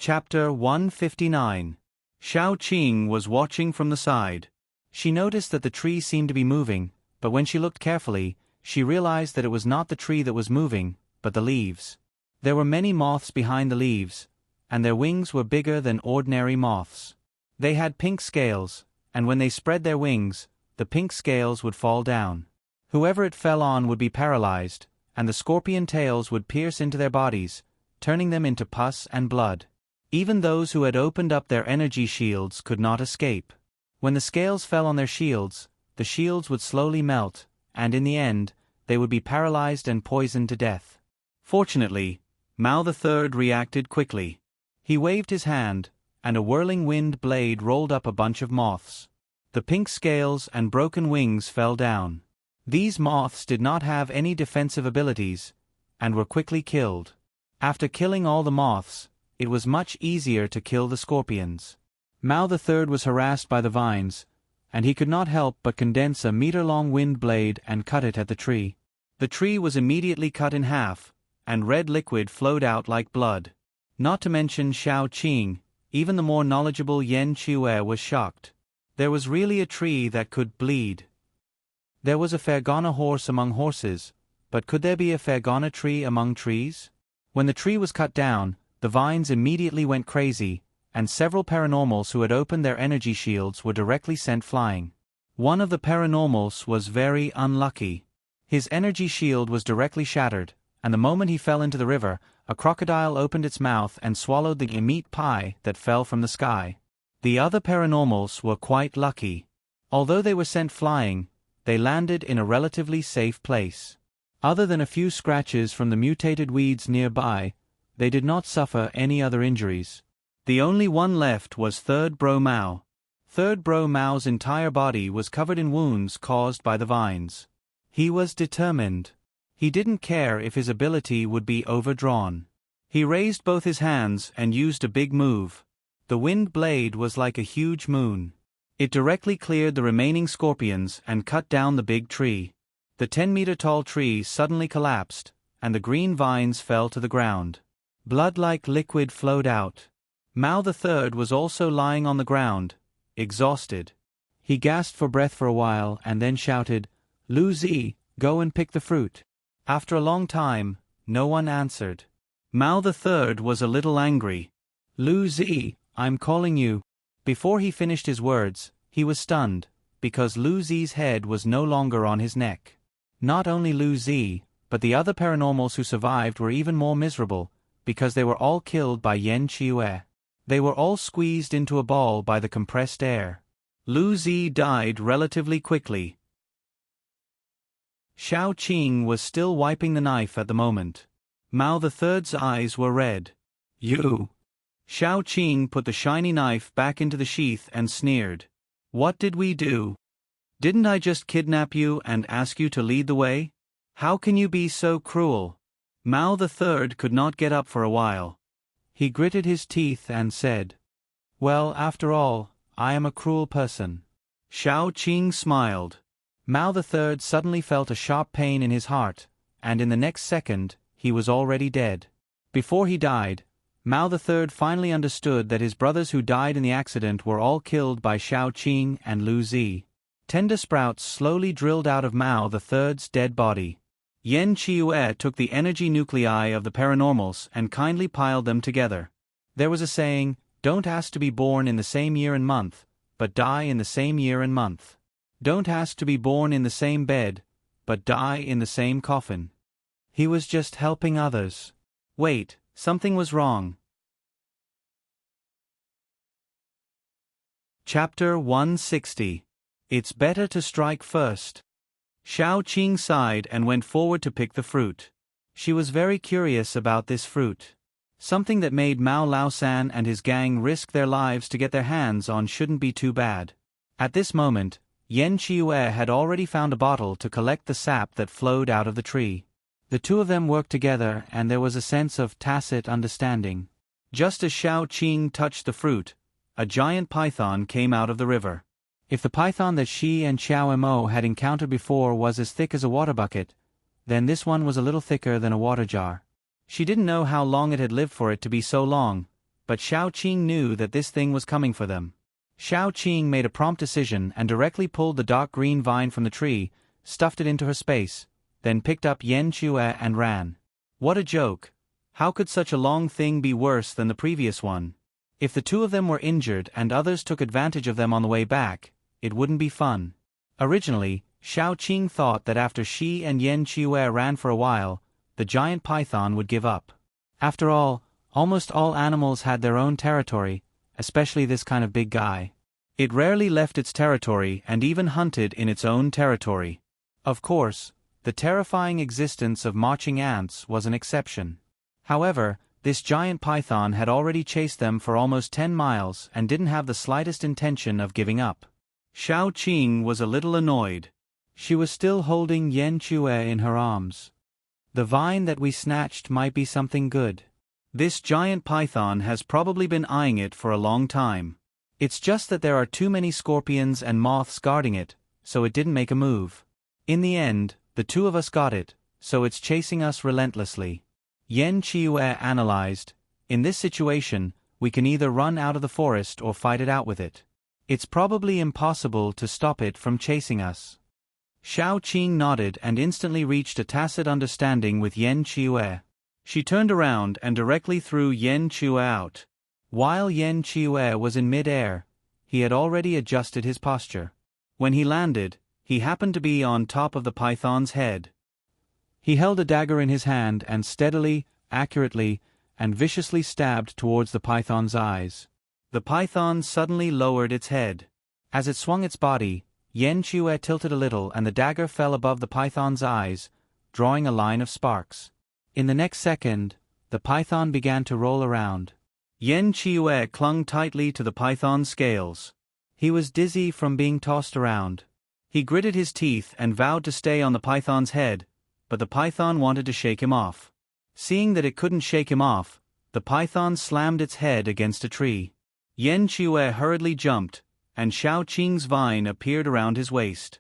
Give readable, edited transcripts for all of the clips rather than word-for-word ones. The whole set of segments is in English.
Chapter 159. Xiao Qing was watching from the side. She noticed that the tree seemed to be moving, but when she looked carefully, she realized that it was not the tree that was moving, but the leaves. There were many moths behind the leaves, and their wings were bigger than ordinary moths. They had pink scales, and when they spread their wings, the pink scales would fall down. Whoever it fell on would be paralyzed, and the scorpion tails would pierce into their bodies, turning them into pus and blood. Even those who had opened up their energy shields could not escape. When the scales fell on their shields, the shields would slowly melt, and in the end, they would be paralyzed and poisoned to death. Fortunately, Mao III reacted quickly. He waved his hand, and a whirling wind blade rolled up a bunch of moths. The pink scales and broken wings fell down. These moths did not have any defensive abilities, and were quickly killed. After killing all the moths, it was much easier to kill the scorpions. Mao III was harassed by the vines, and he could not help but condense a meter-long wind blade and cut it at the tree. The tree was immediately cut in half, and red liquid flowed out like blood. Not to mention Xiao Qing, even the more knowledgeable Yan Qiue was shocked. There was really a tree that could bleed. There was a Fergana horse among horses, but could there be a Fergana tree among trees? When the tree was cut down, the vines immediately went crazy, and several paranormals who had opened their energy shields were directly sent flying. One of the paranormals was very unlucky. His energy shield was directly shattered, and the moment he fell into the river, a crocodile opened its mouth and swallowed the meat pie that fell from the sky. The other paranormals were quite lucky. Although they were sent flying, they landed in a relatively safe place. Other than a few scratches from the mutated weeds nearby, they did not suffer any other injuries. The only one left was Third Bro Mao. Third Bro Mao's entire body was covered in wounds caused by the vines. He was determined. He didn't care if his ability would be overdrawn. He raised both his hands and used a big move. The wind blade was like a huge moon. It directly cleared the remaining scorpions and cut down the big tree. The 10-meter-tall tree suddenly collapsed, and the green vines fell to the ground. Blood-like liquid flowed out. Mao III was also lying on the ground, exhausted. He gasped for breath for a while and then shouted, "Lu Zi, go and pick the fruit." After a long time, no one answered. Mao III was a little angry. "Lu Zi, I'm calling you." Before he finished his words, he was stunned, because Lu Zi's head was no longer on his neck. Not only Lu Zi, but the other paranormals who survived were even more miserable, because they were all killed by Yan Qiue. They were all squeezed into a ball by the compressed air. Lu Zi died relatively quickly. Xiao Qing was still wiping the knife at the moment. Mao III's eyes were red. "You." Xiao Qing put the shiny knife back into the sheath and sneered. "What did we do? Didn't I just kidnap you and ask you to lead the way? How can you be so cruel?" Mao III could not get up for a while. He gritted his teeth and said, "Well, after all, I am a cruel person." Xiao Qing smiled. Mao III suddenly felt a sharp pain in his heart, and in the next second, he was already dead. Before he died, Mao III finally understood that his brothers who died in the accident were all killed by Xiao Qing and Lu Zi. Tender sprouts slowly drilled out of Mao III's dead body. Yan Qiue took the energy nuclei of the paranormals and kindly piled them together. There was a saying, "Don't ask to be born in the same year and month, but die in the same year and month. Don't ask to be born in the same bed, but die in the same coffin." He was just helping others. Wait, something was wrong. Chapter 160. It's better to strike first. Xiao Qing sighed and went forward to pick the fruit. She was very curious about this fruit. Something that made Mao Laosan and his gang risk their lives to get their hands on shouldn't be too bad. At this moment, Yan Qiue had already found a bottle to collect the sap that flowed out of the tree. The two of them worked together and there was a sense of tacit understanding. Just as Xiao Qing touched the fruit, a giant python came out of the river. If the python that she and Xiao Mo had encountered before was as thick as a water bucket, then this one was a little thicker than a water jar. She didn't know how long it had lived for it to be so long, but Xiao Qing knew that this thing was coming for them. Xiao Qing made a prompt decision and directly pulled the dark green vine from the tree, stuffed it into her space, then picked up Yan Chue and ran. What a joke! How could such a long thing be worse than the previous one? If the two of them were injured and others took advantage of them on the way back, it wouldn't be fun. Originally, Xiao Qing thought that after she and Yan Chue ran for a while, the giant python would give up. After all, almost all animals had their own territory, especially this kind of big guy. It rarely left its territory and even hunted in its own territory. Of course, the terrifying existence of marching ants was an exception. However, this giant python had already chased them for almost 10 miles and didn't have the slightest intention of giving up. Xiao Qing was a little annoyed. She was still holding Yan Chue in her arms. The vine that we snatched might be something good. This giant python has probably been eyeing it for a long time. It's just that there are too many scorpions and moths guarding it, so it didn't make a move. In the end, the two of us got it, so it's chasing us relentlessly. Yan Chue analyzed, in this situation, we can either run out of the forest or fight it out with it. It's probably impossible to stop it from chasing us. Xiao Qing nodded and instantly reached a tacit understanding with Yan Chue. She turned around and directly threw Yan Chue out. While Yan Chue was in mid-air, he had already adjusted his posture. When he landed, he happened to be on top of the python's head. He held a dagger in his hand and steadily, accurately, and viciously stabbed towards the python's eyes. The python suddenly lowered its head. As it swung its body, Yan Chue tilted a little and the dagger fell above the python's eyes, drawing a line of sparks. In the next second, the python began to roll around. Yan Chue clung tightly to the python's scales. He was dizzy from being tossed around. He gritted his teeth and vowed to stay on the python's head, but the python wanted to shake him off. Seeing that it couldn't shake him off, the python slammed its head against a tree. Yan Chue hurriedly jumped, and Xiao Qing's vine appeared around his waist.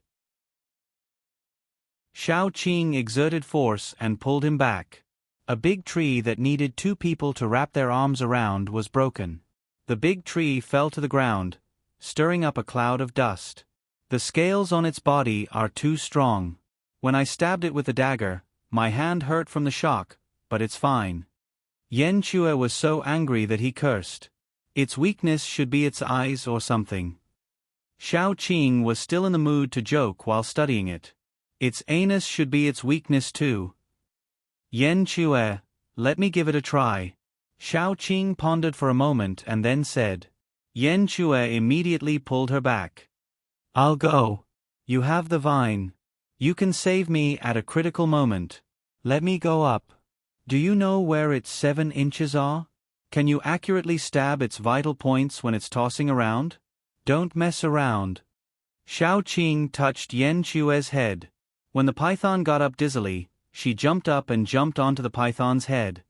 Xiao Qing exerted force and pulled him back. A big tree that needed 2 people to wrap their arms around was broken. The big tree fell to the ground, stirring up a cloud of dust. The scales on its body are too strong. When I stabbed it with the dagger, my hand hurt from the shock, but it's fine. Yan Chue was so angry that he cursed. Its weakness should be its eyes or something. Xiao Qing was still in the mood to joke while studying it. Its anus should be its weakness too. Yan Chue, let me give it a try. Xiao Qing pondered for a moment and then said. Yan Chue immediately pulled her back. I'll go. You have the vine. You can save me at a critical moment. Let me go up. Do you know where its 7 inches are? Can you accurately stab its vital points when it's tossing around? Don't mess around. Xiao Qing touched Yan Chue's head. When the python got up dizzily, she jumped up and jumped onto the python's head.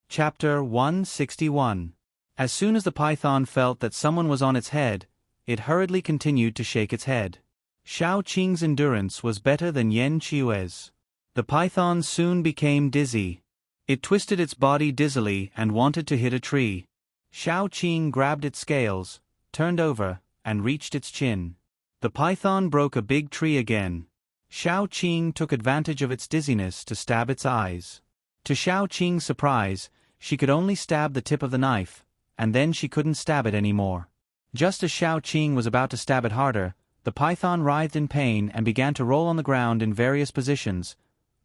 Chapter 161. As soon as the python felt that someone was on its head, it hurriedly continued to shake its head. Xiao Qing's endurance was better than Yan Chue's. The python soon became dizzy. It twisted its body dizzily and wanted to hit a tree. Xiao Qing grabbed its scales, turned over, and reached its chin. The python broke a big tree again. Xiao Qing took advantage of its dizziness to stab its eyes. To Xiao Qing's surprise, she could only stab the tip of the knife, and then she couldn't stab it anymore. Just as Xiao Qing was about to stab it harder, the python writhed in pain and began to roll on the ground in various positions,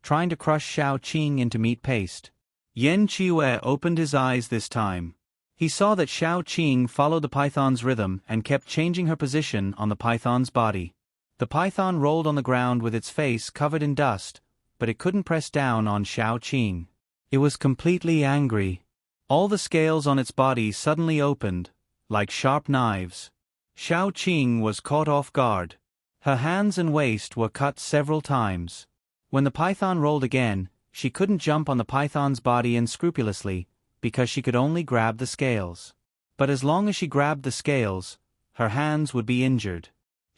trying to crush Xiao Qing into meat paste. Yan Chue opened his eyes this time. He saw that Xiao Qing followed the python's rhythm and kept changing her position on the python's body. The python rolled on the ground with its face covered in dust, but it couldn't press down on Xiao Qing. It was completely angry. All the scales on its body suddenly opened, like sharp knives. Xiao Qing was caught off guard. Her hands and waist were cut several times. When the python rolled again, she couldn't jump on the python's body unscrupulously, because she could only grab the scales. But as long as she grabbed the scales, her hands would be injured.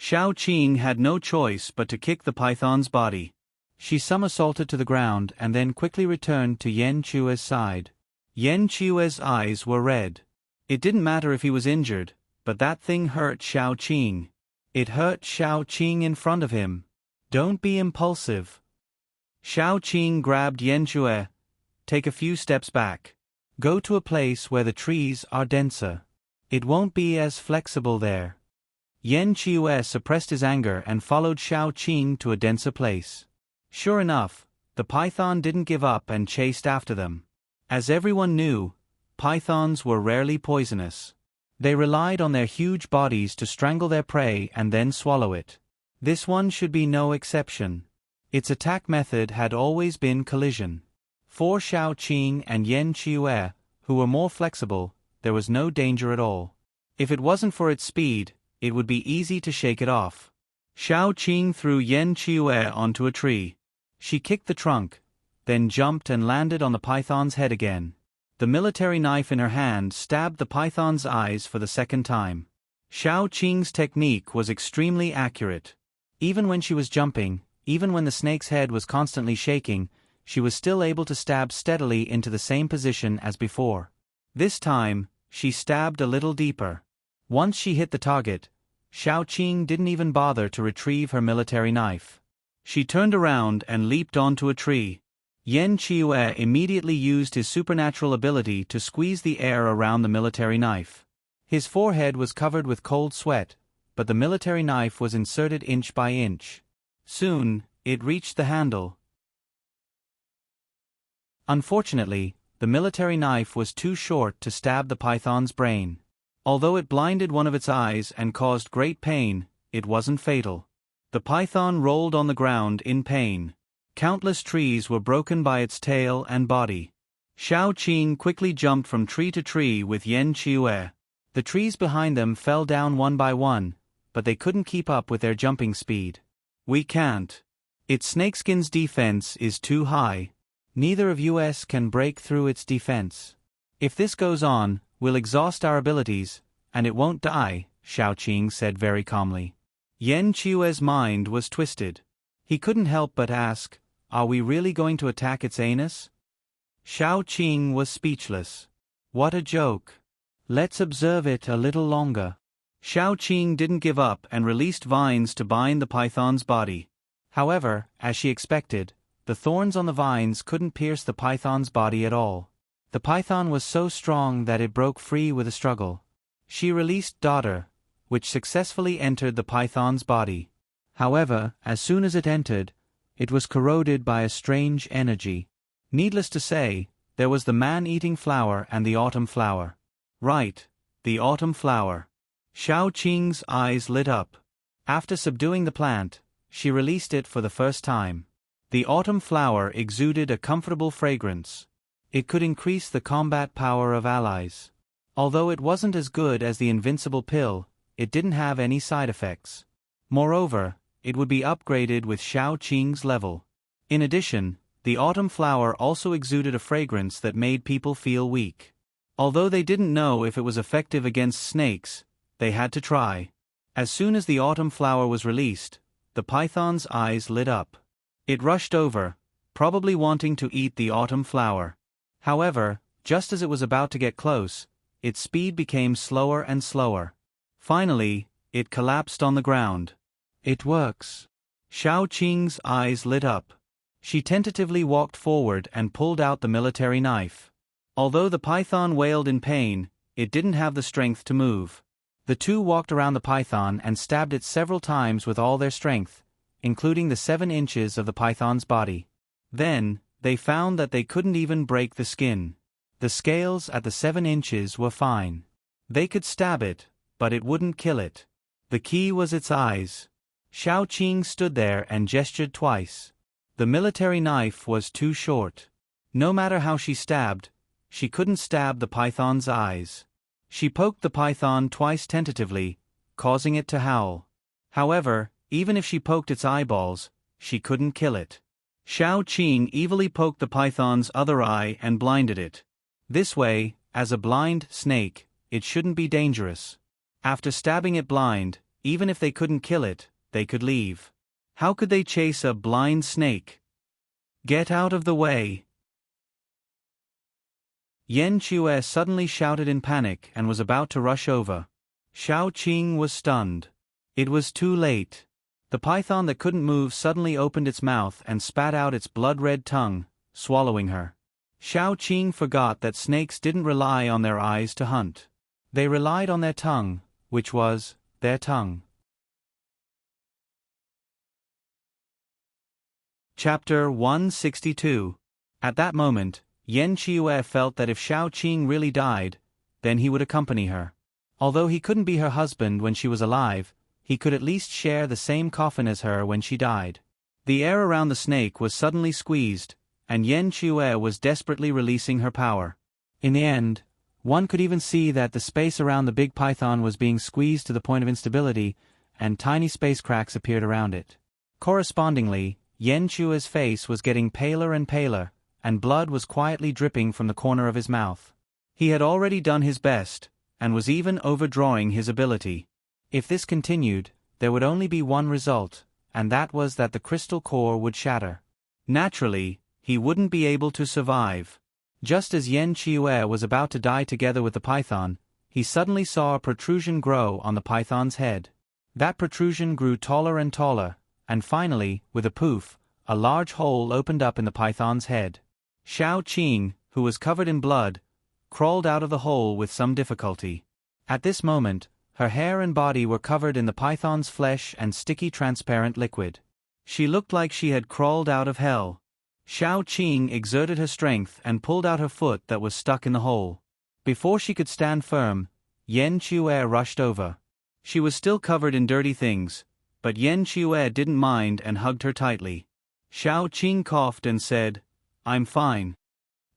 Xiao Qing had no choice but to kick the python's body. She somersaulted to the ground and then quickly returned to Yen Chue's side. Yen Chue's eyes were red. It didn't matter if he was injured, but that thing hurt Xiao Qing. It hurt Xiao Qing in front of him. Don't be impulsive. Xiao Qing grabbed Yen Chue. Take a few steps back. Go to a place where the trees are denser. It won't be as flexible there. Yen Chue suppressed his anger and followed Xiao Qing to a denser place. Sure enough, the python didn't give up and chased after them. As everyone knew, pythons were rarely poisonous. They relied on their huge bodies to strangle their prey and then swallow it. This one should be no exception. Its attack method had always been collision. For Xiao Qing and Yen Chue, who were more flexible, there was no danger at all. If it wasn't for its speed, it would be easy to shake it off. Xiao Qing threw Yen Chue onto a tree. She kicked the trunk, then jumped and landed on the python's head again. The military knife in her hand stabbed the python's eyes for the second time. Xiao Qing's technique was extremely accurate. Even when she was jumping, even when the snake's head was constantly shaking, she was still able to stab steadily into the same position as before. This time, she stabbed a little deeper. Once she hit the target, Xiao Qing didn't even bother to retrieve her military knife. She turned around and leaped onto a tree. Yen Chue immediately used his supernatural ability to squeeze the air around the military knife. His forehead was covered with cold sweat, but the military knife was inserted inch by inch. Soon, it reached the handle. Unfortunately, the military knife was too short to stab the python's brain. Although it blinded one of its eyes and caused great pain, it wasn't fatal. The python rolled on the ground in pain. Countless trees were broken by its tail and body. Xiao Qing quickly jumped from tree to tree with Yen Chue. The trees behind them fell down one by one, but they couldn't keep up with their jumping speed. We can't. Its snakeskin's defense is too high. Neither of us can break through its defense. If this goes on, we'll exhaust our abilities, and it won't die, Xiao Qing said very calmly. Yen Chue's mind was twisted. He couldn't help but ask, are we really going to attack its anus? Xiao Qing was speechless. What a joke. Let's observe it a little longer. Xiao Qing didn't give up and released vines to bind the python's body. However, as she expected, the thorns on the vines couldn't pierce the python's body at all. The python was so strong that it broke free with a struggle. She released daughter, which successfully entered the python's body. However, as soon as it entered, it was corroded by a strange energy. Needless to say, there was the man-eating flower and the autumn flower. Right, the autumn flower. Xiao Qing's eyes lit up. After subduing the plant, she released it for the first time. The autumn flower exuded a comfortable fragrance. It could increase the combat power of allies. Although it wasn't as good as the invincible pill, it didn't have any side effects. Moreover, it would be upgraded with Xiao Qing's level. In addition, the autumn flower also exuded a fragrance that made people feel weak. Although they didn't know if it was effective against snakes, they had to try. As soon as the autumn flower was released, the python's eyes lit up. It rushed over, probably wanting to eat the autumn flower. However, just as it was about to get close, its speed became slower and slower. Finally, it collapsed on the ground. It works. Xiao Qing's eyes lit up. She tentatively walked forward and pulled out the military knife. Although the python wailed in pain, it didn't have the strength to move. The two walked around the python and stabbed it several times with all their strength, including the 7 inches of the python's body. Then, they found that they couldn't even break the skin. The scales at the 7 inches were fine. They could stab it, but it wouldn't kill it. The key was its eyes. Xiao Qing stood there and gestured twice. The military knife was too short. No matter how she stabbed, she couldn't stab the python's eyes. She poked the python twice tentatively, causing it to howl. However, even if she poked its eyeballs, she couldn't kill it. Xiao Qing evilly poked the python's other eye and blinded it. This way, as a blind snake, it shouldn't be dangerous. After stabbing it blind, even if they couldn't kill it, they could leave. How could they chase a blind snake, Get out of the way! Yen Chue suddenly shouted in panic and was about to rush over. Xiao Qing was stunned. It was too late. The python that couldn't move suddenly opened its mouth and spat out its blood-red tongue, swallowing her. Xiao Qing forgot that snakes didn't rely on their eyes to hunt. They relied on their tongue, which was their tongue. Chapter 162. At that moment, Yen Chue felt that if Xiao Qing really died, then he would accompany her. Although he couldn't be her husband when she was alive, he could at least share the same coffin as her when she died. The air around the snake was suddenly squeezed, and Yen Chue was desperately releasing her power. In the end, one could even see that the space around the big python was being squeezed to the point of instability, and tiny space cracks appeared around it. Correspondingly, Yen Chue's face was getting paler and paler, and blood was quietly dripping from the corner of his mouth. He had already done his best, and was even overdrawing his ability. If this continued, there would only be one result, and that was that the crystal core would shatter. Naturally, he wouldn't be able to survive. Just as Yen Chue was about to die together with the python, he suddenly saw a protrusion grow on the python's head. That protrusion grew taller and taller, and finally, with a poof, a large hole opened up in the python's head. Xiao Qing, who was covered in blood, crawled out of the hole with some difficulty. At this moment, her hair and body were covered in the python's flesh and sticky transparent liquid. She looked like she had crawled out of hell. Xiao Qing exerted her strength and pulled out her foot that was stuck in the hole. Before she could stand firm, Yen Chue rushed over. She was still covered in dirty things, but Yen Chue didn't mind and hugged her tightly. Xiao Qing coughed and said, "I'm fine."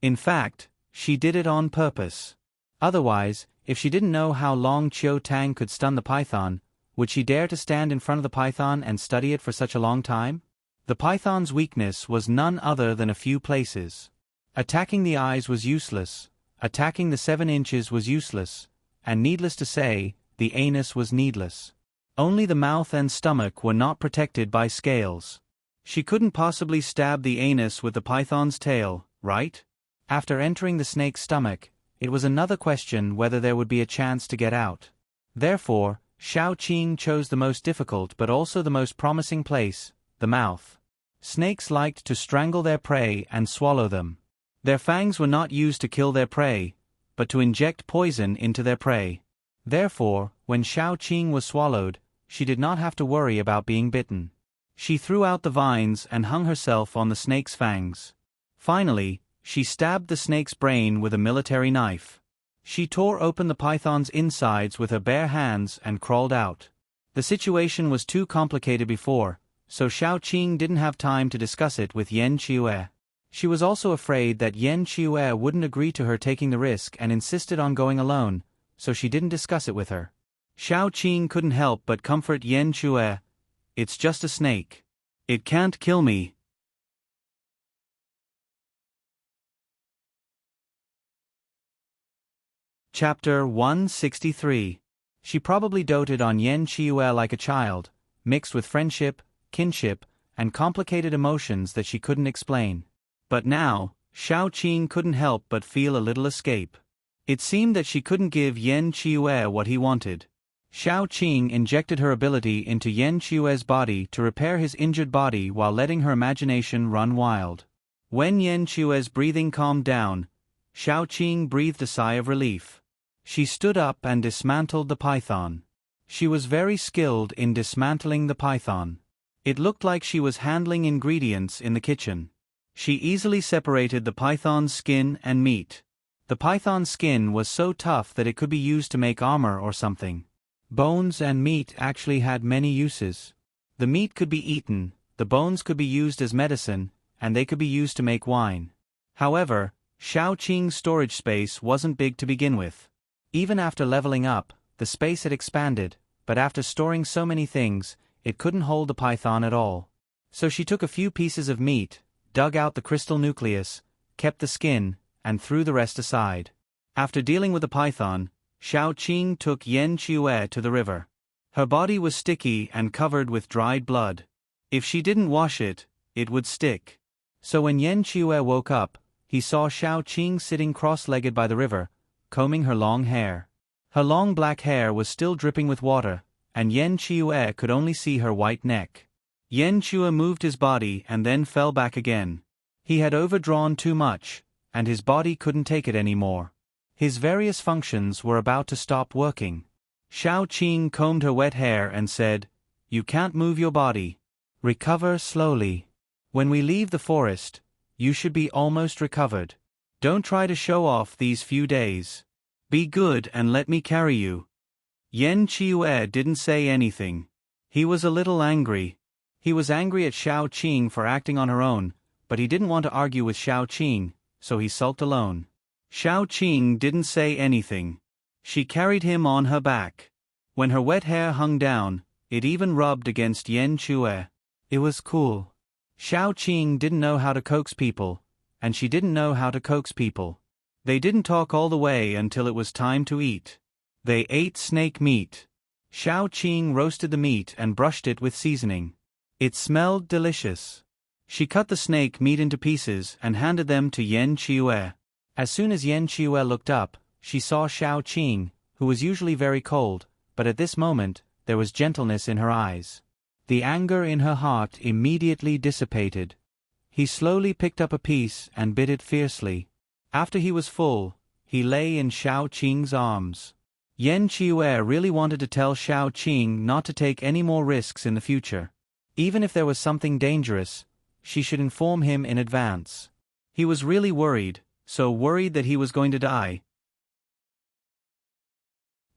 In fact, she did it on purpose. Otherwise, if she didn't know how long Chiu Tang could stun the python, would she dare to stand in front of the python and study it for such a long time? The python's weakness was none other than a few places. Attacking the eyes was useless, attacking the 7 inches was useless, and needless to say, the anus was needless. Only the mouth and stomach were not protected by scales. She couldn't possibly stab the anus with the python's tail, right? After entering the snake's stomach, it was another question whether there would be a chance to get out. Therefore, Xiao Qing chose the most difficult but also the most promising place, the mouth. Snakes liked to strangle their prey and swallow them. Their fangs were not used to kill their prey, but to inject poison into their prey. Therefore, when Xiao Qing was swallowed, she did not have to worry about being bitten. She threw out the vines and hung herself on the snake's fangs. Finally, she stabbed the snake's brain with a military knife. She tore open the python's insides with her bare hands and crawled out. The situation was too complicated before, so Xiao Qing didn't have time to discuss it with Yen Chue. She was also afraid that Yen Chue wouldn't agree to her taking the risk and insisted on going alone, so she didn't discuss it with her. Xiao Qing couldn't help but comfort Yen Chue. "It's just a snake. It can't kill me." Chapter 163. She probably doted on Yen Chue like a child, mixed with friendship, kinship, and complicated emotions that she couldn't explain. But now, Xiao Qing couldn't help but feel a little escape. It seemed that she couldn't give Yen Chue what he wanted. Xiao Qing injected her ability into Yen Chue's body to repair his injured body while letting her imagination run wild. When Yen Chue's breathing calmed down, Xiao Qing breathed a sigh of relief. She stood up and dismantled the python. She was very skilled in dismantling the python. It looked like she was handling ingredients in the kitchen. She easily separated the python's skin and meat. The python's skin was so tough that it could be used to make armor or something. Bones and meat actually had many uses. The meat could be eaten, the bones could be used as medicine, and they could be used to make wine. However, Xiao Qing's storage space wasn't big to begin with. Even after leveling up, the space had expanded, but after storing so many things, it couldn't hold the python at all. So she took a few pieces of meat, dug out the crystal nucleus, kept the skin, and threw the rest aside. After dealing with the python, Xiao Qing took Yen Chue to the river. Her body was sticky and covered with dried blood. If she didn't wash it, it would stick. So when Yen Qiue woke up, he saw Xiao Qing sitting cross-legged by the river, combing her long hair. Her long black hair was still dripping with water, and Yen Qiue could only see her white neck. Yen Qiue moved his body and then fell back again. He had overdrawn too much, and his body couldn't take it anymore. His various functions were about to stop working. Xiao Qing combed her wet hair and said, "You can't move your body. Recover slowly. When we leave the forest, you should be almost recovered. Don't try to show off these few days. Be good and let me carry you." Yen Qiue didn't say anything. He was a little angry. He was angry at Xiao Qing for acting on her own, but he didn't want to argue with Xiao Qing, so he sulked alone. Xiao Qing didn't say anything. She carried him on her back. When her wet hair hung down, it even rubbed against Yen Qiue. It was cool. Xiao Qing didn't know how to coax people, and she didn't know how to coax people. They didn't talk all the way until it was time to eat. They ate snake meat. Xiao Qing roasted the meat and brushed it with seasoning. It smelled delicious. She cut the snake meat into pieces and handed them to Yen Qiue. As soon as Yen Qiue looked up, she saw Xiao Qing, who was usually very cold, but at this moment, there was gentleness in her eyes. The anger in her heart immediately dissipated. He slowly picked up a piece and bit it fiercely. After he was full, he lay in Xiao Qing's arms. Yen Qiue really wanted to tell Xiao Qing not to take any more risks in the future. Even if there was something dangerous, she should inform him in advance. He was really worried, so worried that he was going to die.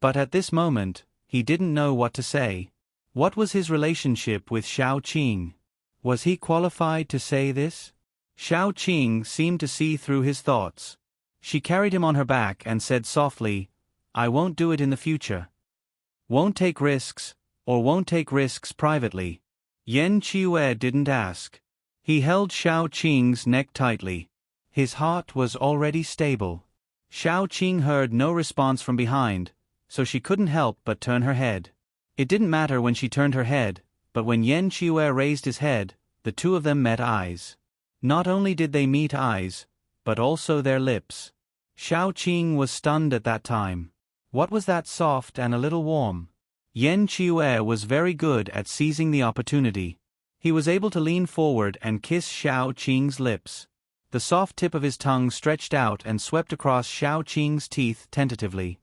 But at this moment, he didn't know what to say. What was his relationship with Xiao Qing? Was he qualified to say this? Xiao Qing seemed to see through his thoughts. She carried him on her back and said softly, "I won't do it in the future. Won't take risks, or won't take risks privately." Yen Qiue didn't ask. He held Xiao Qing's neck tightly. His heart was already stable. Xiao Qing heard no response from behind, so she couldn't help but turn her head. It didn't matter when she turned her head, but when Yen Qiue raised his head, the two of them met eyes. Not only did they meet eyes, but also their lips. Xiao Qing was stunned at that time. What was that soft and a little warm? Yen Qiue was very good at seizing the opportunity. He was able to lean forward and kiss Xiao Qing's lips. The soft tip of his tongue stretched out and swept across Xiao Qing's teeth tentatively.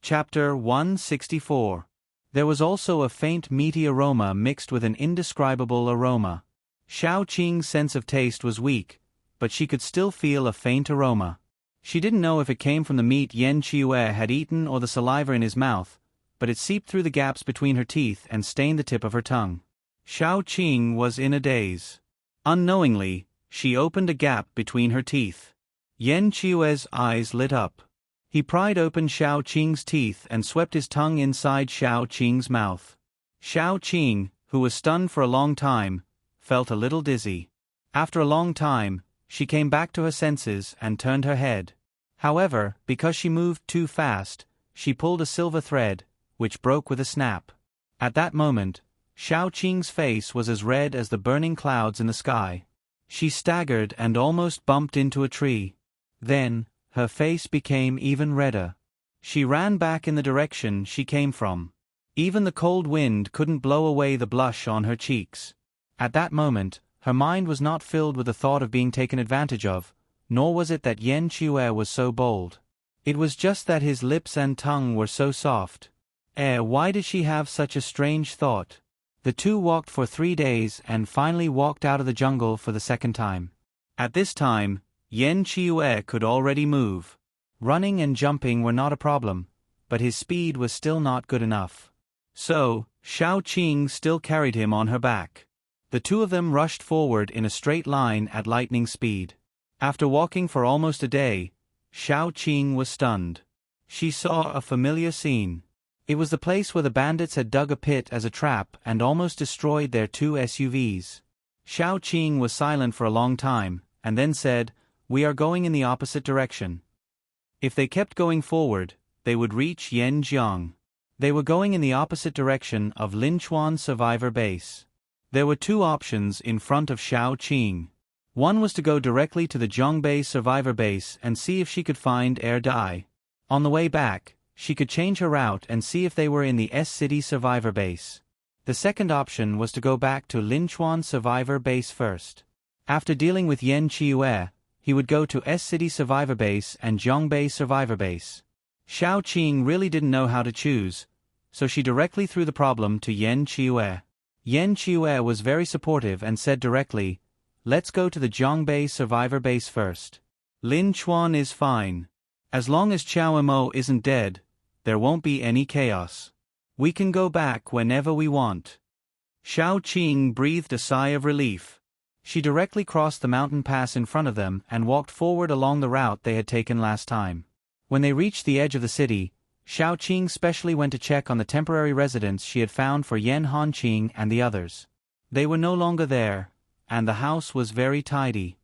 Chapter 164. There was also a faint meaty aroma mixed with an indescribable aroma. Xiao Qing's sense of taste was weak, but she could still feel a faint aroma. She didn't know if it came from the meat Yen Qiue had eaten or the saliva in his mouth, but it seeped through the gaps between her teeth and stained the tip of her tongue. Xiao Qing was in a daze. Unknowingly, she opened a gap between her teeth. Yen Qiue's eyes lit up. He pried open Xiao Qing's teeth and swept his tongue inside Xiao Qing's mouth. Xiao Qing, who was stunned for a long time, felt a little dizzy. After a long time, she came back to her senses and turned her head. However, because she moved too fast, she pulled a silver thread, which broke with a snap. At that moment, Xiao Qing's face was as red as the burning clouds in the sky. She staggered and almost bumped into a tree. Then, her face became even redder. She ran back in the direction she came from. Even the cold wind couldn't blow away the blush on her cheeks. At that moment, her mind was not filled with the thought of being taken advantage of, nor was it that Yen Qiue was so bold. It was just that his lips and tongue were so soft. Why did she have such a strange thought? The two walked for 3 days and finally walked out of the jungle for the second time. At this time, Yen Qiue could already move. Running and jumping were not a problem, but his speed was still not good enough. So, Xiao Qing still carried him on her back. The two of them rushed forward in a straight line at lightning speed. After walking for almost a day, Xiao Qing was stunned. She saw a familiar scene. It was the place where the bandits had dug a pit as a trap and almost destroyed their 2 SUVs. Xiao Qing was silent for a long time, and then said, "We are going in the opposite direction." If they kept going forward, they would reach Yanjiang. They were going in the opposite direction of Linchuan Survivor Base. There were two options in front of Shao Qing. One was to go directly to the Zhongbei Survivor Base and see if she could find Air Dai. On the way back, she could change her route and see if they were in the S-City Survivor Base. The second option was to go back to Linchuan Survivor Base first. After dealing with Yan Qiue, he would go to S-City Survivor Base and Zhongbei Survivor Base. Shao Qing really didn't know how to choose, so she directly threw the problem to Yan Qiue. Yan Qiue was very supportive and said directly, "Let's go to the Zhongbei Survivor Base first. Lin Chuan is fine. As long as Chao Mo isn't dead, there won't be any chaos. We can go back whenever we want." Shao Qing breathed a sigh of relief. She directly crossed the mountain pass in front of them and walked forward along the route they had taken last time. When they reached the edge of the city, Shao Qing specially went to check on the temporary residence she had found for Yan Hanqing and the others. They were no longer there, and the house was very tidy.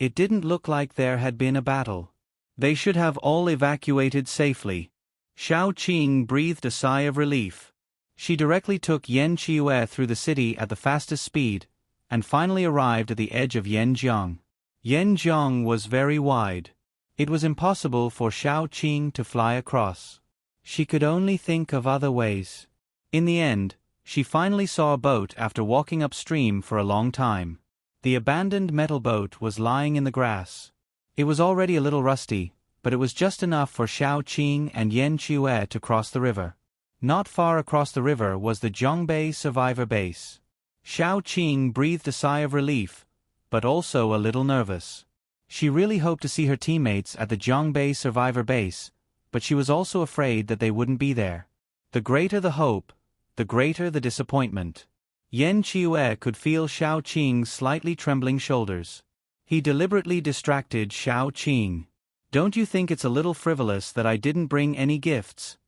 It didn't look like there had been a battle. They should have all evacuated safely. Shao Qing breathed a sigh of relief. She directly took Yan Qiue through the city at the fastest speed, and finally arrived at the edge of Yanjiang. Yanjiang was very wide. It was impossible for Shao Qing to fly across. She could only think of other ways. In the end, she finally saw a boat after walking upstream for a long time. The abandoned metal boat was lying in the grass. It was already a little rusty, but it was just enough for Shao Qing and Yan Qiue to cross the river. Not far across the river was the Zhongbei Survivor Base. Shao Qing breathed a sigh of relief, but also a little nervous. She really hoped to see her teammates at the Zhongbei Survivor Base, but she was also afraid that they wouldn't be there. The greater the hope, the greater the disappointment. Yan Qiue could feel Shao Qing's slightly trembling shoulders. He deliberately distracted Shao Qing. "Don't you think it's a little frivolous that I didn't bring any gifts?"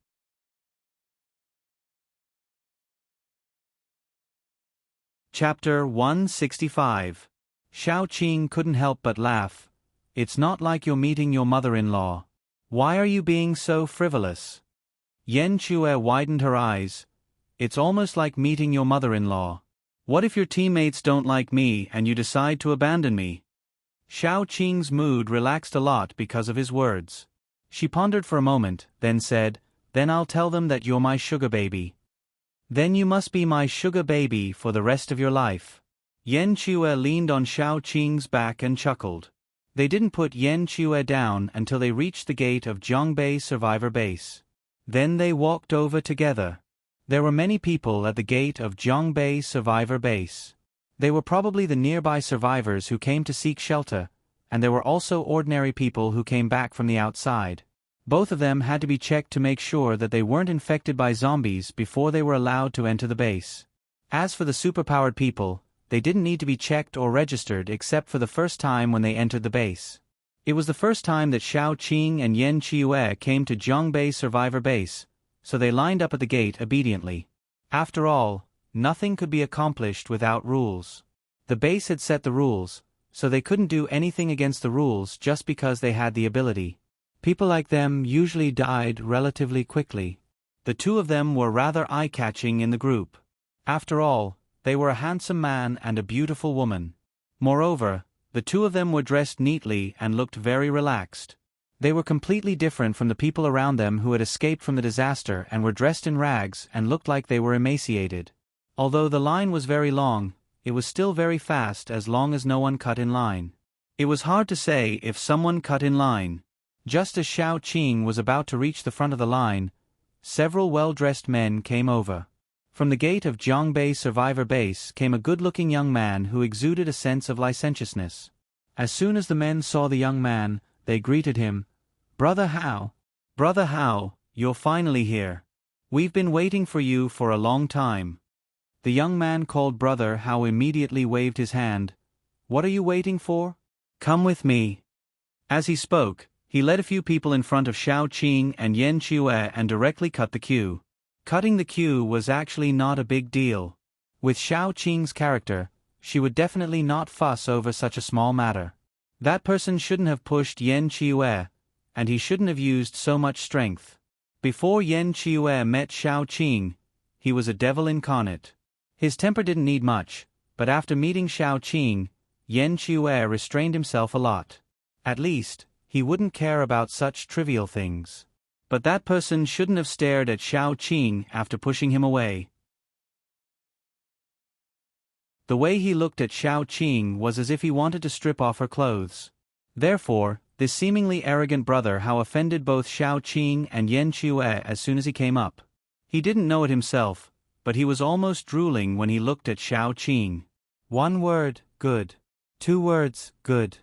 Chapter 165. Shao Qing couldn't help but laugh. "It's not like you're meeting your mother-in-law. Why are you being so frivolous?" Yan Qiue widened her eyes. "It's almost like meeting your mother-in-law. What if your teammates don't like me and you decide to abandon me?" Shao Qing's mood relaxed a lot because of his words. She pondered for a moment, then said, "Then I'll tell them that you're my sugar baby." "Then you must be my sugar baby for the rest of your life." Yan Qiue leaned on Shao Qing's back and chuckled. They didn't put Yan Qiue down until they reached the gate of Zhongbei Survivor Base. Then they walked over together. There were many people at the gate of Zhongbei Survivor Base. They were probably the nearby survivors who came to seek shelter, and there were also ordinary people who came back from the outside. Both of them had to be checked to make sure that they weren't infected by zombies before they were allowed to enter the base. As for the superpowered people, they didn't need to be checked or registered except for the first time when they entered the base. It was the first time that Shao Qing and Yan Qiue came to Zhongbei Survivor Base, so they lined up at the gate obediently. After all, nothing could be accomplished without rules. The base had set the rules, so they couldn't do anything against the rules just because they had the ability. People like them usually died relatively quickly. The two of them were rather eye-catching in the group. After all, they were a handsome man and a beautiful woman. Moreover, the two of them were dressed neatly and looked very relaxed. They were completely different from the people around them who had escaped from the disaster and were dressed in rags and looked like they were emaciated. Although the line was very long, it was still very fast as long as no one cut in line. It was hard to say if someone cut in line. Just as Shao Qing was about to reach the front of the line, several well-dressed men came over. From the gate of Zhongbei Survivor Base came a good-looking young man who exuded a sense of licentiousness. As soon as the men saw the young man, they greeted him. "Brother Hao. Brother Hao, you're finally here. We've been waiting for you for a long time." The young man called Brother Hao immediately waved his hand. "What are you waiting for? Come with me." As he spoke, he led a few people in front of Shao Qing and Yan Qiue and directly cut the queue. Cutting the queue was actually not a big deal. With Shao Qing's character, she would definitely not fuss over such a small matter. That person shouldn't have pushed Yan Qiue, and he shouldn't have used so much strength. Before Yan Qiue met Xiao Qing, he was a devil incarnate. His temper didn't need much, but after meeting Xiao Qing, Yan Qiue restrained himself a lot. At least, he wouldn't care about such trivial things. But that person shouldn't have stared at Xiao Qing after pushing him away. The way he looked at Xiao Qing was as if he wanted to strip off her clothes. Therefore, this seemingly arrogant brother Hao offended both Xiao Qing and Yan Qiue as soon as he came up. He didn't know it himself, but he was almost drooling when he looked at Xiao Qing. 1 word, good. 2 words, good.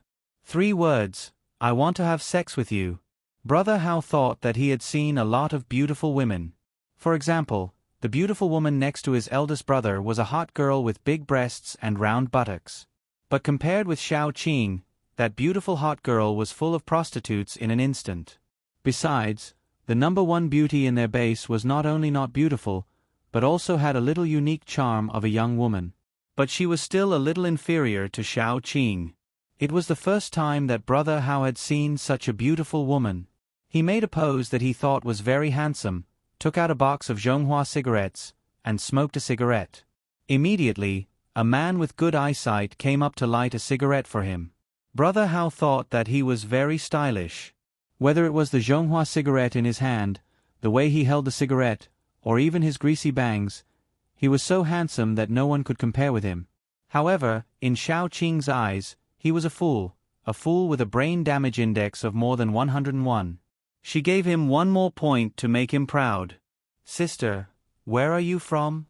3 words, I want to have sex with you. Brother Hao thought that he had seen a lot of beautiful women. For example, the beautiful woman next to his eldest brother was a hot girl with big breasts and round buttocks. But compared with Xiao Qing, that beautiful hot girl was full of prostitutes in an instant. Besides, the number one beauty in their base was not only not beautiful, but also had a little unique charm of a young woman. But she was still a little inferior to Xiao Qing. It was the first time that Brother Hao had seen such a beautiful woman. He made a pose that he thought was very handsome, took out a box of Zhonghua cigarettes, and smoked a cigarette. Immediately, a man with good eyesight came up to light a cigarette for him. Brother Hao thought that he was very stylish. Whether it was the Zhonghua cigarette in his hand, the way he held the cigarette, or even his greasy bangs, he was so handsome that no one could compare with him. However, in Xiao Qing's eyes, he was a fool with a brain damage index of more than 101. She gave him one more point to make him proud. Sister, where are you from?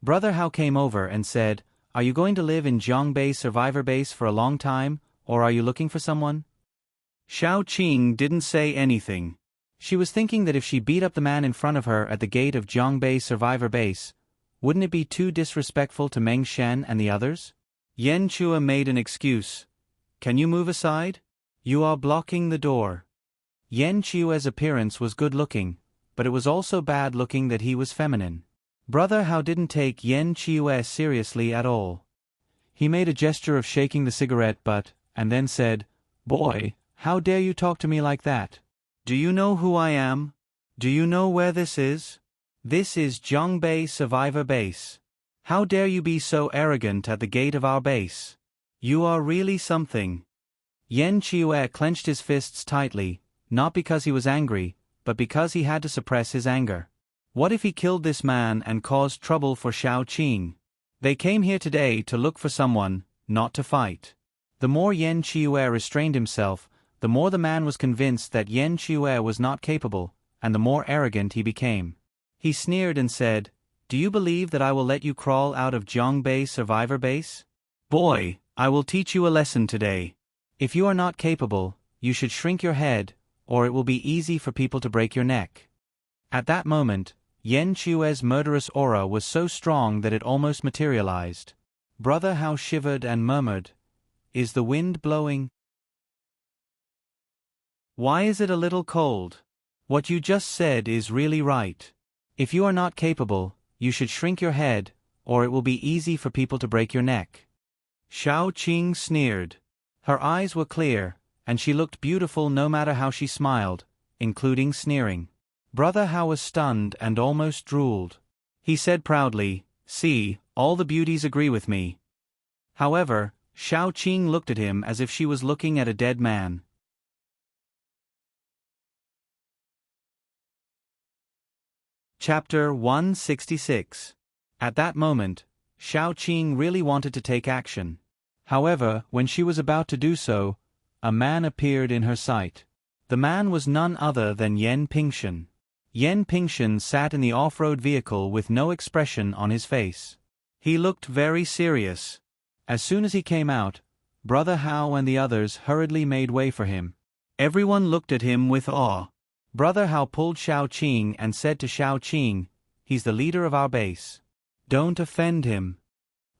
Brother Hao came over and said, Are you going to live in Zhongbei Survivor Base for a long time, or are you looking for someone? Xiao Qing didn't say anything. She was thinking that if she beat up the man in front of her at the gate of Zhongbei Survivor Base, wouldn't it be too disrespectful to Meng Shen and the others? Yan Chua made an excuse. Can you move aside? You are blocking the door. Yan Chua's appearance was good-looking, but it was also bad-looking that he was feminine. Brother Hao didn't take Yan Chua seriously at all. He made a gesture of shaking the cigarette butt, and then said, Boy, how dare you talk to me like that? Do you know who I am? Do you know where this is? This is Zhongbei Survivor Base. How dare you be so arrogant at the gate of our base? You are really something. Yan Chua clenched his fists tightly, not because he was angry, but because he had to suppress his anger. What if he killed this man and caused trouble for Xiao Qing? They came here today to look for someone, not to fight. The more Yan Chua restrained himself, the more the man was convinced that Yan Chua was not capable, and the more arrogant he became. He sneered and said, Do you believe that I will let you crawl out of Zhongbei Survivor Base? Boy, I will teach you a lesson today. If you are not capable, you should shrink your head, or it will be easy for people to break your neck. At that moment, Yan Chua's murderous aura was so strong that it almost materialized. Brother Hao shivered and murmured, Is the wind blowing? Why is it a little cold? What you just said is really right. If you are not capable, you should shrink your head, or it will be easy for people to break your neck. Xiao Qing sneered. Her eyes were clear, and she looked beautiful no matter how she smiled, including sneering. Brother Hao was stunned and almost drooled. He said proudly, See, all the beauties agree with me. However, Xiao Qing looked at him as if she was looking at a dead man. Chapter 166. At that moment, Xiao Qing really wanted to take action. However, when she was about to do so, a man appeared in her sight. The man was none other than Yan Pingshan. Yan Pingshan sat in the off-road vehicle with no expression on his face. He looked very serious. As soon as he came out, Brother Hao and the others hurriedly made way for him. Everyone looked at him with awe. Brother Hao pulled Xiao Qing and said to Xiao Qing, He's the leader of our base. Don't offend him.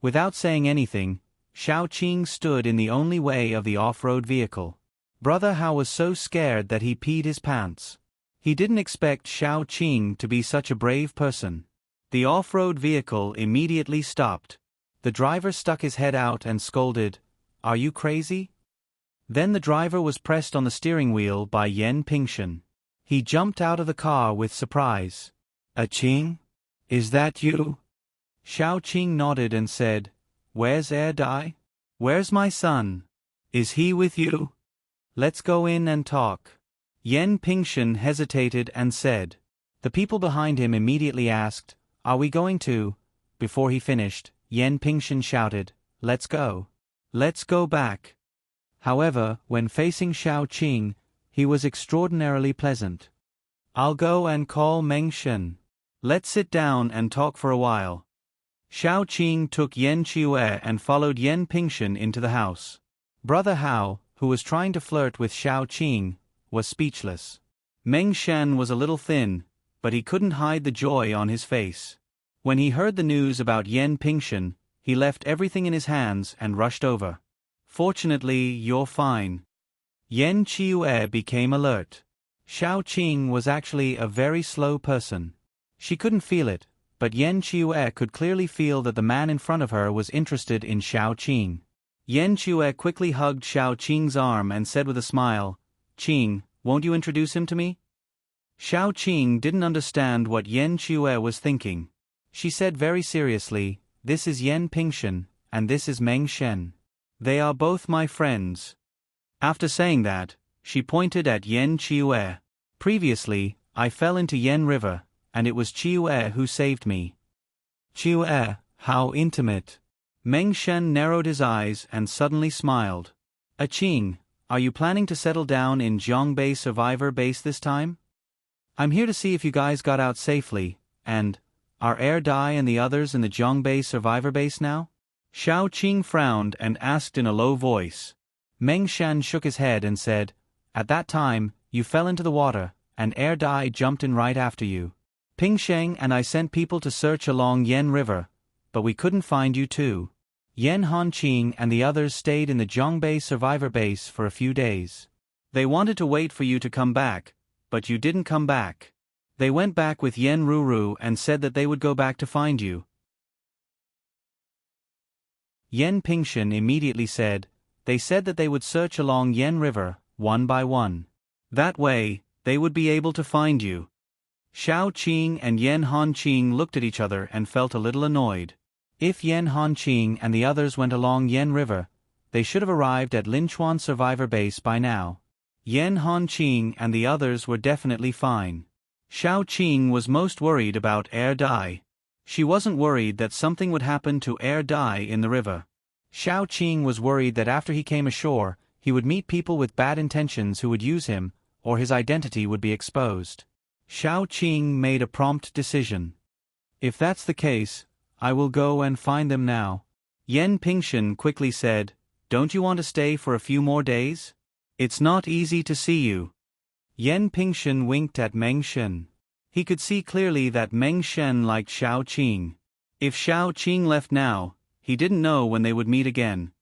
Without saying anything, Xiao Qing stood in the only way of the off-road vehicle. Brother Hao was so scared that he peed his pants. He didn't expect Xiao Qing to be such a brave person. The off-road vehicle immediately stopped. The driver stuck his head out and scolded, Are you crazy? Then the driver was pressed on the steering wheel by Yan Pingshan. He jumped out of the car with surprise. Qing? Is that you? Xiao Qing nodded and said, Where's Dai? Where's my son? Is he with you? Let's go in and talk. Yan Pingshan hesitated and said. The people behind him immediately asked, Are we going to? Before he finished, Yan Pingshan shouted, Let's go. Let's go back. However, when facing Xiao Qing, he was extraordinarily pleasant. I'll go and call Meng Shen. Let's sit down and talk for a while. Xiao Qing took Yan Chue and followed Yan Pingshan into the house. Brother Hao, who was trying to flirt with Xiao Qing, was speechless. Meng Shen was a little thin, but he couldn't hide the joy on his face. When he heard the news about Yan Pingshan, he left everything in his hands and rushed over. Fortunately, you're fine. Yan Chue became alert. Xiao Qing was actually a very slow person. She couldn't feel it, but Yan Chue could clearly feel that the man in front of her was interested in Xiao Qing. Yan Chue quickly hugged Xiao Qing's arm and said with a smile, Qing, won't you introduce him to me? Xiao Qing didn't understand what Yan Chue was thinking. She said very seriously, This is Yan Pingshan, and this is Meng Shen. They are both my friends. After saying that, she pointed at Yan Chue. Previously, I fell into Yan River, and it was Chue who saved me. Chue, how intimate. Meng Shen narrowed his eyes and suddenly smiled. Qing, are you planning to settle down in Zhongbei Survivor Base this time? I'm here to see if you guys got out safely, and, are Dai and the others in the Zhongbei Survivor Base now? Xiao Qing frowned and asked in a low voice. Meng Shen shook his head and said, At that time, you fell into the water, and Dai jumped in right after you. Ping Sheng and I sent people to search along Yan River, but we couldn't find you too. Yan Hanqing and the others stayed in the Zhongbei Survivor Base for a few days. They wanted to wait for you to come back, but you didn't come back. They went back with Yan Ruru and said that they would go back to find you. Yan Pingshan immediately said, They said that they would search along Yan River, one by one. That way, they would be able to find you. Xiao Qing and Yan Hanqing looked at each other and felt a little annoyed. If Yan Hanqing and the others went along Yan River, they should have arrived at Linchuan Survivor Base by now. Yan Hanqing and the others were definitely fine. Xiao Qing was most worried about Dai. She wasn't worried that something would happen to Dai in the river. Xiao Qing was worried that after he came ashore, he would meet people with bad intentions who would use him, or his identity would be exposed. Xiao Qing made a prompt decision. If that's the case, I will go and find them now. Yan Pingshan quickly said, Don't you want to stay for a few more days? It's not easy to see you. Yan Pingshan winked at Meng Shen. He could see clearly that Meng Shen liked Xiao Qing. If Xiao Qing left now, he didn't know when they would meet again.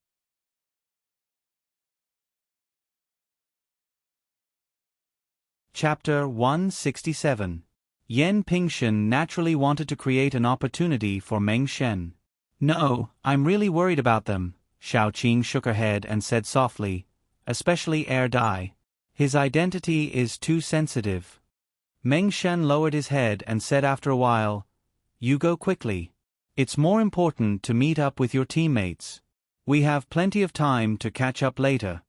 Chapter 167. Yan Pingshan naturally wanted to create an opportunity for Meng Shen. No, I'm really worried about them, Xiao Qing shook her head and said softly, especially Dai. His identity is too sensitive. Meng Shen lowered his head and said after a while, You go quickly. It's more important to meet up with your teammates. We have plenty of time to catch up later.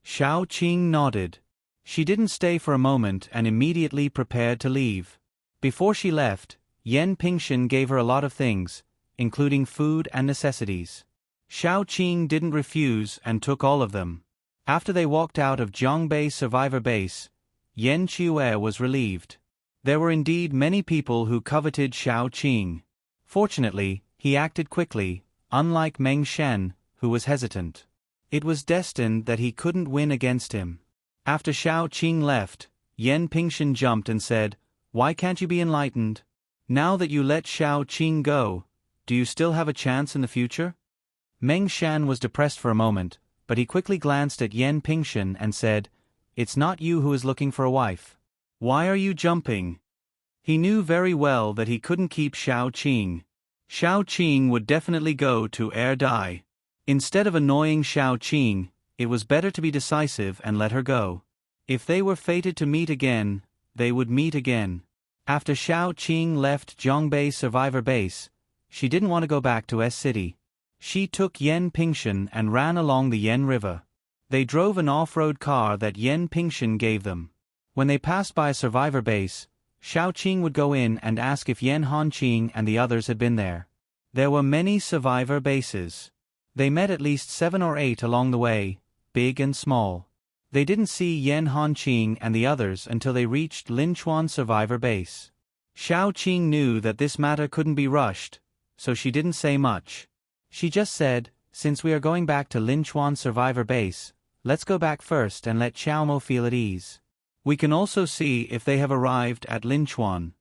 Xiao Qing nodded. She didn't stay for a moment and immediately prepared to leave. Before she left, Yan Pingshan gave her a lot of things, including food and necessities. Xiao Qing didn't refuse and took all of them. After they walked out of Zhongbei Survivor Base, Yan Chue was relieved. There were indeed many people who coveted Xiao Qing. Fortunately, he acted quickly, unlike Meng Shen, who was hesitant. It was destined that he couldn't win against him. After Xiao Qing left, Yan Pingshan jumped and said, Why can't you be enlightened? Now that you let Xiao Qing go, do you still have a chance in the future? Meng Shan was depressed for a moment, but he quickly glanced at Yan Pingshan and said, It's not you who is looking for a wife. Why are you jumping? He knew very well that he couldn't keep Xiao Qing. Xiao Qing would definitely go to Dai. Instead of annoying Xiao Qing, it was better to be decisive and let her go. If they were fated to meet again, they would meet again. After Xiao Qing left Zhongbei Survivor Base, she didn't want to go back to S City. She took Yan Pingshan and ran along the Yan River. They drove an off-road car that Yan Pingshan gave them. When they passed by a survivor base, Xiao Qing would go in and ask if Yan Hanqing and the others had been there. There were many survivor bases. They met at least 7 or 8 along the way, big and small. They didn't see Yan Hanqing and the others until they reached Linchuan Survivor Base. Xiao Qing knew that this matter couldn't be rushed, so she didn't say much. She just said, "Since we are going back to Linchuan Survivor Base, let's go back first and let Xiao Mo feel at ease. We can also see if they have arrived at Linchuan."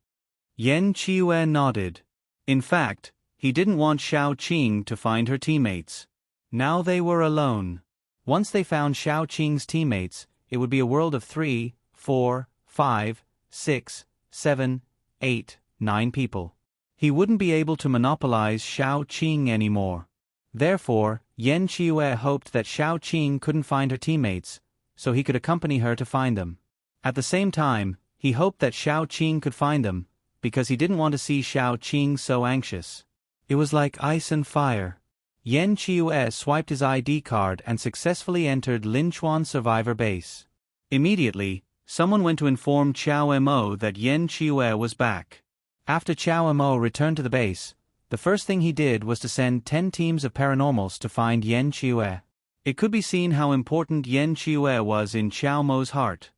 Yan Qiue nodded. In fact, he didn't want Xiao Qing to find her teammates. Now they were alone. Once they found Xiao Qing's teammates, it would be a world of 3, 4, 5, 6, 7, 8, 9 people. He wouldn't be able to monopolize Xiao Qing anymore. Therefore, Yan Qiue hoped that Xiao Qing couldn't find her teammates, so he could accompany her to find them. At the same time, he hoped that Xiao Qing could find them, because he didn't want to see Xiao Qing so anxious. It was like ice and fire. Yan Qiue swiped his ID card and successfully entered Linchuan Survivor Base. Immediately, someone went to inform Qiao Mo that Yan Qiue was back. After Qiao Mo returned to the base, the first thing he did was to send 10 teams of paranormals to find Yan Qiue. It could be seen how important Yan Qiue was in Qiao Mo's heart.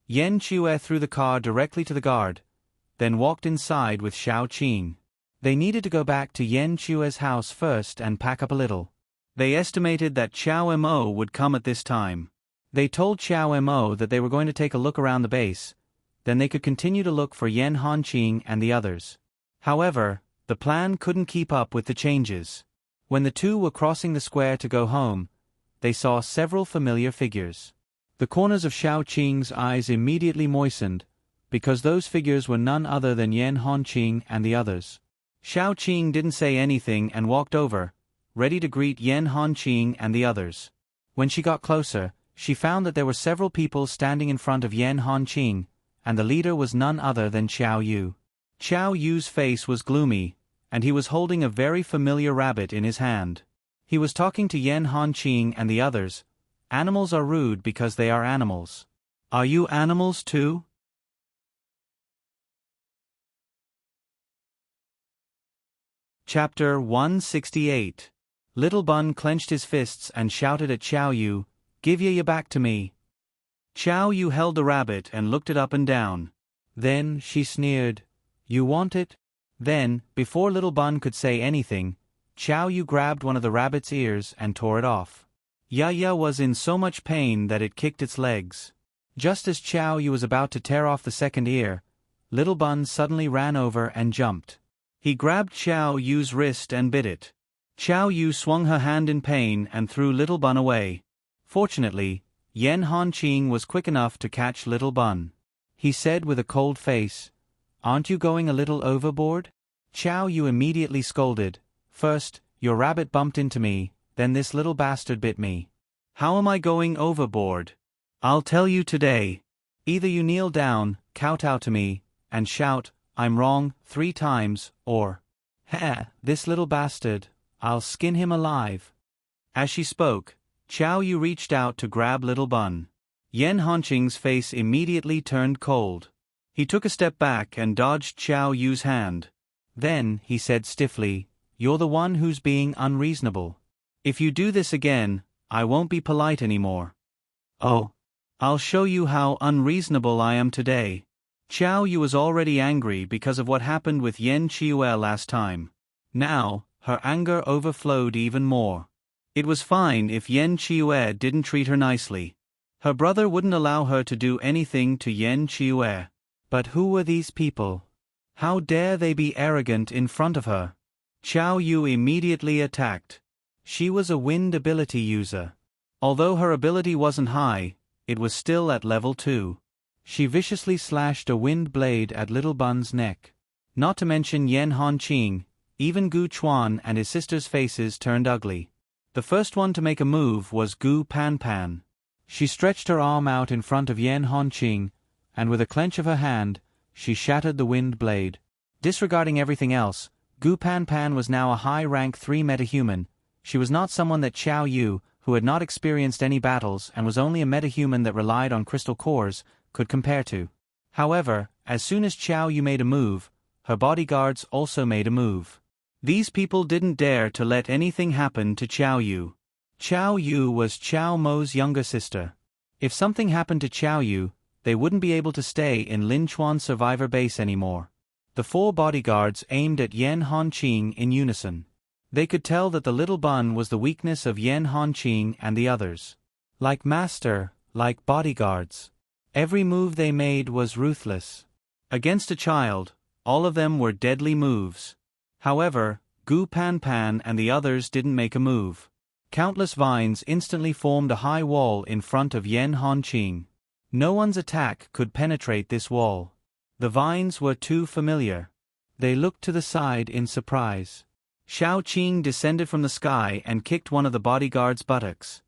Yan Qiue threw the car directly to the guard, then walked inside with Xiao Qing. They needed to go back to Yan Qiue's house first and pack up a little. They estimated that Qiao Mo would come at this time. They told Qiao Mo that they were going to take a look around the base, then they could continue to look for Yan Hanqing and the others. However, the plan couldn't keep up with the changes. When the two were crossing the square to go home, they saw several familiar figures. The corners of Xiao Qing's eyes immediately moistened, because those figures were none other than Yan Hanqing and the others. Xiao Qing didn't say anything and walked over, ready to greet Yan Hanqing and the others. When she got closer, she found that there were several people standing in front of Yan Hanqing, and the leader was none other than Xiao Yu. Xiao Yu's face was gloomy, and he was holding a very familiar rabbit in his hand. He was talking to Yan Hanqing and the others. Animals are rude because they are animals. Are you animals too? Chapter 168. Little Bun clenched his fists and shouted at Xiao Yu, "Give ye back to me." Xiao Yu held the rabbit and looked it up and down. Then she sneered, "You want it?" Then, before Little Bun could say anything, Xiao Yu grabbed one of the rabbit's ears and tore it off. Ya was in so much pain that it kicked its legs. Just as Xiao Yu was about to tear off the second ear, Little Bun suddenly ran over and jumped. He grabbed Xiao Yu's wrist and bit it. Xiao Yu swung her hand in pain and threw Little Bun away. Fortunately, Yan Hanqing was quick enough to catch Little Bun. He said with a cold face, "Aren't you going a little overboard?" Xiao Yu immediately scolded, "First, your rabbit bumped into me, then this little bastard bit me. How am I going overboard? I'll tell you today. Either you kneel down, kowtow to me, and shout, 'I'm wrong,' 3 times, or, 'Ha, this little bastard, I'll skin him alive.'" As she spoke, Xiao Yu reached out to grab Little Bun. Yan Hanqing's face immediately turned cold. He took a step back and dodged Xiao Yu's hand. Then, he said stiffly, "You're the one who's being unreasonable. If you do this again, I won't be polite anymore." "Oh, I'll show you how unreasonable I am today." Xiao Yu was already angry because of what happened with Yan Qiue last time. Now, her anger overflowed even more. It was fine if Yan Qiue didn't treat her nicely. Her brother wouldn't allow her to do anything to Yan Qiue. But who were these people? How dare they be arrogant in front of her? Xiao Yu immediately attacked. She was a wind ability user. Although her ability wasn't high, it was still at level 2. She viciously slashed a wind blade at Little Bun's neck. Not to mention Yan Hanqing, even Gu Chuan and his sister's faces turned ugly. The first one to make a move was Gu Panpan. She stretched her arm out in front of Yan Honqing, and with a clench of her hand, she shattered the wind blade. Disregarding everything else, Gu Panpan was now a high-rank 3 metahuman. She was not someone that Qiao Yu, who had not experienced any battles and was only a metahuman that relied on crystal cores, could compare to. However, as soon as Qiao Yu made a move, her bodyguards also made a move. These people didn't dare to let anything happen to Qiao Yu. Qiao Yu was Qiao Mo's younger sister. If something happened to Qiao Yu, they wouldn't be able to stay in Lin Chuan survivor base anymore. The 4 bodyguards aimed at Yan Honqing in unison. They could tell that the little bun was the weakness of Yan Honqing and the others. Like master, like bodyguards. Every move they made was ruthless. Against a child, all of them were deadly moves. However, Gu Panpan and the others didn't make a move. Countless vines instantly formed a high wall in front of Yan Honqing. No one's attack could penetrate this wall. The vines were too familiar. They looked to the side in surprise. Shao Qing descended from the sky and kicked one of the bodyguard's buttocks.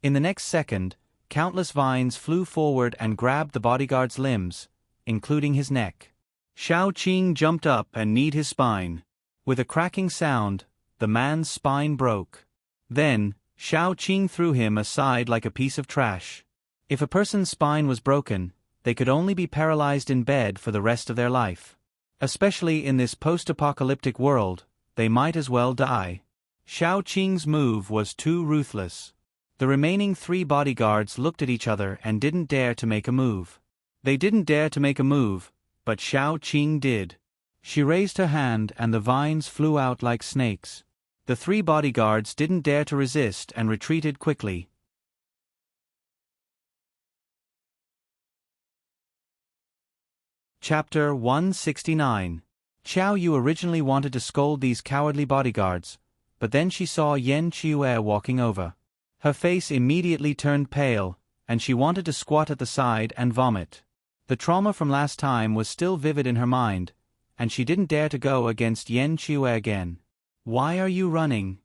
In the next second, countless vines flew forward and grabbed the bodyguard's limbs, including his neck. Shao Qing jumped up and kneed his spine. With a cracking sound, the man's spine broke. Then, Shao Qing threw him aside like a piece of trash. If a person's spine was broken, they could only be paralyzed in bed for the rest of their life. Especially in this post-apocalyptic world, they might as well die. Shao Qing's move was too ruthless. The remaining 3 bodyguards looked at each other and didn't dare to make a move. They didn't dare to make a move, but Shao Qing did. She raised her hand and the vines flew out like snakes. The 3 bodyguards didn't dare to resist and retreated quickly. Chapter 169. Qiao Yu originally wanted to scold these cowardly bodyguards, but then she saw Yan Qiue walking over. Her face immediately turned pale, and she wanted to squat at the side and vomit. The trauma from last time was still vivid in her mind, and she didn't dare to go against Yan Qiue again. "Why are you running?"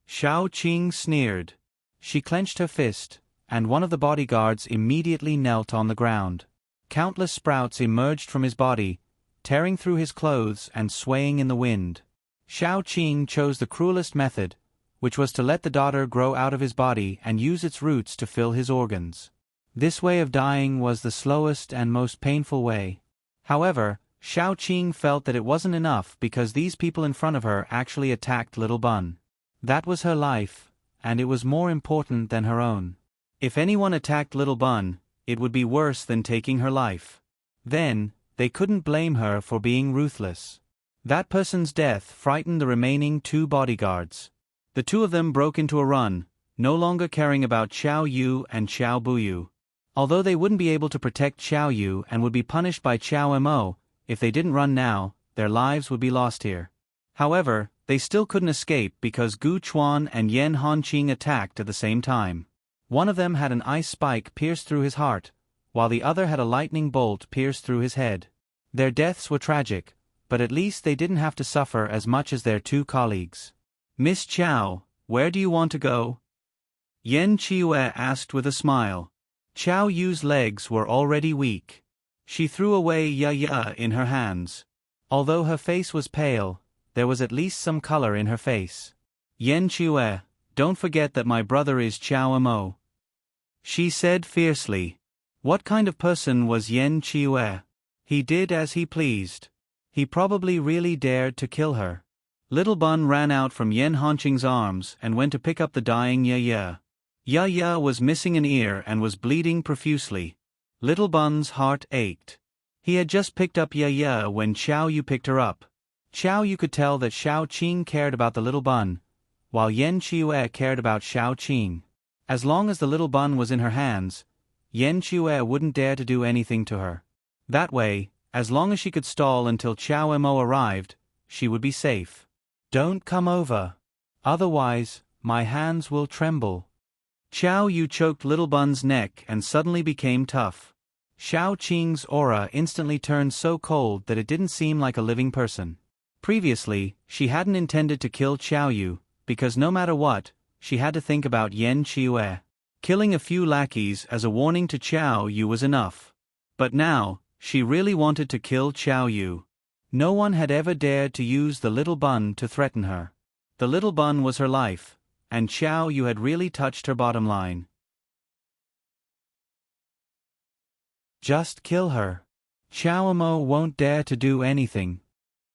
Shao Qing sneered. She clenched her fist, and one of the bodyguards immediately knelt on the ground. Countless sprouts emerged from his body, tearing through his clothes and swaying in the wind. Shao Qing chose the cruelest method, which was to let the daughter grow out of his body and use its roots to fill his organs. This way of dying was the slowest and most painful way. However, Shao Qing felt that it wasn't enough because these people in front of her actually attacked Little Bun. That was her life, and it was more important than her own. If anyone attacked Little Bun, it would be worse than taking her life. Then, they couldn't blame her for being ruthless. That person's death frightened the remaining 2 bodyguards. The 2 of them broke into a run, no longer caring about Qiao Yu and Qiao Buyu. Although they wouldn't be able to protect Qiao Yu and would be punished by Qiao Mo, if they didn't run now, their lives would be lost here. However, they still couldn't escape because Gu Chuan and Yan Honqing attacked at the same time. One of them had an ice spike pierced through his heart, while the other had a lightning bolt pierced through his head. Their deaths were tragic, but at least they didn't have to suffer as much as their 2 colleagues. "Miss Qiao, where do you want to go?" Yan Qiue asked with a smile. Qiao Yu's legs were already weak. She threw away ya in her hands. Although her face was pale, there was at least some color in her face. "Yan Qiue, don't forget that my brother is Qiao Mo," she said fiercely. What kind of person was Yan Qiue? He did as he pleased. He probably really dared to kill her. Little Bun ran out from Yan Honqing's arms and went to pick up the dying Ya. Ya was missing an ear and was bleeding profusely. Little Bun's heart ached. He had just picked up Ya when Qiao Yu picked her up. Qiao Yu could tell that Shao Qing cared about the Little Bun, while Yan Qiue cared about Shao Qing. As long as the Little Bun was in her hands, Yan Qiue wouldn't dare to do anything to her. That way, as long as she could stall until Qiao Mo arrived, she would be safe. "Don't come over. Otherwise, my hands will tremble." Qiao Yu choked Little Bun's neck and suddenly became tough. Shao Qing's aura instantly turned so cold that it didn't seem like a living person. Previously, she hadn't intended to kill Qiao Yu, because no matter what, she had to think about Yen Qiue. Killing a few lackeys as a warning to Qiao Yu was enough. But now, she really wanted to kill Qiao Yu. No one had ever dared to use the little bun to threaten her. The little bun was her life, and Qiao Yu had really touched her bottom line. Just kill her. Xiao Mo won't dare to do anything.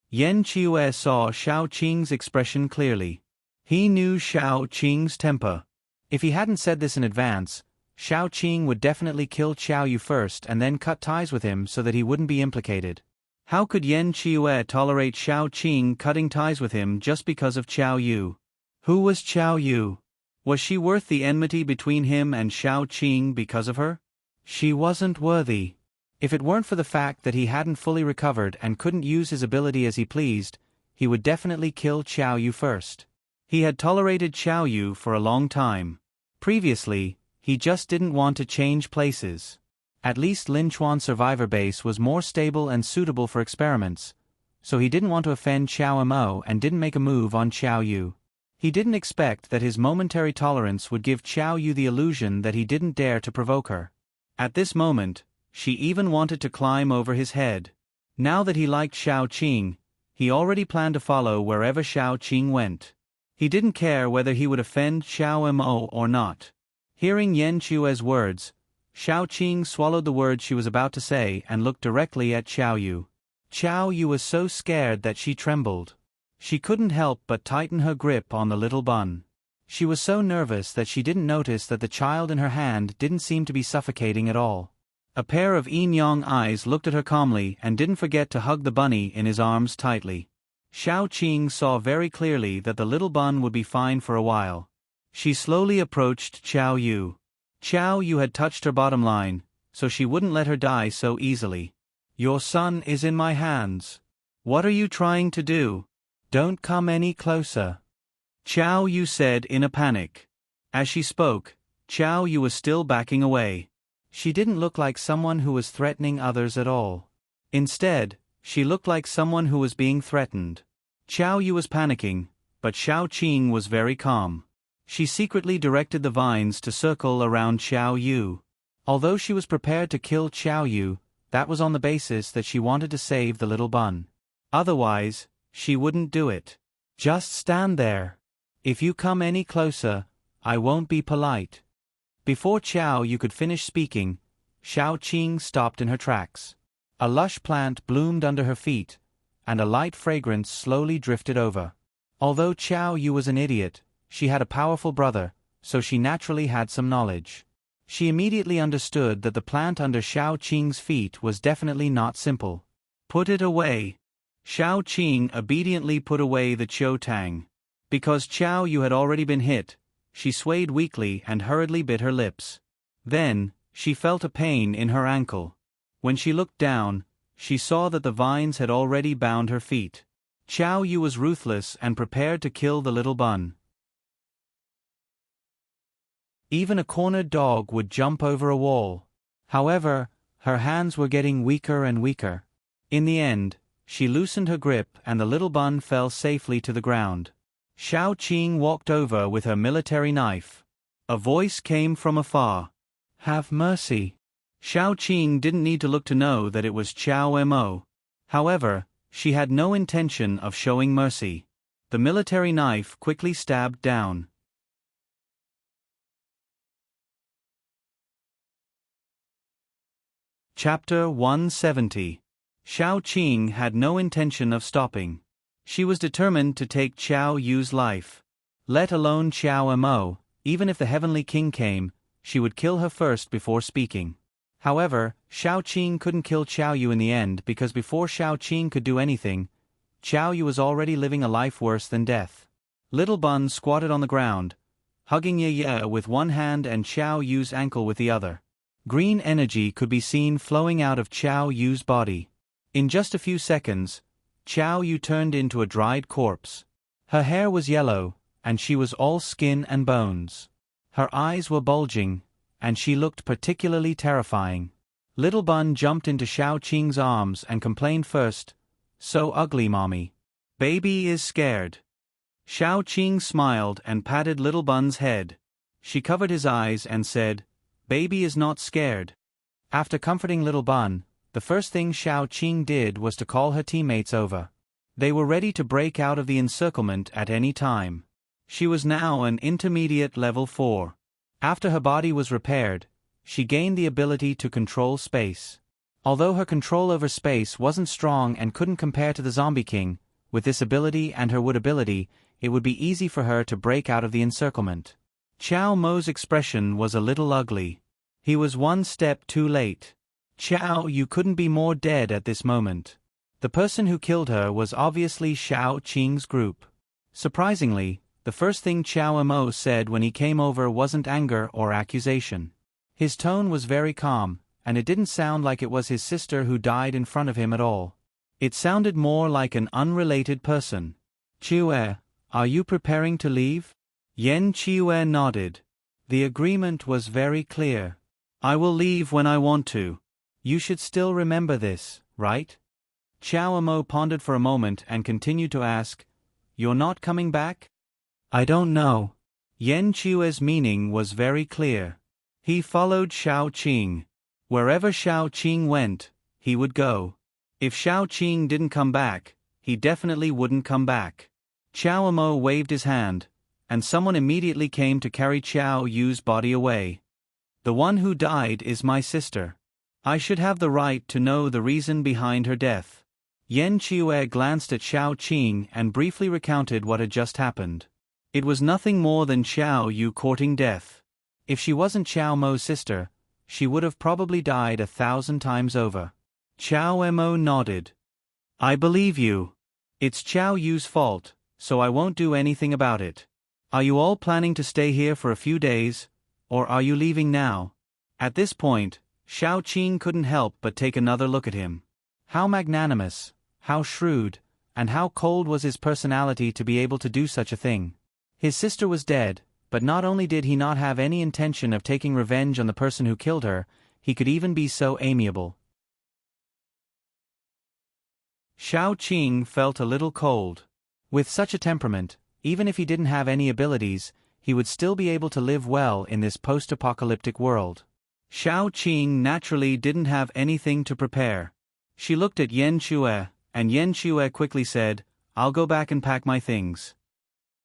Yen Qiue saw Shao Qing's expression clearly. He knew Shao Qing's temper. If he hadn't said this in advance, Shao Qing would definitely kill Qiao Yu first and then cut ties with him so that he wouldn't be implicated. How could Yen Qiue tolerate Shao Qing cutting ties with him just because of Qiao Yu? Who was Qiao Yu? Was she worth the enmity between him and Shao Qing because of her? She wasn't worthy. If it weren't for the fact that he hadn't fully recovered and couldn't use his ability as he pleased, he would definitely kill Qiao Yu first. He had tolerated Qiao Yu for a long time. Previously, he just didn't want to change places. At least Lin Chuan Survivor Base was more stable and suitable for experiments, so he didn't want to offend Xiao Mo and didn't make a move on Qiao Yu. He didn't expect that his momentary tolerance would give Qiao Yu the illusion that he didn't dare to provoke her. At this moment, she even wanted to climb over his head. Now that he liked Shao Qing, he already planned to follow wherever Shao Qing went. He didn't care whether he would offend Xiao Mo or not. Hearing Yen Qiue's words, Shao Qing swallowed the words she was about to say and looked directly at Qiao Yu. Qiao Yu was so scared that she trembled. She couldn't help but tighten her grip on the little bun. She was so nervous that she didn't notice that the child in her hand didn't seem to be suffocating at all. A pair of yin-yang eyes looked at her calmly and didn't forget to hug the bunny in his arms tightly. Shao Qing saw very clearly that the little bun would be fine for a while. She slowly approached Qiao Yu. Qiao Yu had touched her bottom line, so she wouldn't let her die so easily. Your son is in my hands. What are you trying to do? Don't come any closer. Qiao Yu said in a panic. As she spoke, Qiao Yu was still backing away. She didn't look like someone who was threatening others at all. Instead, she looked like someone who was being threatened. Qiao Yu was panicking, but Shao Qing was very calm. She secretly directed the vines to circle around Qiao Yu. Although she was prepared to kill Qiao Yu, that was on the basis that she wanted to save the little bun. Otherwise, she wouldn't do it. Just stand there. If you come any closer, I won't be polite. Before Qiao Yu could finish speaking, Shao Qing stopped in her tracks. A lush plant bloomed under her feet, and a light fragrance slowly drifted over. Although Qiao Yu was an idiot, she had a powerful brother, so she naturally had some knowledge. She immediately understood that the plant under Shao Qing's feet was definitely not simple. Put it away. Shao Qing obediently put away the Qiu Tang. Because Qiao Yu had already been hit, she swayed weakly and hurriedly bit her lips. Then, she felt a pain in her ankle. When she looked down, she saw that the vines had already bound her feet. Qiao Yu was ruthless and prepared to kill the little bun. Even a cornered dog would jump over a wall. However, her hands were getting weaker and weaker. In the end, she loosened her grip and the little bun fell safely to the ground. Shao Qing walked over with her military knife. A voice came from afar. Have mercy. Shao Qing didn't need to look to know that it was Qiao Mo. However, she had no intention of showing mercy. The military knife quickly stabbed down. Chapter 170. Shao Qing had no intention of stopping. She was determined to take Qiao Yu's life. Let alone Qiao Mo, even if the Heavenly King came, she would kill her first before speaking. However, Shao Qing couldn't kill Qiao Yu in the end because before Shao Qing could do anything, Qiao Yu was already living a life worse than death. Little Bun squatted on the ground, hugging Ye with one hand and Qiao Yu's ankle with the other. Green energy could be seen flowing out of Qiao Yu's body. In just a few seconds, Qiao Yu turned into a dried corpse. Her hair was yellow, and she was all skin and bones. Her eyes were bulging, and she looked particularly terrifying. Little Bun jumped into Shao Qing's arms and complained first, "So ugly, mommy. Baby is scared." Xiao Qing smiled and patted Little Bun's head. She covered his eyes and said, "Baby is not scared." After comforting Little Bun, the first thing Xiao Qing did was to call her teammates over. They were ready to break out of the encirclement at any time. She was now an intermediate level 4. After her body was repaired, she gained the ability to control space. Although her control over space wasn't strong and couldn't compare to the Zombie King, with this ability and her wood ability, it would be easy for her to break out of the encirclement. Qiao Mo's expression was a little ugly. He was one step too late. Qiao, you couldn't be more dead at this moment. The person who killed her was obviously Xiao Qing's group. Surprisingly, the first thing Qiao Mo said when he came over wasn't anger or accusation. His tone was very calm, and it didn't sound like it was his sister who died in front of him at all. It sounded more like an unrelated person. "Qiue, are you preparing to leave?" Yen Qiue nodded. The agreement was very clear. "I will leave when I want to. You should still remember this, right?" Qiao Mo pondered for a moment and continued to ask, "You're not coming back?" "I don't know." Yen Qiue's meaning was very clear. He followed Xiao Qing. Wherever Xiao Qing went, he would go. If Xiao Qing didn't come back, he definitely wouldn't come back. Qiao Mo waved his hand, and someone immediately came to carry Qiao Yu's body away. "The one who died is my sister. I should have the right to know the reason behind her death." Yen Qiue glanced at Xiao Qing and briefly recounted what had just happened. It was nothing more than Xiao Yu courting death. If she wasn't Qiao Mo's sister, she would have probably died 1,000 times over. Qiao Mo nodded. "I believe you. It's Qiao Yu's fault, so I won't do anything about it. Are you all planning to stay here for a few days, or are you leaving now?" At this point, Xiao Qing couldn't help but take another look at him. How magnanimous, how shrewd, and how cold was his personality to be able to do such a thing. His sister was dead, but not only did he not have any intention of taking revenge on the person who killed her, he could even be so amiable. Xiao Qing felt a little cold. With such a temperament, even if he didn't have any abilities, he would still be able to live well in this post-apocalyptic world. Xiao Qing naturally didn't have anything to prepare. She looked at Yen Qiue, and Yen Qiue quickly said, "I'll go back and pack my things."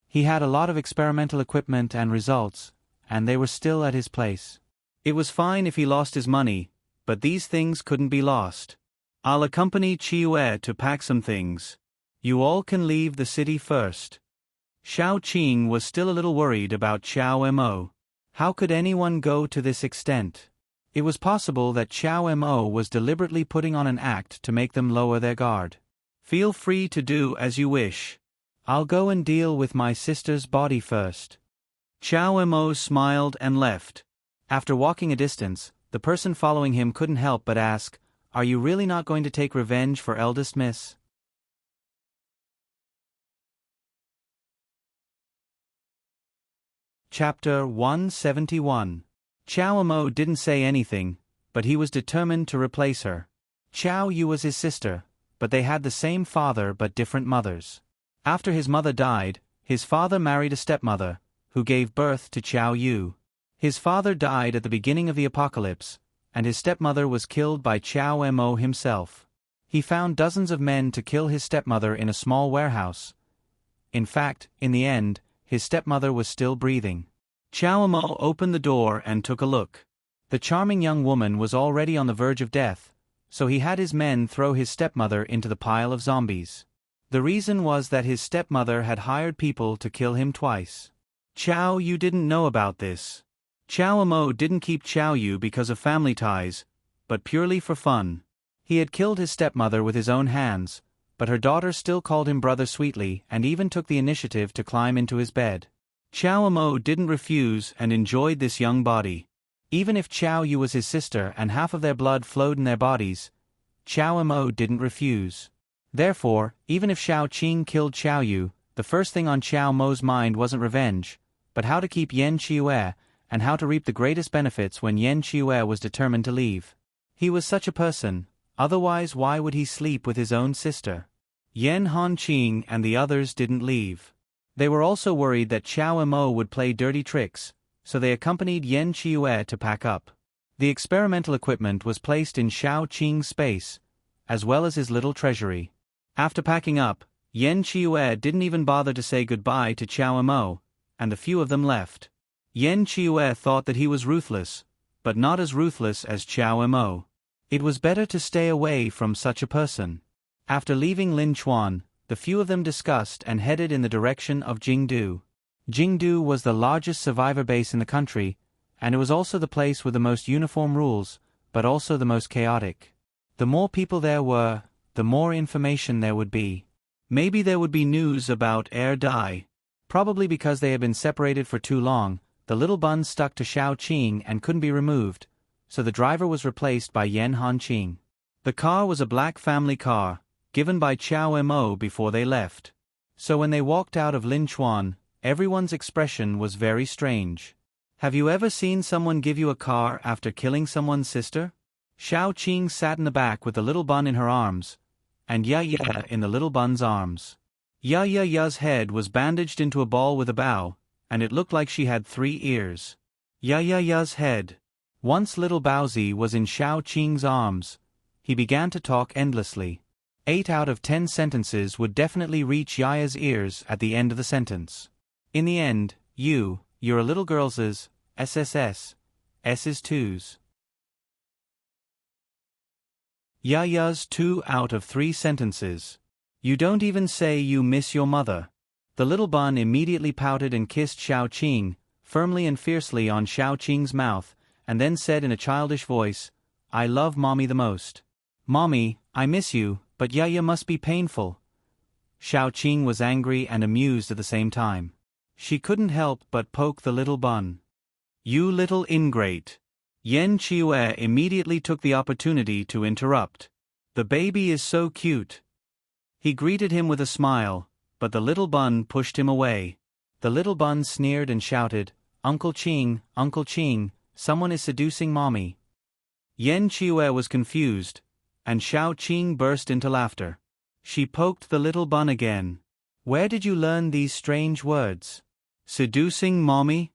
He had a lot of experimental equipment and results, and they were still at his place. It was fine if he lost his money, but these things couldn't be lost. "I'll accompany Qiue to pack some things. You all can leave the city first." Xiao Qing was still a little worried about Qiao Mo. How could anyone go to this extent? It was possible that Qiao Mo was deliberately putting on an act to make them lower their guard. "Feel free to do as you wish. I'll go and deal with my sister's body first." Qiao Mo smiled and left. After walking a distance, the person following him couldn't help but ask, "Are you really not going to take revenge for eldest miss?" Chapter 171. Qiao Mo didn't say anything, but he was determined to replace her. Qiao Yu was his sister, but they had the same father but different mothers. After his mother died, his father married a stepmother, who gave birth to Qiao Yu. His father died at the beginning of the apocalypse, and his stepmother was killed by Qiao Mo himself. He found dozens of men to kill his stepmother in a small warehouse. In fact, in the end, his stepmother was still breathing. Qiao Mo opened the door and took a look. The charming young woman was already on the verge of death, so he had his men throw his stepmother into the pile of zombies. The reason was that his stepmother had hired people to kill him twice. Qiao Yu didn't know about this. Qiao Mo didn't keep Qiao Yu because of family ties, but purely for fun. He had killed his stepmother with his own hands, but her daughter still called him brother sweetly and even took the initiative to climb into his bed. Qiao Mo didn't refuse and enjoyed this young body. Even if Qiao Yu was his sister and half of their blood flowed in their bodies, Qiao Mo didn't refuse. Therefore, even if Xiao Qing killed Qiao Yu, the first thing on Qiao Mo's mind wasn't revenge, but how to keep Yen Qiue, and how to reap the greatest benefits when Yen Qiue was determined to leave. He was such a person, otherwise why would he sleep with his own sister? Yen Hanqing and the others didn't leave. They were also worried that Xiao Mo would play dirty tricks, so they accompanied Yen Qiue to pack up. The experimental equipment was placed in Xiao Qing's space, as well as his little treasury. After packing up, Yen Qiue didn't even bother to say goodbye to Xiao Mo, and the few of them left. Yen Qiue thought that he was ruthless, but not as ruthless as Xiao Mo. It was better to stay away from such a person. After leaving Lin Chuan, the few of them discussed and headed in the direction of Jingdu. Jingdu was the largest survivor base in the country, and it was also the place with the most uniform rules, but also the most chaotic. The more people there were, the more information there would be. Maybe there would be news about Dai. Probably because they had been separated for too long, the little bun stuck to Xiao Qing and couldn't be removed, so the driver was replaced by Yan Hanqing. The car was a black family car, given by Xiao Mo before they left. So when they walked out of Lin Chuan, everyone's expression was very strange. Have you ever seen someone give you a car after killing someone's sister? Xiao Qing sat in the back with the little bun in her arms, and Ya in the little bun's arms. Ya's head was bandaged into a ball with a bow, and it looked like she had 3 ears. Ya's head. Once little Baozi was in Xiao Qing's arms, he began to talk endlessly. 8 out of 10 sentences would definitely reach Yaya's ears at the end of the sentence. In the end, you're a little girl's SSS, S's 2's. Yaya's 2 out of 3 sentences. You don't even say you miss your mother. The little bun immediately pouted and kissed Xiao Qing, firmly and fiercely on Xiao Qing's mouth, and then said in a childish voice, I love Mommy the most. Mommy, I miss you, but Yaya must be painful. Xiao Qing was angry and amused at the same time. She couldn't help but poke the little bun. You little ingrate. Yen Qiue immediately took the opportunity to interrupt. The baby is so cute. He greeted him with a smile, but the little bun pushed him away. The little bun sneered and shouted, Uncle Qing, someone is seducing Mommy. Yen Qiue was confused, and Xiao Qing burst into laughter. She poked the little bun again. Where did you learn these strange words? Seducing Mommy?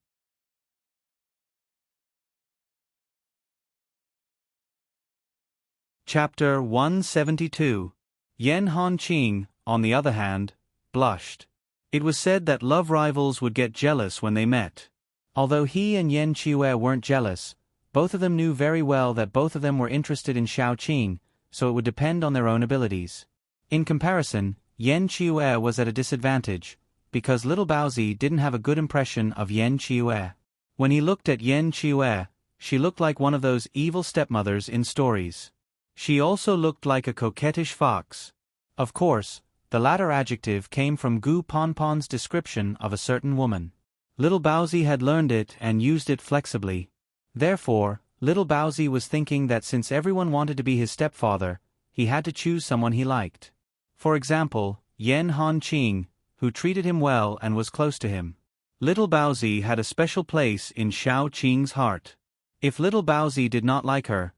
Chapter 172. Yan Hanqing, on the other hand, blushed. It was said that love rivals would get jealous when they met. Although he and Yen Qiue weren't jealous, both of them knew very well that both of them were interested in Xiao Qing, so it would depend on their own abilities. In comparison, Yen Qiue was at a disadvantage, because little Baozi didn't have a good impression of Yen Qiue. When he looked at Yen Qiue, she looked like one of those evil stepmothers in stories. She also looked like a coquettish fox. Of course, the latter adjective came from Gu Ponpon's description of a certain woman. Little Baozi had learned it and used it flexibly. Therefore, little Baozi was thinking that since everyone wanted to be his stepfather, he had to choose someone he liked. For example, Yan Hanqing, who treated him well and was close to him. Little Baozi had a special place in Xiao Qing's heart. If little Baozi did not like her,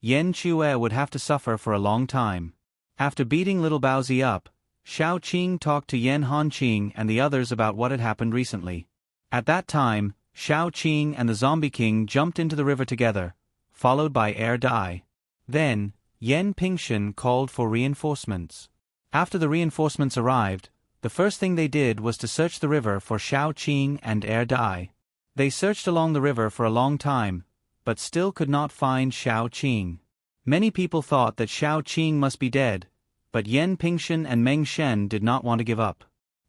Yen Qiue would have to suffer for a long time. After beating little Baozi up, Xiao Qing talked to Yan Hanqing and the others about what had happened recently. At that time, Xiao Qing and the Zombie King jumped into the river together, followed by Dai. Then, Yen Pingshan called for reinforcements. After the reinforcements arrived, the first thing they did was to search the river for Xiao Qing and Dai. They searched along the river for a long time, but still could not find Xiao Qing. Many people thought that Xiao Qing must be dead, but Yen Pingshan and Meng Shen did not want to give up.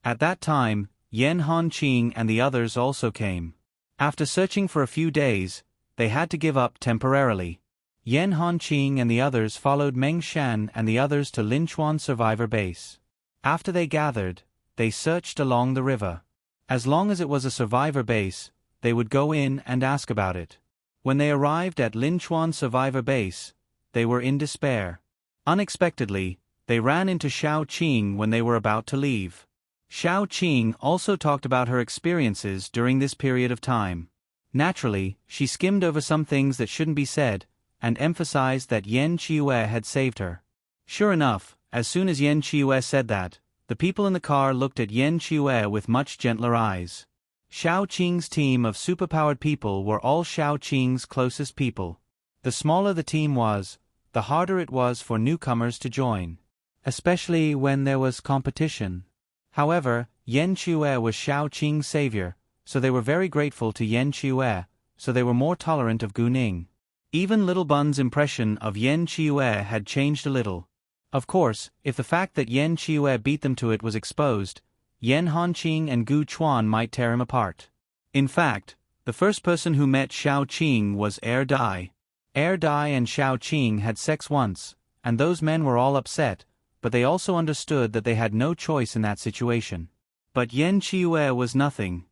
At that time, Yan Hanqing and the others also came. After searching for a few days, they had to give up temporarily. Yan Hanqing and the others followed Meng Shan and the others to Linchuan Survivor Base. After they gathered, they searched along the river. As long as it was a survivor base, they would go in and ask about it. When they arrived at Linchuan Survivor Base, they were in despair. Unexpectedly, they ran into Xiao Qing when they were about to leave. Xiao Qing also talked about her experiences during this period of time. Naturally, she skimmed over some things that shouldn't be said, and emphasized that Yen Qiue had saved her. Sure enough, as soon as Yen Qiue said that, The people in the car looked at Yan Chue with much gentler eyes. Xiao Qing's team of superpowered people were all Xiao Qing's closest people. The smaller the team was, the harder it was for newcomers to join, especially when there was competition. However, Yan Chue was Xiao Qing's savior, so they were very grateful to Yan Chue, so they were more tolerant of Gu Ning. Even Little Bun's impression of Yan Chue had changed a little. Of course, if the fact that Yan Chue beat them to it was exposed, Yan Hanqing and Gu Chuan might tear him apart. In fact, the first person who met Xiao Qing was Dai. Dai and Xiao Qing had sex once, and those men were all upset, but they also understood that they had no choice in that situation. But Yan Chue was nothing.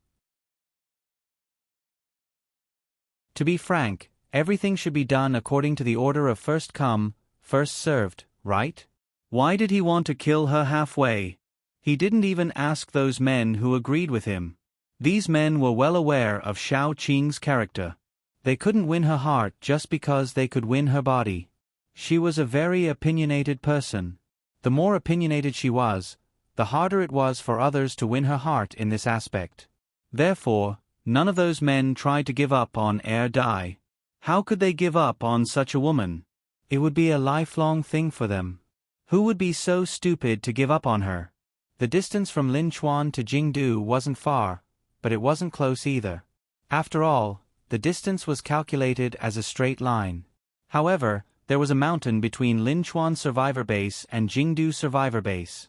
To be frank, everything should be done according to the order of first come, first served, right? Why did he want to kill her halfway? He didn't even ask those men who agreed with him. These men were well aware of Xiao Qing's character. They couldn't win her heart just because they could win her body. She was a very opinionated person. The more opinionated she was, the harder it was for others to win her heart in this aspect. Therefore, none of those men tried to give up on Dai. How could they give up on such a woman? It would be a lifelong thing for them. Who would be so stupid to give up on her? The distance from Linchuan to Jingdu wasn't far, but it wasn't close either. After all, the distance was calculated as a straight line. However, there was a mountain between Linchuan Survivor Base and Jingdu Survivor Base.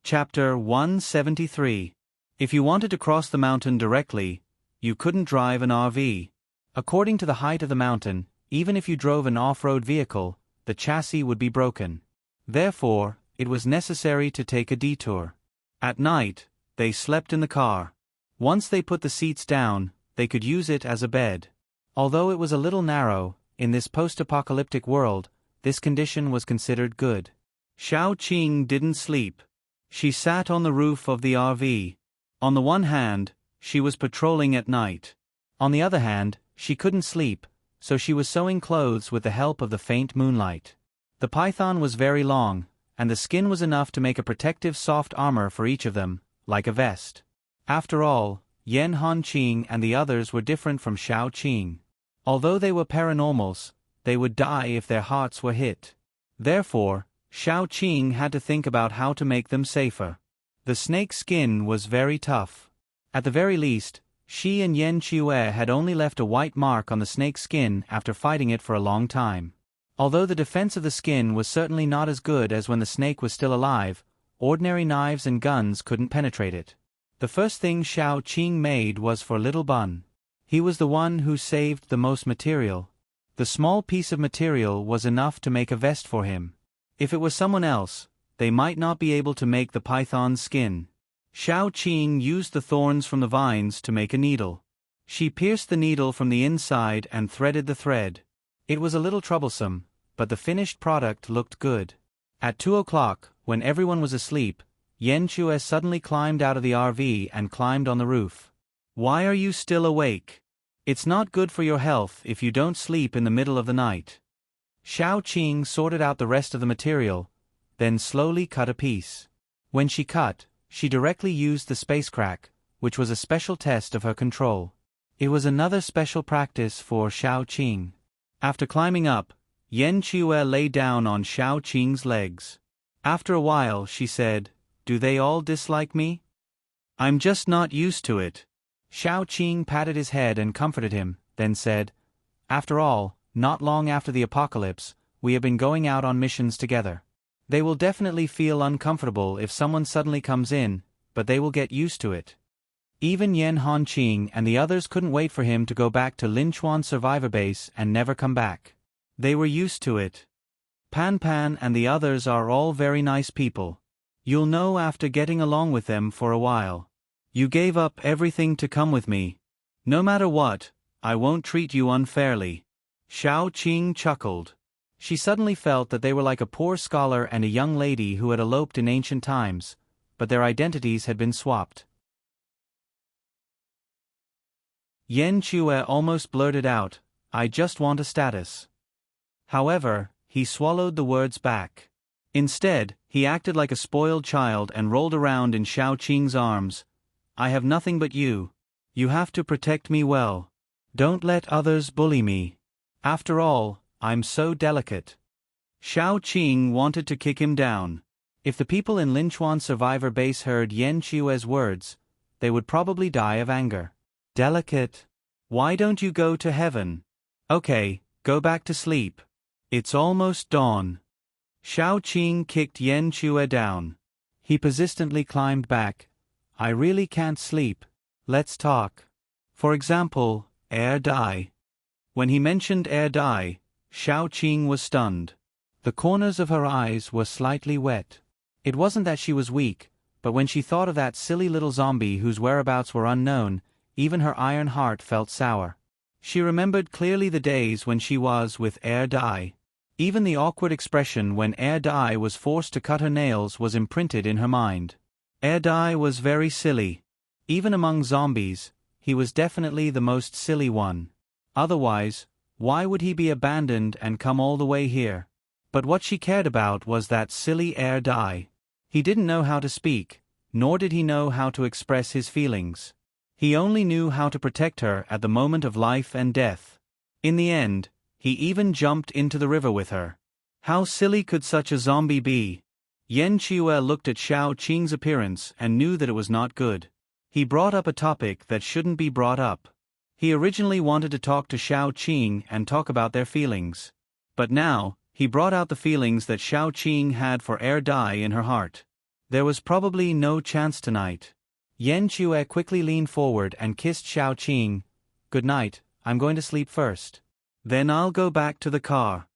Chapter 173. If you wanted to cross the mountain directly, you couldn't drive an RV. According to the height of the mountain, even if you drove an off-road vehicle, the chassis would be broken. Therefore, it was necessary to take a detour. At night, they slept in the car. Once they put the seats down, they could use it as a bed. Although it was a little narrow, in this post-apocalyptic world, this condition was considered good. Xiao Qing didn't sleep. She sat on the roof of the RV. On the one hand, she was patrolling at night. On the other hand, she couldn't sleep, so she was sewing clothes with the help of the faint moonlight. The python was very long, and the skin was enough to make a protective soft armor for each of them, like a vest. After all, Yan Hanqing and the others were different from Xiao Qing. Although they were paranormals, they would die if their hearts were hit. Therefore, Xiao Qing had to think about how to make them safer. The snake skin was very tough. At the very least, she and Yan Chue had only left a white mark on the snake skin after fighting it for a long time. Although the defense of the skin was certainly not as good as when the snake was still alive, ordinary knives and guns couldn't penetrate it. The first thing Xiao Qing made was for Little Bun. He was the one who saved the most material. The small piece of material was enough to make a vest for him. If it was someone else, they might not be able to make the python's skin. Xiao Qing used the thorns from the vines to make a needle. She pierced the needle from the inside and threaded the thread. It was a little troublesome, but the finished product looked good. At 2 o'clock, when everyone was asleep, Yan Chue suddenly climbed out of the RV and climbed on the roof. Why are you still awake? It's not good for your health if you don't sleep in the middle of the night. Xiao Qing sorted out the rest of the material, then slowly cut a piece. When she cut, she directly used the space crack, which was a special test of her control. It was another special practice for Xiao Qing. After climbing up, Yan Chue lay down on Xiao Qing's legs. After a while she said, "Do they all dislike me? I'm just not used to it." Xiao Qing patted his head and comforted him, then said, "After all, not long after the apocalypse, we have been going out on missions together. They will definitely feel uncomfortable if someone suddenly comes in, but they will get used to it." Even Yan Hanqing and the others couldn't wait for him to go back to Linchuan Survivor Base and never come back. They were used to it. Pan Pan and the others are all very nice people. You'll know after getting along with them for a while. You gave up everything to come with me. No matter what, I won't treat you unfairly. Xiao Qing chuckled. She suddenly felt that they were like a poor scholar and a young lady who had eloped in ancient times, but their identities had been swapped. Yan Chue almost blurted out, "I just want a status." However, he swallowed the words back. Instead, he acted like a spoiled child and rolled around in Xiao Qing's arms. I have nothing but you. You have to protect me well. Don't let others bully me. After all, I'm so delicate. Xiao Qing wanted to kick him down. If the people in Linchuan survivor base heard Yan Qiue's words, they would probably die of anger. Delicate? Why don't you go to heaven? Okay, go back to sleep. It's almost dawn. Xiao Qing kicked Yan Qiue down. He persistently climbed back. I really can't sleep. Let's talk. For example, Dai. When he mentioned Dai, Xiao Qing was stunned. The corners of her eyes were slightly wet. It wasn't that she was weak, but when she thought of that silly little zombie whose whereabouts were unknown, even her iron heart felt sour. She remembered clearly the days when she was with Dai. Even the awkward expression when Dai was forced to cut her nails was imprinted in her mind. Dai was very silly. Even among zombies, he was definitely the most silly one. Otherwise, why would he be abandoned and come all the way here? But what she cared about was that silly Dai. He didn't know how to speak, nor did he know how to express his feelings. He only knew how to protect her at the moment of life and death. In the end, he even jumped into the river with her. How silly could such a zombie be? Yan Qiue looked at Xiao Qing's appearance and knew that it was not good. He brought up a topic that shouldn't be brought up. He originally wanted to talk to Xiao Qing and talk about their feelings. But now, he brought out the feelings that Xiao Qing had for Dai in her heart. There was probably no chance tonight. Yan Qiue quickly leaned forward and kissed Xiao Qing. Good night, I'm going to sleep first. Then I'll go back to the car.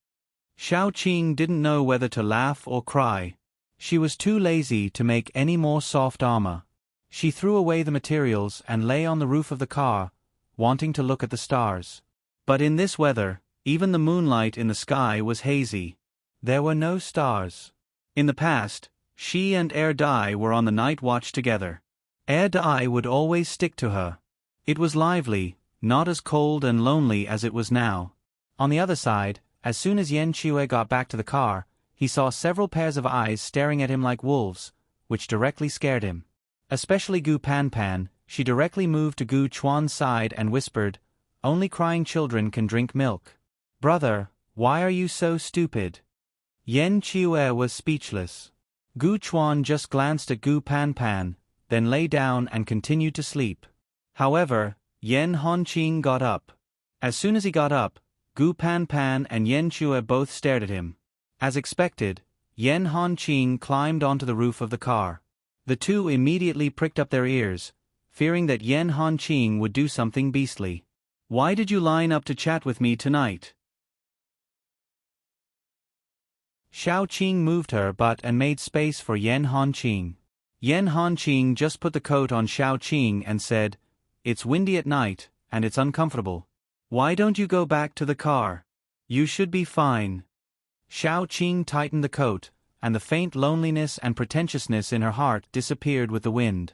Xiao Qing didn't know whether to laugh or cry. She was too lazy to make any more soft armor. She threw away the materials and lay on the roof of the car, wanting to look at the stars. But in this weather, even the moonlight in the sky was hazy. There were no stars. In the past, she and Dai were on the night watch together. Dai would always stick to her. It was lively, not as cold and lonely as it was now. On the other side, as soon as Yan Qiue got back to the car, he saw several pairs of eyes staring at him like wolves, which directly scared him. Especially Gu Panpan. She directly moved to Gu Chuan's side and whispered, "Only crying children can drink milk." "Brother, why are you so stupid?" Yan Qiue was speechless. Gu Chuan just glanced at Gu Panpan, then lay down and continued to sleep. However, Yan Honqing got up. As soon as he got up, Gu Panpan and Yan Qiue both stared at him. As expected, Yan Honqing climbed onto the roof of the car. The two immediately pricked up their ears, fearing that Yan Honqing would do something beastly. "Why did you line up to chat with me tonight?" Xiao Qing moved her butt and made space for Yan Honqing. Yan Honqing just put the coat on Xiao Qing and said, "It's windy at night, and it's uncomfortable. Why don't you go back to the car? You should be fine." Xiao Qing tightened the coat, and the faint loneliness and pretentiousness in her heart disappeared with the wind.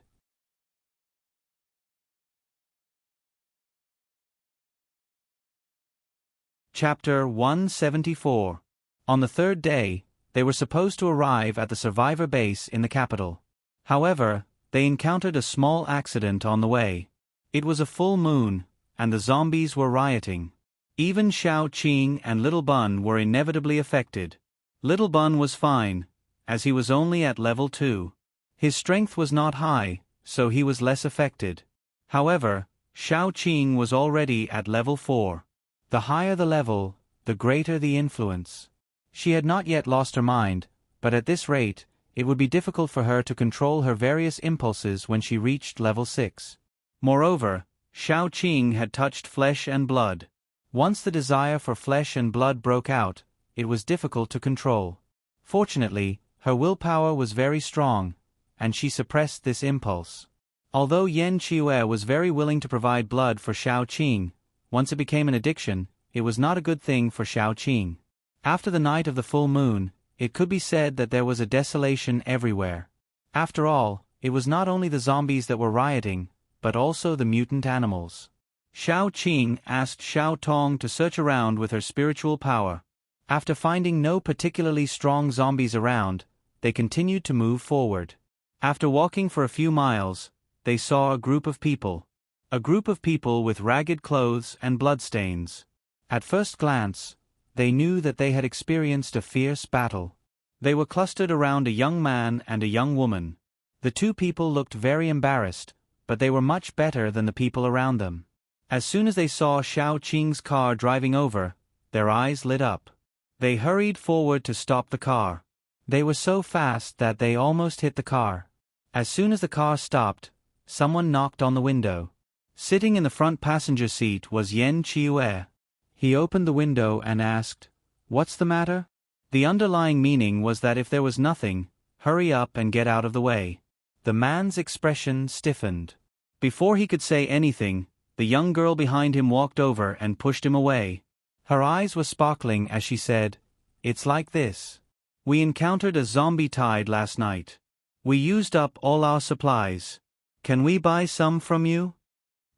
Chapter 174. On the third day, they were supposed to arrive at the survivor base in the capital. However, they encountered a small accident on the way. It was a full moon, and the zombies were rioting. Even Xiao Qing and Little Bun were inevitably affected. Little Bun was fine, as he was only at level 2. His strength was not high, so he was less affected. However, Xiao Qing was already at level 4. The higher the level, the greater the influence. She had not yet lost her mind, but at this rate, it would be difficult for her to control her various impulses when she reached level 6. Moreover, Xiao Qing had touched flesh and blood. Once the desire for flesh and blood broke out, it was difficult to control. Fortunately, her willpower was very strong, and she suppressed this impulse. Although Yan Qiue was very willing to provide blood for Xiao Qing, once it became an addiction, it was not a good thing for Xiao Qing. After the night of the full moon, it could be said that there was a desolation everywhere. After all, it was not only the zombies that were rioting, but also the mutant animals. Xiao Qing asked Xiao Tong to search around with her spiritual power. After finding no particularly strong zombies around, they continued to move forward. After walking for a few miles, they saw a group of people. A group of people with ragged clothes and bloodstains. At first glance, they knew that they had experienced a fierce battle. They were clustered around a young man and a young woman. The two people looked very embarrassed, but they were much better than the people around them. As soon as they saw Xiao Qing's car driving over, their eyes lit up. They hurried forward to stop the car. They were so fast that they almost hit the car. As soon as the car stopped, someone knocked on the window. Sitting in the front passenger seat was Yan Qiue. He opened the window and asked, "What's the matter?" The underlying meaning was that if there was nothing, hurry up and get out of the way. The man's expression stiffened. Before he could say anything, the young girl behind him walked over and pushed him away. Her eyes were sparkling as she said, "It's like this. We encountered a zombie tide last night. We used up all our supplies. Can we buy some from you?"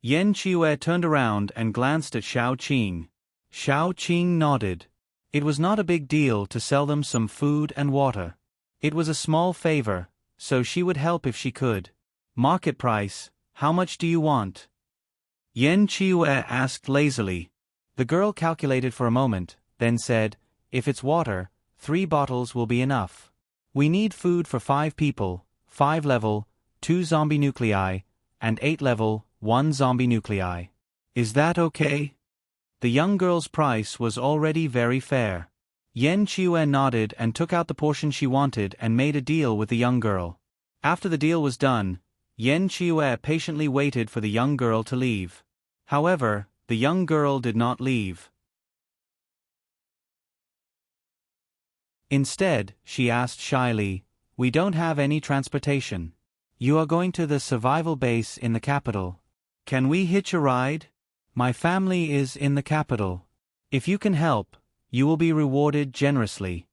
Yan Qiue turned around and glanced at Xiao Qing. Xiao Qing nodded. It was not a big deal to sell them some food and water. It was a small favor, so she would help if she could. "Market price, how much do you want?" Yan Qiue asked lazily. The girl calculated for a moment, then said, "If it's water, 3 bottles will be enough. We need food for 5 people, 5 level, 2 zombie nuclei, and 8 level, 1 zombie nuclei. Is that okay?" The young girl's price was already very fair. Yan Qiue nodded and took out the portion she wanted and made a deal with the young girl. After the deal was done, Yan Qiue patiently waited for the young girl to leave. However, the young girl did not leave. Instead, she asked shyly, "We don't have any transportation. You are going to the survival base in the capital. Can we hitch a ride? My family is in the capital. If you can help, you will be rewarded generously."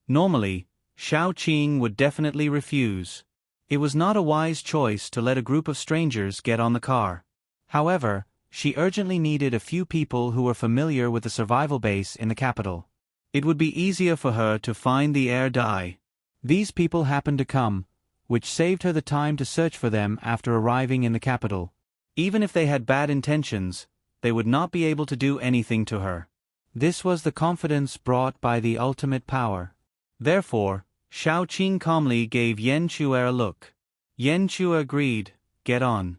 Normally, Xiao Qing would definitely refuse. It was not a wise choice to let a group of strangers get on the car. However, she urgently needed a few people who were familiar with the survival base in the capital. It would be easier for her to find the heir die. These people happened to come, which saved her the time to search for them after arriving in the capital. Even if they had bad intentions, they would not be able to do anything to her. This was the confidence brought by the ultimate power. Therefore, Xiao Qing calmly gave Yan Qiue a look. Yan Qiue agreed, "Get on."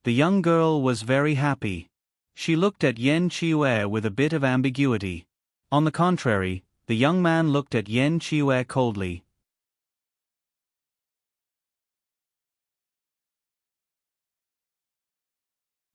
The young girl was very happy. She looked at Yan Qiue with a bit of ambiguity. On the contrary, the young man looked at Yan Qiue coldly.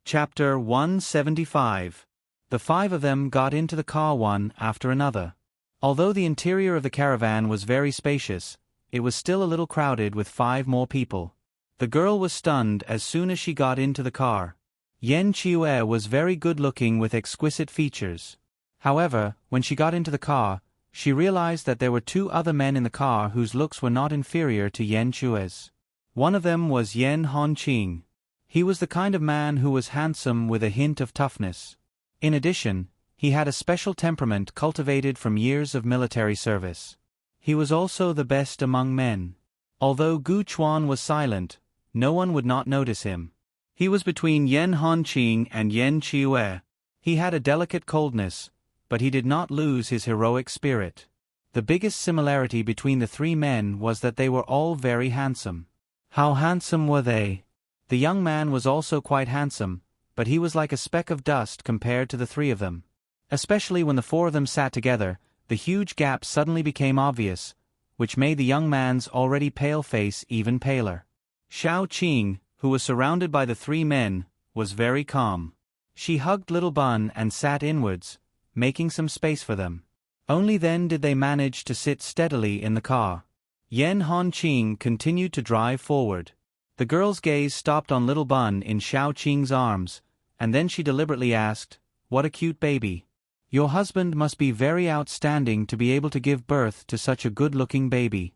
Chapter 175. The 5 of them got into the car one after another. Although the interior of the caravan was very spacious, it was still a little crowded with 5 more people. The girl was stunned as soon as she got into the car. Yan Qiue was very good-looking with exquisite features. However, when she got into the car, she realized that there were 2 other men in the car whose looks were not inferior to Yan Qiue's. One of them was Yan Hongqing. He was the kind of man who was handsome with a hint of toughness. In addition, he had a special temperament cultivated from years of military service. He was also the best among men. Although Gu Chuan was silent, no one would not notice him. He was between Yan Hongqing and Yan Qiue. He had a delicate coldness, but he did not lose his heroic spirit. The biggest similarity between the 3 men was that they were all very handsome. How handsome were they? The young man was also quite handsome, but he was like a speck of dust compared to the 3 of them. Especially when the 4 of them sat together, the huge gap suddenly became obvious, which made the young man's already pale face even paler. Xiao Qing, who was surrounded by the 3 men, was very calm. She hugged Little Bun and sat inwards, making some space for them. Only then did they manage to sit steadily in the car. Yan Hongqing continued to drive forward. The girl's gaze stopped on Little Bun in Xiao Qing's arms, and then she deliberately asked, "What a cute baby. Your husband must be very outstanding to be able to give birth to such a good-looking baby."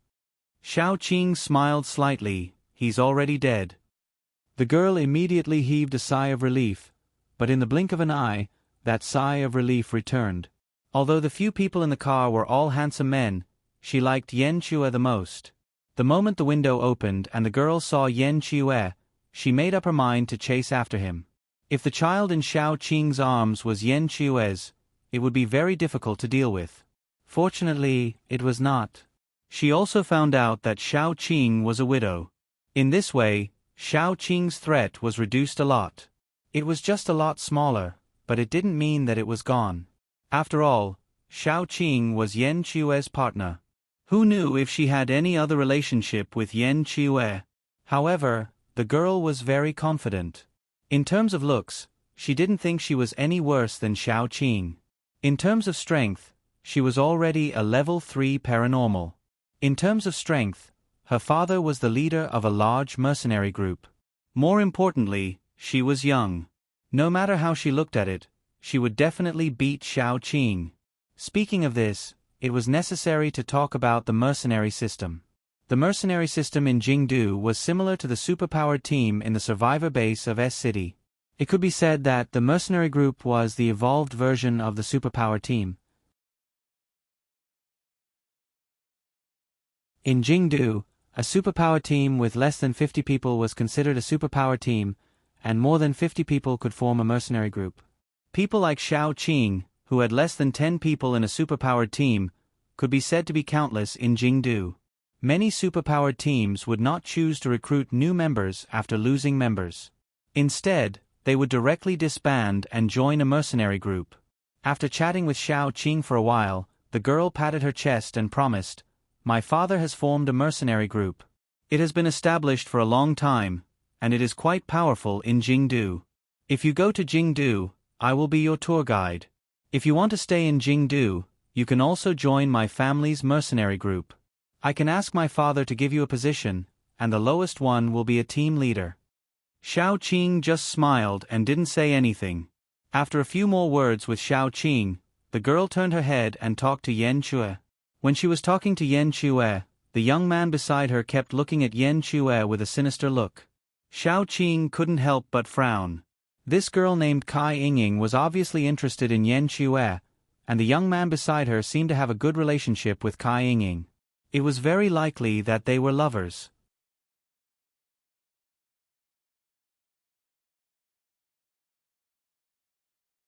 Xiao Qing smiled slightly. "He's already dead." The girl immediately heaved a sigh of relief, but in the blink of an eye, that sigh of relief returned. Although the few people in the car were all handsome men, she liked Yen Chue the most. The moment the window opened and the girl saw Yen Chue, she made up her mind to chase after him. If the child in Xiao Qing's arms was Yen Chue's, it would be very difficult to deal with. Fortunately, it was not. She also found out that Xiao Qing was a widow. In this way, Xiao Qing's threat was reduced a lot. It was just a lot smaller, but it didn't mean that it was gone. After all, Xiao Qing was Yen Chue's partner. Who knew if she had any other relationship with Yen Chue? However, the girl was very confident. In terms of looks, she didn't think she was any worse than Xiao Qing. In terms of strength, she was already a level 3 paranormal. In terms of strength, her father was the leader of a large mercenary group. More importantly, she was young. No matter how she looked at it, she would definitely beat Xiao Qing. Speaking of this, it was necessary to talk about the mercenary system. The mercenary system in Jingdu was similar to the superpowered team in the survivor base of S-City. It could be said that the mercenary group was the evolved version of the superpowered team. In Jingdu, a superpowered team with less than 50 people was considered a superpowered team, and more than 50 people could form a mercenary group. People like Xiao Qing, who had less than 10 people in a superpowered team, could be said to be countless in Jingdu. Many superpowered teams would not choose to recruit new members after losing members. Instead, they would directly disband and join a mercenary group. After chatting with Xiao Qing for a while, the girl patted her chest and promised, "My father has formed a mercenary group. It has been established for a long time, and it is quite powerful in Jingdu. If you go to Jingdu, I will be your tour guide. If you want to stay in Jingdu, you can also join my family's mercenary group. I can ask my father to give you a position, and the lowest one will be a team leader." Xiao Qing just smiled and didn't say anything. After a few more words with Xiao Qing, the girl turned her head and talked to Yen Chue. When she was talking to Yen Chue, the young man beside her kept looking at Yen Chue with a sinister look. Xiao Qing couldn't help but frown. This girl named Kai Yingying was obviously interested in Yen Chue, and the young man beside her seemed to have a good relationship with Kai Yingying. It was very likely that they were lovers.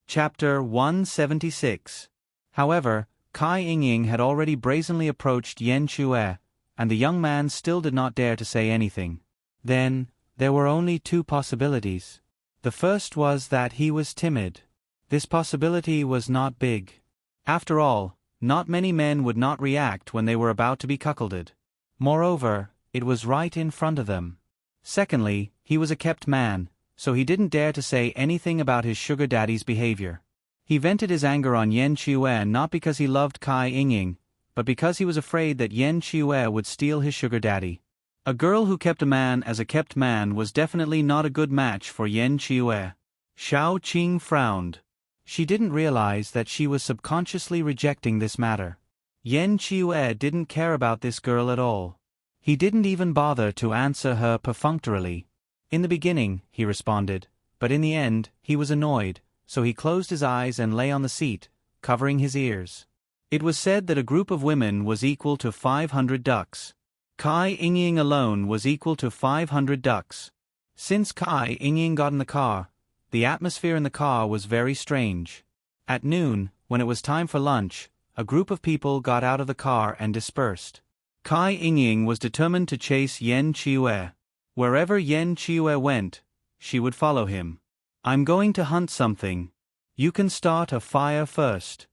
Chapter 176. However, Kai Yingying had already brazenly approached Yen Chue, and the young man still did not dare to say anything. Then, there were only two possibilities. The first was that he was timid. This possibility was not big. After all, not many men would not react when they were about to be cuckolded. Moreover, it was right in front of them. Secondly, he was a kept man, so he didn't dare to say anything about his sugar daddy's behavior. He vented his anger on Yen Chue not because he loved Kai Yingying, but because he was afraid that Yen Chue would steal his sugar daddy. A girl who kept a man as a kept man was definitely not a good match for Yen Chue. Xiao Qing frowned. She didn't realize that she was subconsciously rejecting this matter. Yen Chue didn't care about this girl at all. He didn't even bother to answer her perfunctorily. In the beginning, he responded, but in the end, he was annoyed, so he closed his eyes and lay on the seat, covering his ears. It was said that a group of women was equal to 500 ducks. Kai Yingying alone was equal to 500 ducks. Since Kai Yingying got in the car, the atmosphere in the car was very strange. At noon, when it was time for lunch, a group of people got out of the car and dispersed. Kai Yingying was determined to chase Yen Chue. Wherever Yen Chue went, she would follow him. "I'm going to hunt something. You can start a fire first."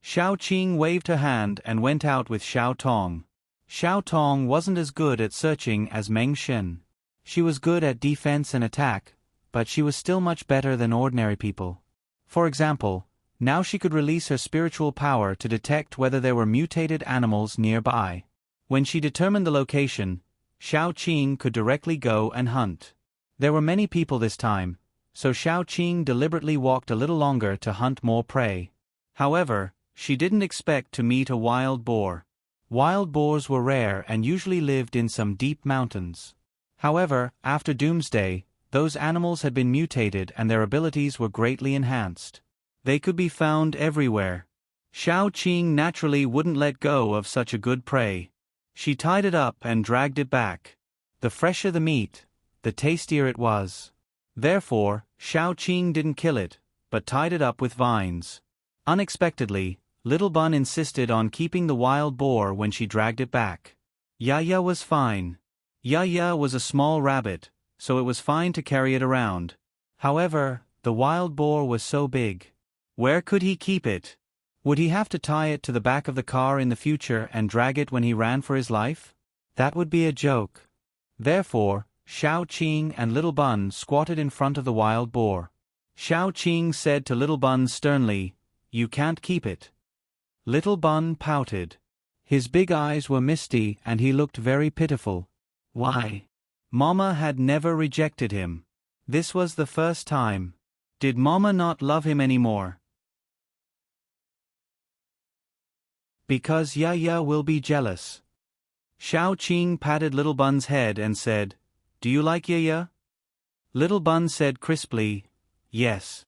Xiao Qing waved her hand and went out with Xiao Tong. Xiao Tong wasn't as good at searching as Meng Shen. She was good at defense and attack, but she was still much better than ordinary people. For example, now she could release her spiritual power to detect whether there were mutated animals nearby. When she determined the location, Xiao Qing could directly go and hunt. There were many people this time, so Xiao Qing deliberately walked a little longer to hunt more prey. However, she didn't expect to meet a wild boar. Wild boars were rare and usually lived in some deep mountains. However, after Doomsday, those animals had been mutated and their abilities were greatly enhanced. They could be found everywhere. Xiao Qing naturally wouldn't let go of such a good prey. She tied it up and dragged it back. The fresher the meat, the tastier it was. Therefore, Xiao Qing didn't kill it, but tied it up with vines. Unexpectedly, Little Bun insisted on keeping the wild boar when she dragged it back. Yaya was fine. Yaya was a small rabbit, so it was fine to carry it around. However, the wild boar was so big. Where could he keep it? Would he have to tie it to the back of the car in the future and drag it when he ran for his life? That would be a joke. Therefore, Xiao Qing and Little Bun squatted in front of the wild boar. Xiao Qing said to Little Bun sternly, "You can't keep it." Little Bun pouted. His big eyes were misty and he looked very pitiful. Why? Mama had never rejected him. This was the first time. Did Mama not love him anymore? Because Yaya will be jealous. Xiao Qing patted Little Bun's head and said, "Do you like Yaya?" Little Bun said crisply, "Yes."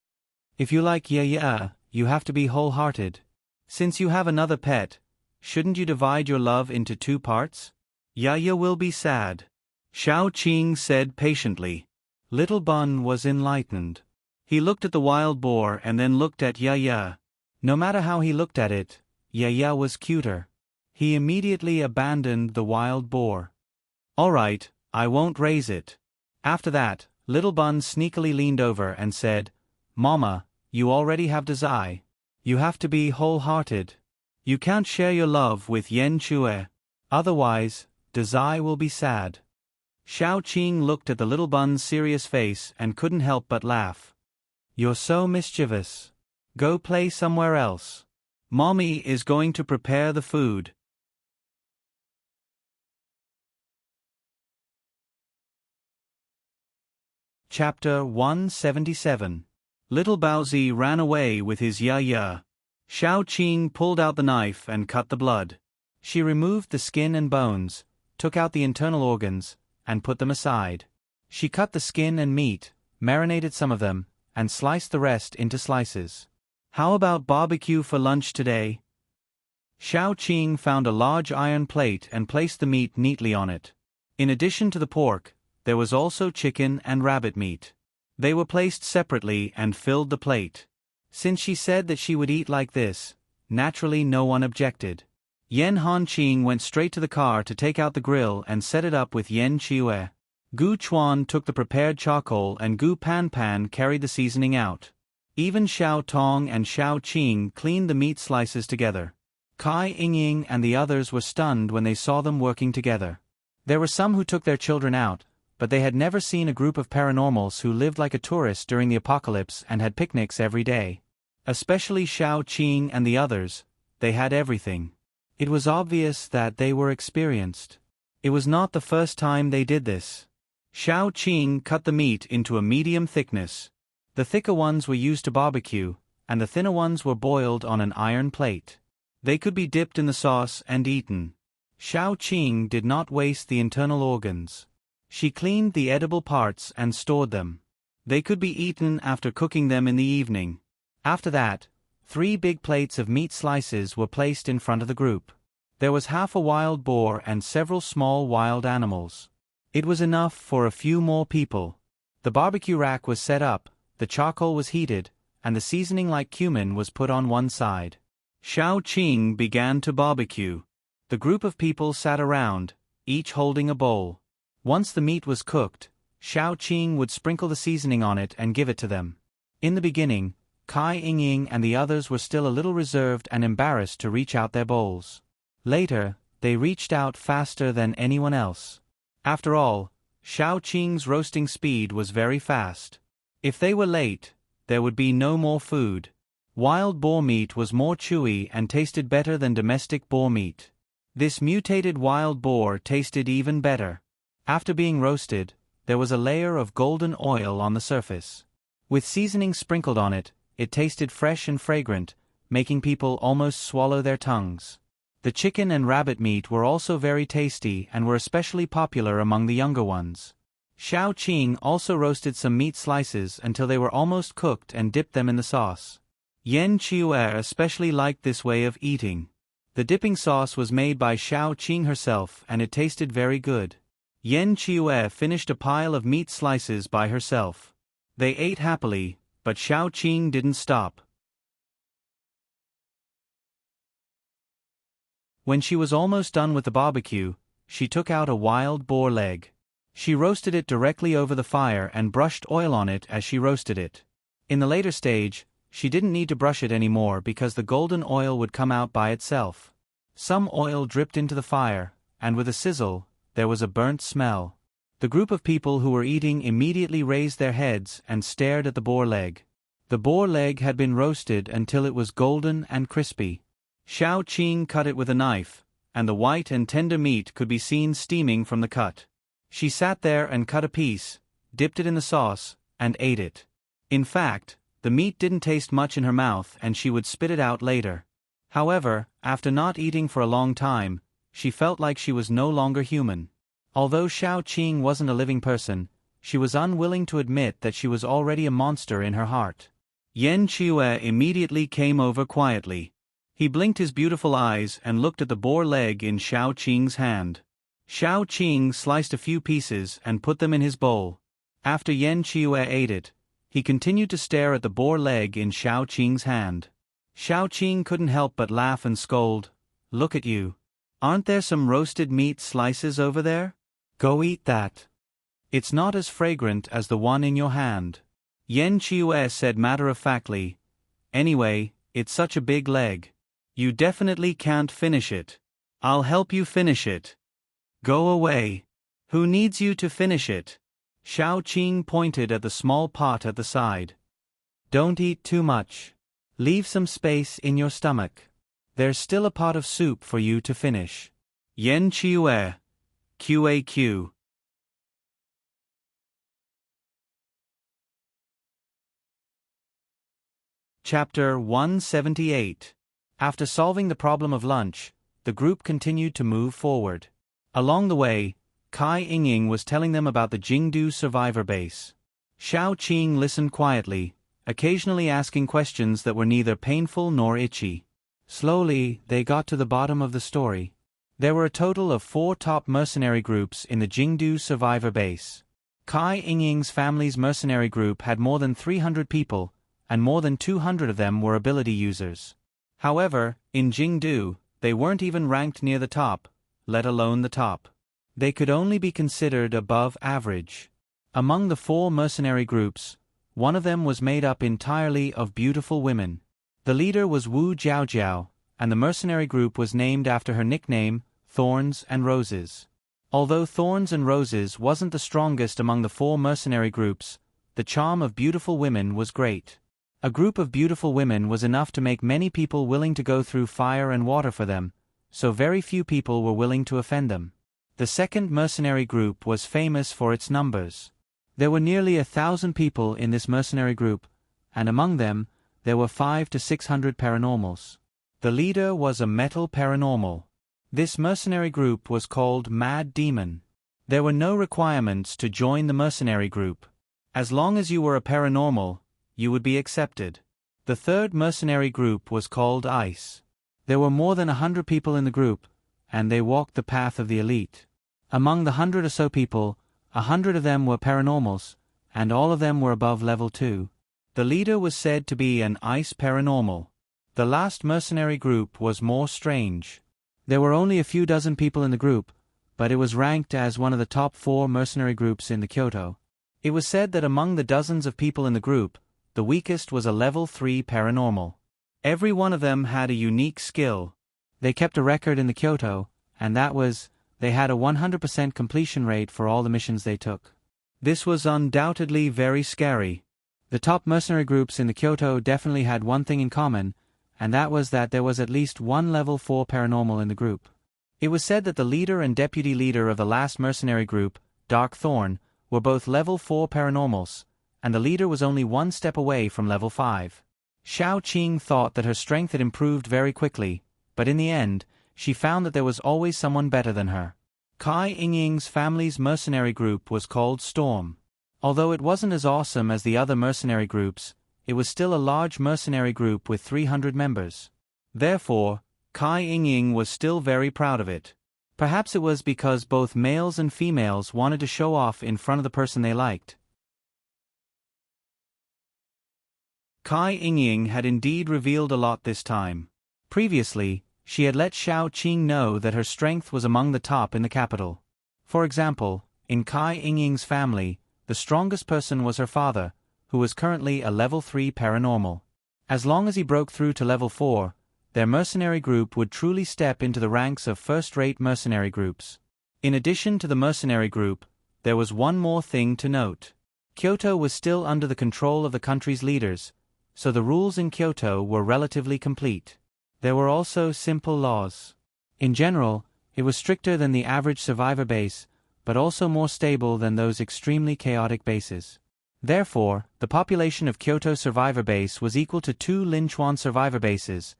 If you like Yaya, you have to be wholehearted. Since you have another pet, shouldn't you divide your love into 2 parts? Yaya will be sad. Xiao Qing said patiently. Little Bun was enlightened. He looked at the wild boar and then looked at Yaya. No matter how he looked at it, Yaya was cuter. He immediately abandoned the wild boar. "All right, I won't raise it." After that, Little Bun sneakily leaned over and said, "Mama, you already have Dazai. You have to be wholehearted. You can't share your love with Yen Chue. Otherwise, Dazai will be sad." Xiao Qing looked at the Little Bun's serious face and couldn't help but laugh. "You're so mischievous. Go play somewhere else. Mommy is going to prepare the food." Chapter 177. Little Baozi ran away with his Yaya. Xiao Qing pulled out the knife and cut the blood. She removed the skin and bones, took out the internal organs, and put them aside. She cut the skin and meat, marinated some of them, and sliced the rest into slices. "How about barbecue for lunch today?" Xiao Qing found a large iron plate and placed the meat neatly on it. In addition to the pork, there was also chicken and rabbit meat. They were placed separately and filled the plate. Since she said that she would eat like this, naturally no one objected. Yen Hanqing went straight to the car to take out the grill and set it up with Yen Chue. Gu Chuan took the prepared charcoal and Gu Pan Pan carried the seasoning out. Even Xiao Tong and Xiao Qing cleaned the meat slices together. Kai Yingying and the others were stunned when they saw them working together. There were some who took their children out, but they had never seen a group of paranormals who lived like a tourist during the apocalypse and had picnics every day. Especially Xiao Qing and the others, they had everything. It was obvious that they were experienced. It was not the first time they did this. Xiao Qing cut the meat into a medium thickness. The thicker ones were used to barbecue, and the thinner ones were boiled on an iron plate. They could be dipped in the sauce and eaten. Xiao Qing did not waste the internal organs. She cleaned the edible parts and stored them. They could be eaten after cooking them in the evening. After that, 3 big plates of meat slices were placed in front of the group. There was half a wild boar and several small wild animals. It was enough for a few more people. The barbecue rack was set up, the charcoal was heated, and the seasoning like cumin was put on one side. Xiao Qing began to barbecue. The group of people sat around, each holding a bowl. Once the meat was cooked, Xiao Qing would sprinkle the seasoning on it and give it to them. In the beginning, Kai Yingying and the others were still a little reserved and embarrassed to reach out their bowls. Later, they reached out faster than anyone else. After all, Xiao Qing's roasting speed was very fast. If they were late, there would be no more food. Wild boar meat was more chewy and tasted better than domestic boar meat. This mutated wild boar tasted even better. After being roasted, there was a layer of golden oil on the surface. With seasoning sprinkled on it, it tasted fresh and fragrant, making people almost swallow their tongues. The chicken and rabbit meat were also very tasty and were especially popular among the younger ones. Xiao Qing also roasted some meat slices until they were almost cooked and dipped them in the sauce. Yen Chiue especially liked this way of eating. The dipping sauce was made by Xiao Qing herself and it tasted very good. Yen Chiue finished a pile of meat slices by herself. They ate happily, but Xiao Qing didn't stop. When she was almost done with the barbecue, she took out a wild boar leg. She roasted it directly over the fire and brushed oil on it as she roasted it. In the later stage, she didn't need to brush it anymore because the golden oil would come out by itself. Some oil dripped into the fire, and with a sizzle, there was a burnt smell. The group of people who were eating immediately raised their heads and stared at the boar leg. The boar leg had been roasted until it was golden and crispy. Xiao Qing cut it with a knife, and the white and tender meat could be seen steaming from the cut. She sat there and cut a piece, dipped it in the sauce, and ate it. In fact, the meat didn't taste much in her mouth and she would spit it out later. However, after not eating for a long time, she felt like she was no longer human. Although Xiao Qing wasn't a living person, she was unwilling to admit that she was already a monster in her heart. Yen Chiue immediately came over quietly. He blinked his beautiful eyes and looked at the boar leg in Xiao Qing's hand. Xiao Qing sliced a few pieces and put them in his bowl. After Yen Chiue ate it, he continued to stare at the boar leg in Xiao Qing's hand. Xiao Qing couldn't help but laugh and scold, "Look at you. Aren't there some roasted meat slices over there? Go eat that. It's not as fragrant as the one in your hand." Yen Chiue said matter-of-factly, "Anyway, it's such a big leg. You definitely can't finish it. I'll help you finish it. Go away. Who needs you to finish it?" Xiao Qing pointed at the small pot at the side. "Don't eat too much. Leave some space in your stomach. There's still a pot of soup for you to finish." Yen Chiue. QAQ. Chapter 178. After solving the problem of lunch, the group continued to move forward. Along the way, Kai Yingying was telling them about the Jingdu survivor base. Xiao Qing listened quietly, occasionally asking questions that were neither painful nor itchy. Slowly, they got to the bottom of the story. There were a total of 4 top mercenary groups in the Jingdu survivor base. Kai Yingying's family's mercenary group had more than 300 people, and more than 200 of them were ability users. However, in Jingdu, they weren't even ranked near the top, let alone the top. They could only be considered above average. Among the 4 mercenary groups, one of them was made up entirely of beautiful women. The leader was Wu Jiaojiao, and the mercenary group was named after her nickname, Thorns and Roses. Although Thorns and Roses wasn't the strongest among the 4 mercenary groups, the charm of beautiful women was great. A group of beautiful women was enough to make many people willing to go through fire and water for them, so very few people were willing to offend them. The second mercenary group was famous for its numbers. There were nearly 1,000 people in this mercenary group, and among them, there were 500 to 600 paranormals. The leader was a metal paranormal. This mercenary group was called Mad Demon. There were no requirements to join the mercenary group. As long as you were a paranormal, you would be accepted. The third mercenary group was called Ice. There were more than 100 people in the group, and they walked the path of the elite. Among the 100 or so people, 100 of them were paranormals, and all of them were above level 2. The leader was said to be an ice paranormal. The last mercenary group was more strange. There were only a few dozen people in the group, but it was ranked as one of the top 4 mercenary groups in the Kyoto. It was said that among the dozens of people in the group, the weakest was a level 3 paranormal. Every one of them had a unique skill. They kept a record in the Kyoto, and that was, they had a 100% completion rate for all the missions they took. This was undoubtedly very scary. The top mercenary groups in the Kyoto definitely had one thing in common, and that was that there was at least one level 4 paranormal in the group. It was said that the leader and deputy leader of the last mercenary group, Dark Thorn, were both level 4 paranormals, and the leader was only one step away from level 5. Xiao Qing thought that her strength had improved very quickly, but in the end, she found that there was always someone better than her. Kai Yingying's family's mercenary group was called Storm. Although it wasn't as awesome as the other mercenary groups, it was still a large mercenary group with 300 members. Therefore, Kai Ying was still very proud of it. Perhaps it was because both males and females wanted to show off in front of the person they liked. Kai Ying had indeed revealed a lot this time. Previously, she had let Xiao Qing know that her strength was among the top in the capital. For example, in Kai Ying's family, the strongest person was her father, who was currently a level 3 paranormal. As long as he broke through to level 4, their mercenary group would truly step into the ranks of first-rate mercenary groups. In addition to the mercenary group, there was one more thing to note. Kyoto was still under the control of the country's leaders, so the rules in Kyoto were relatively complete. There were also simple laws. In general, it was stricter than the average survivor base, but also more stable than those extremely chaotic bases. Therefore, the population of Kyoto survivor base was equal to 2 Linchuan survivor bases,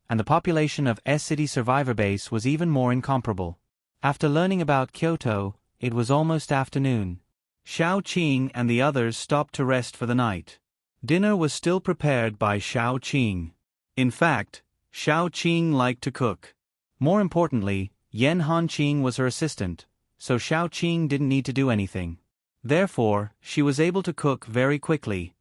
and the population of S-City survivor base was even more incomparable. After learning about Kyoto, it was almost afternoon. Xiao Qing and the others stopped to rest for the night. Dinner was still prepared by Xiao Qing. In fact, Xiao Qing liked to cook. More importantly, Yan Hanqing was her assistant, so Xiao Qing didn't need to do anything. Therefore, she was able to cook very quickly.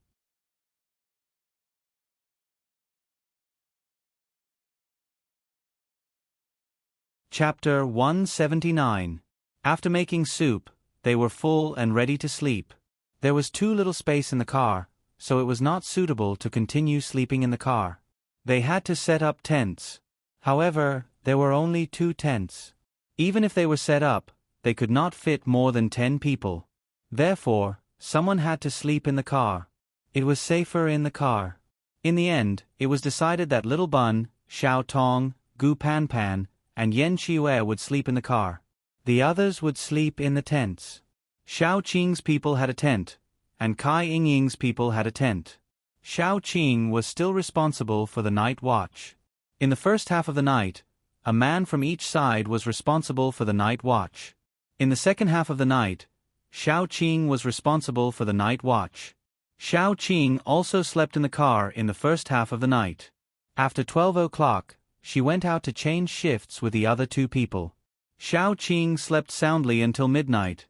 Chapter 179. After making soup, they were full and ready to sleep. There was too little space in the car, so it was not suitable to continue sleeping in the car. They had to set up tents. However, there were only 2 tents. Even if they were set up, they could not fit more than 10 people. Therefore, someone had to sleep in the car. It was safer in the car. In the end, it was decided that Little Bun, Xiao Tong, Gu Pan Pan, and Yen Chiue would sleep in the car. The others would sleep in the tents. Xiao Qing's people had a tent, and Kai Ying's people had a tent. Xiao Qing was still responsible for the night watch. In the first half of the night, a man from each side was responsible for the night watch. In the second half of the night, Xiao Qing was responsible for the night watch. Xiao Qing also slept in the car in the first half of the night. After 12 o'clock, she went out to change shifts with the other 2 people. Xiao Qing slept soundly until midnight,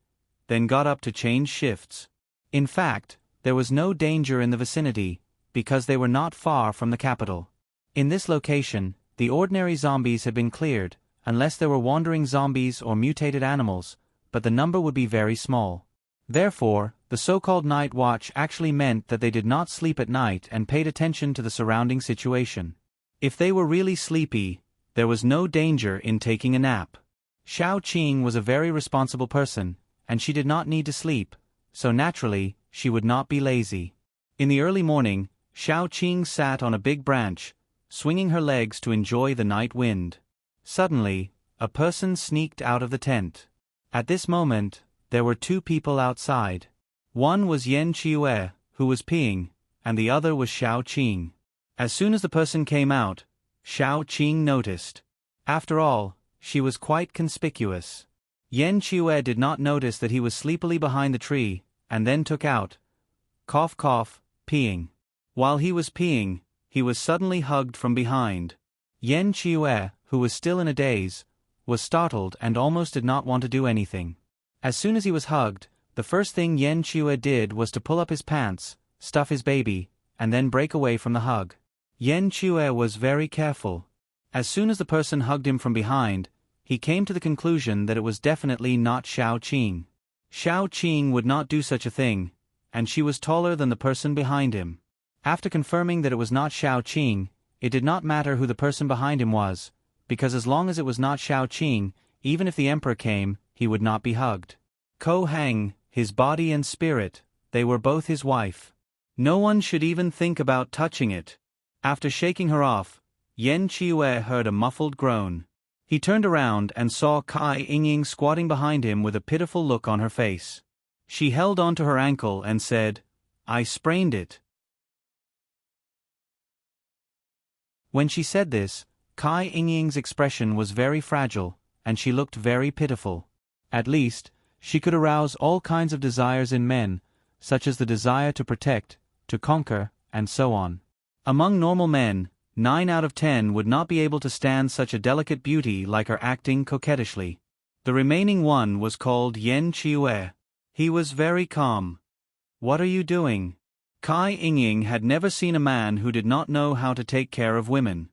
then got up to change shifts. In fact, there was no danger in the vicinity, because they were not far from the capital. In this location, the ordinary zombies had been cleared, unless there were wandering zombies or mutated animals, but the number would be very small. Therefore, the so-called night watch actually meant that they did not sleep at night and paid attention to the surrounding situation. If they were really sleepy, there was no danger in taking a nap. Xiao Qing was a very responsible person, and she did not need to sleep, so naturally, she would not be lazy. In the early morning, Xiao Qing sat on a big branch, swinging her legs to enjoy the night wind. Suddenly, a person sneaked out of the tent. At this moment, there were 2 people outside. One was Yen Chiue, who was peeing, and the other was Xiao Qing. As soon as the person came out, Xiao Qing noticed. After all, she was quite conspicuous. Yen Chiue did not notice that he was sleepily behind the tree, and then took out, cough cough, peeing. While he was peeing, he was suddenly hugged from behind. Yen Chiue, who was still in a daze, was startled and almost did not want to do anything. As soon as he was hugged, the first thing Yen Chiue did was to pull up his pants, stuff his baby, and then break away from the hug. Yen Chiue was very careful. As soon as the person hugged him from behind, he came to the conclusion that it was definitely not Xiao Qing. Xiao Qing would not do such a thing, and she was taller than the person behind him. After confirming that it was not Xiao Qing, it did not matter who the person behind him was, because as long as it was not Xiao Qing, even if the emperor came, he would not be hugged. Ko Hang, his body and spirit, they were both his wife. No one should even think about touching it. After shaking her off, Yen Chiue heard a muffled groan. He turned around and saw Kai Ying squatting behind him with a pitiful look on her face. She held onto her ankle and said, "I sprained it." When she said this, Kai Ying's expression was very fragile, and she looked very pitiful. At least, she could arouse all kinds of desires in men, such as the desire to protect, to conquer, and so on. Among normal men, 9 out of 10 would not be able to stand such a delicate beauty like her acting coquettishly. The remaining one was called Yen Chiue. He was very calm. "What are you doing?" Kai Yingying had never seen a man who did not know how to take care of women.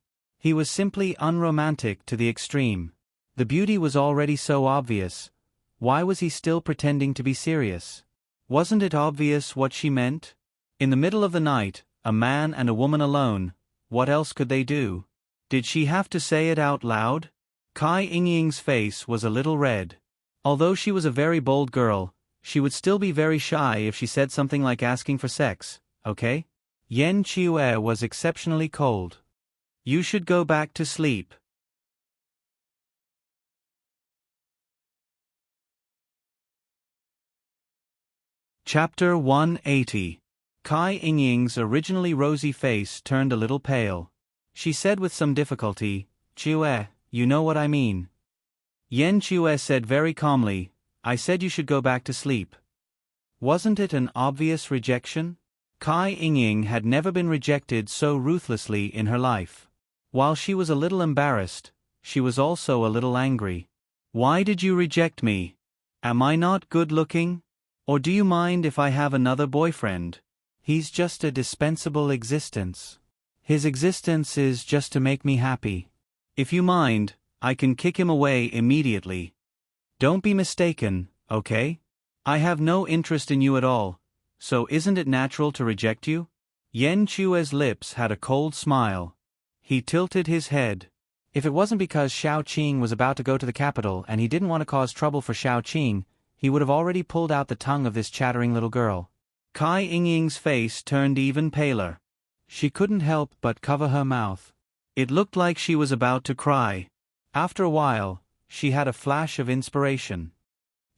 He was simply unromantic to the extreme. The beauty was already so obvious. Why was he still pretending to be serious? Wasn't it obvious what she meant? In the middle of the night, a man and a woman alone, what else could they do? Did she have to say it out loud? Kai Yingying's face was a little red. Although she was a very bold girl, she would still be very shy if she said something like asking for sex, okay? Yen Chiue was exceptionally cold. "You should go back to sleep." Chapter 180. Kai Yingying's originally rosy face turned a little pale. She said with some difficulty, "Chiue, you know what I mean." Yen Chiue said very calmly, "I said you should go back to sleep." Wasn't it an obvious rejection? Kai Yingying had never been rejected so ruthlessly in her life. While she was a little embarrassed, she was also a little angry. "Why did you reject me? Am I not good looking? Or do you mind if I have another boyfriend? He's just a dispensable existence. His existence is just to make me happy. If you mind, I can kick him away immediately. Don't be mistaken, okay? I have no interest in you at all, so isn't it natural to reject you?" Yen Chiue's lips had a cold smile. He tilted his head. If it wasn't because Xiao Qing was about to go to the capital and he didn't want to cause trouble for Xiao Qing, he would have already pulled out the tongue of this chattering little girl. Kai Yingying's face turned even paler. She couldn't help but cover her mouth. It looked like she was about to cry. After a while, she had a flash of inspiration.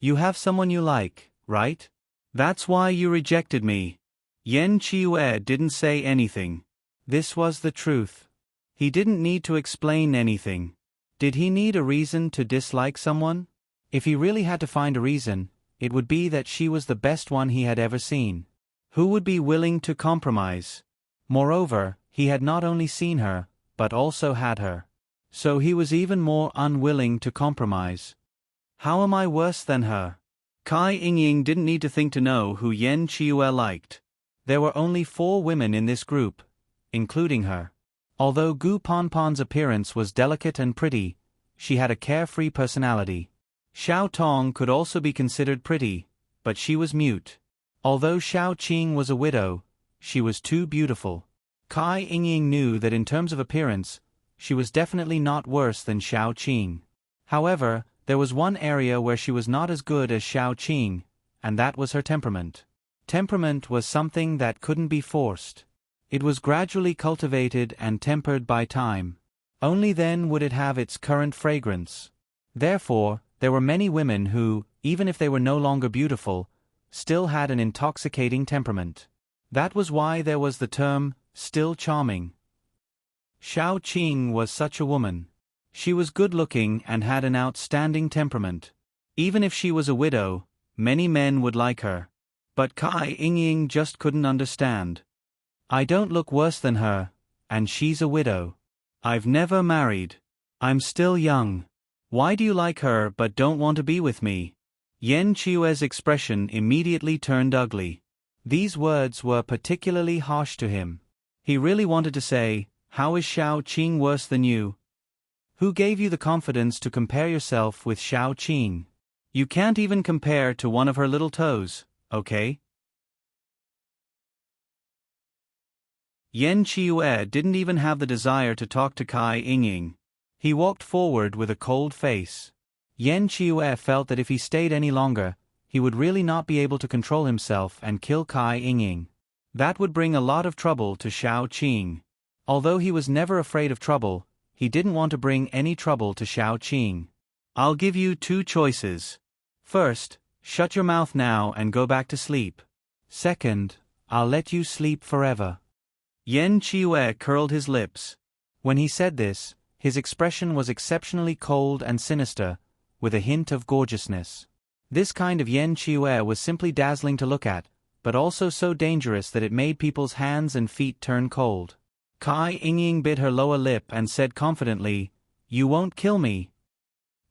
"You have someone you like, right? That's why you rejected me." Yen Chiue didn't say anything. This was the truth. He didn't need to explain anything. Did he need a reason to dislike someone? If he really had to find a reason, it would be that she was the best one he had ever seen. Who would be willing to compromise? Moreover, he had not only seen her, but also had her. So he was even more unwilling to compromise. How am I worse than her? Kai Yingying didn't need to think to know who Yen Chiue liked. There were only 4 women in this group, including her. Although Gu Ponpon's appearance was delicate and pretty, she had a carefree personality. Xiao Tong could also be considered pretty, but she was mute. Although Xiao Qing was a widow, she was too beautiful. Kai Yingying knew that in terms of appearance, she was definitely not worse than Xiao Qing. However, there was one area where she was not as good as Xiao Qing, and that was her temperament. Temperament was something that couldn't be forced. It was gradually cultivated and tempered by time. Only then would it have its current fragrance. Therefore, there were many women who, even if they were no longer beautiful, still had an intoxicating temperament. That was why there was the term, still charming. Xiao Qing was such a woman. She was good-looking and had an outstanding temperament. Even if she was a widow, many men would like her. But Kai Yingying just couldn't understand. "I don't look worse than her, and she's a widow. I've never married. I'm still young. Why do you like her but don't want to be with me?" Yen Chiue's expression immediately turned ugly. These words were particularly harsh to him. He really wanted to say, "How is Xiao Qing worse than you? Who gave you the confidence to compare yourself with Xiao Qing? You can't even compare to one of her little toes, okay?" Yen Chiue didn't even have the desire to talk to Kai Yingying. He walked forward with a cold face. Yen Chiue felt that if he stayed any longer, he would really not be able to control himself and kill Kai Yingying. That would bring a lot of trouble to Xiao Qing. Although he was never afraid of trouble, he didn't want to bring any trouble to Xiao Qing. "I'll give you 2 choices. First, shut your mouth now and go back to sleep. Second, I'll let you sleep forever." Yen Chiue curled his lips. When he said this, his expression was exceptionally cold and sinister, with a hint of gorgeousness. This kind of Yen Chiue was simply dazzling to look at, but also so dangerous that it made people's hands and feet turn cold. Kai Yingying bit her lower lip and said confidently, "You won't kill me."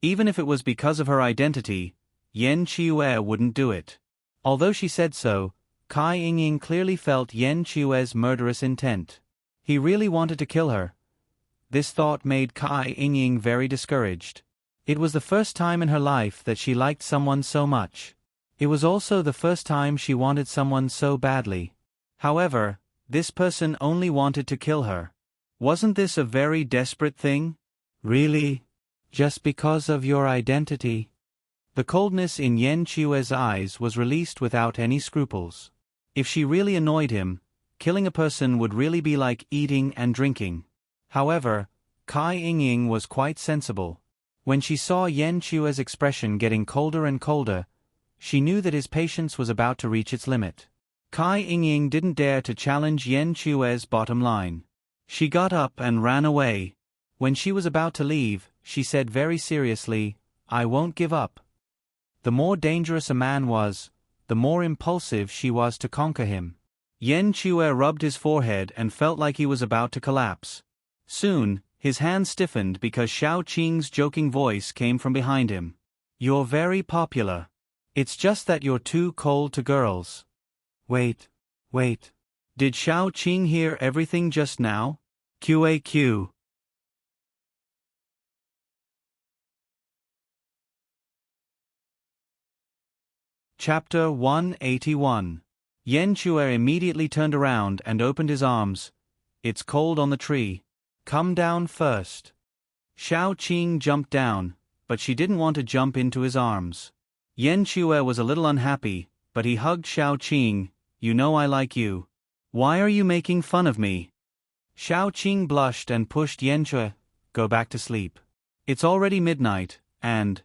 Even if it was because of her identity, Yen Qiue wouldn't do it. Although she said so, Kai Yingying clearly felt Yen Qiue's murderous intent. He really wanted to kill her. This thought made Kai Yingying very discouraged. It was the first time in her life that she liked someone so much. It was also the first time she wanted someone so badly. However, this person only wanted to kill her. Wasn't this a very desperate thing? Really? Just because of your identity? The coldness in Yen Qiue's eyes was released without any scruples. If she really annoyed him, killing a person would really be like eating and drinking. However, Kai Yingying was quite sensible. When she saw Yen Qiue's expression getting colder and colder, she knew that his patience was about to reach its limit. Kai Yingying didn't dare to challenge Yen Qiue's bottom line. She got up and ran away. When she was about to leave, she said very seriously, "I won't give up." The more dangerous a man was, the more impulsive she was to conquer him. Yen Qiue rubbed his forehead and felt like he was about to collapse. Soon, his hand stiffened because Xiao Qing's joking voice came from behind him. "You're very popular. It's just that you're too cold to girls." Wait. Did Xiao Qing hear everything just now? QAQ. Chapter 181. Yen Qiue immediately turned around and opened his arms. "It's cold on the tree. Come down first." Xiao Qing jumped down, but she didn't want to jump into his arms. Yen Qiue was a little unhappy, but he hugged Xiao Qing. "You know I like you. Why are you making fun of me?" Xiao Qing blushed and pushed Yen Qiue. "Go back to sleep. It's already midnight, and..."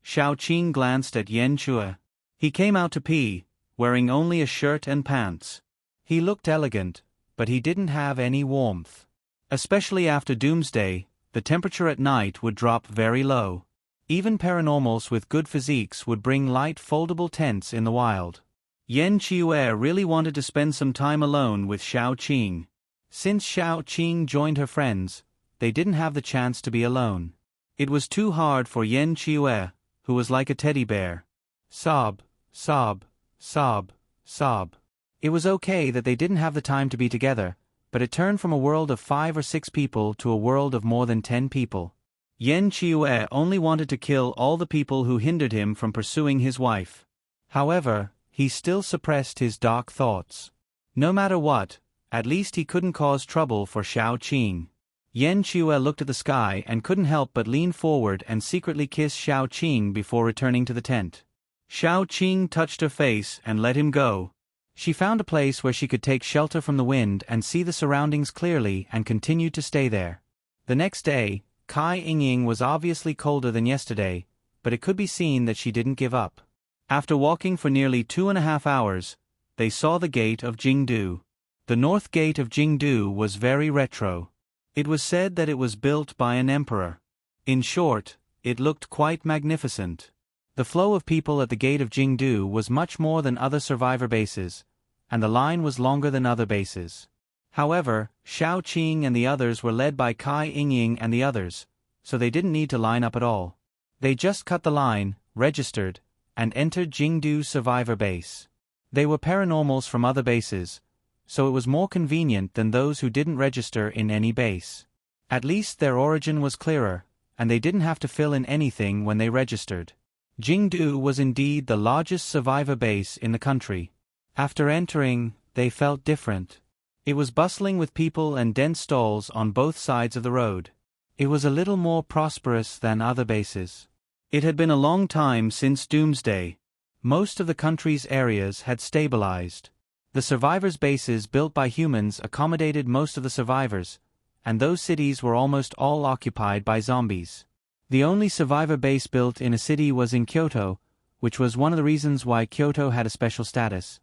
Xiao Qing glanced at Yen Qiue. He came out to pee, wearing only a shirt and pants. He looked elegant, but he didn't have any warmth. Especially after Doomsday, the temperature at night would drop very low. Even paranormals with good physiques would bring light foldable tents in the wild. Yen Qiue really wanted to spend some time alone with Xiao Qing. Since Xiao Qing joined her friends, they didn't have the chance to be alone. It was too hard for Yen Qiue, who was like a teddy bear. Sob, sob, sob, sob. It was okay that they didn't have the time to be together, but it turned from a world of 5 or 6 people to a world of more than 10 people. Yen Qiue only wanted to kill all the people who hindered him from pursuing his wife. However, he still suppressed his dark thoughts. No matter what, at least he couldn't cause trouble for Xiao Qing. Yen Qiue looked at the sky and couldn't help but lean forward and secretly kiss Xiao Qing before returning to the tent. Xiao Qing touched her face and let him go. She found a place where she could take shelter from the wind and see the surroundings clearly and continued to stay there. The next day, Kai Yingying was obviously colder than yesterday, but it could be seen that she didn't give up. After walking for nearly 2.5 hours, they saw the gate of Jingdu. The north gate of Jingdu was very retro. It was said that it was built by an emperor. In short, it looked quite magnificent. The flow of people at the gate of Jingdu was much more than other survivor bases, and the line was longer than other bases. However, Xiao Qing and the others were led by Kai Yingying and the others, so they didn't need to line up at all. They just cut the line, registered, and entered Jingdu survivor base. They were paranormals from other bases, so it was more convenient than those who didn't register in any base. At least their origin was clearer, and they didn't have to fill in anything when they registered. Jingdu was indeed the largest survivor base in the country. After entering, they felt different. It was bustling with people and dense stalls on both sides of the road. It was a little more prosperous than other bases. It had been a long time since Doomsday. Most of the country's areas had stabilized. The survivors' bases built by humans accommodated most of the survivors, and those cities were almost all occupied by zombies. The only survivor base built in a city was in Kyoto, which was one of the reasons why Kyoto had a special status.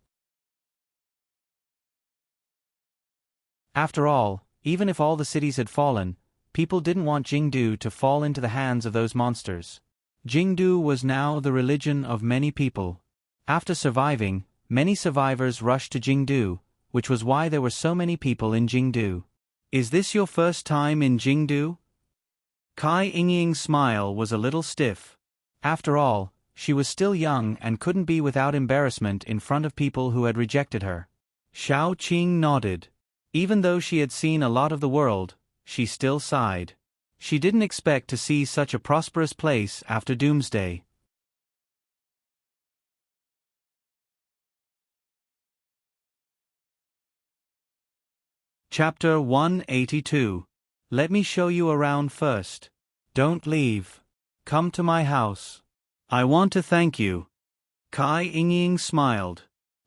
After all, even if all the cities had fallen, people didn't want Jingdu to fall into the hands of those monsters. Jingdu was now the religion of many people. After surviving, many survivors rushed to Jingdu, which was why there were so many people in Jingdu. Is this your first time in Jingdu? Kai Yingying's smile was a little stiff. After all, she was still young and couldn't be without embarrassment in front of people who had rejected her. Xiao Qing nodded. Even though she had seen a lot of the world, she still sighed. She didn't expect to see such a prosperous place after Doomsday. Chapter 182. Let me show you around first. Don't leave. Come to my house. I want to thank you. Kai Yingying smiled.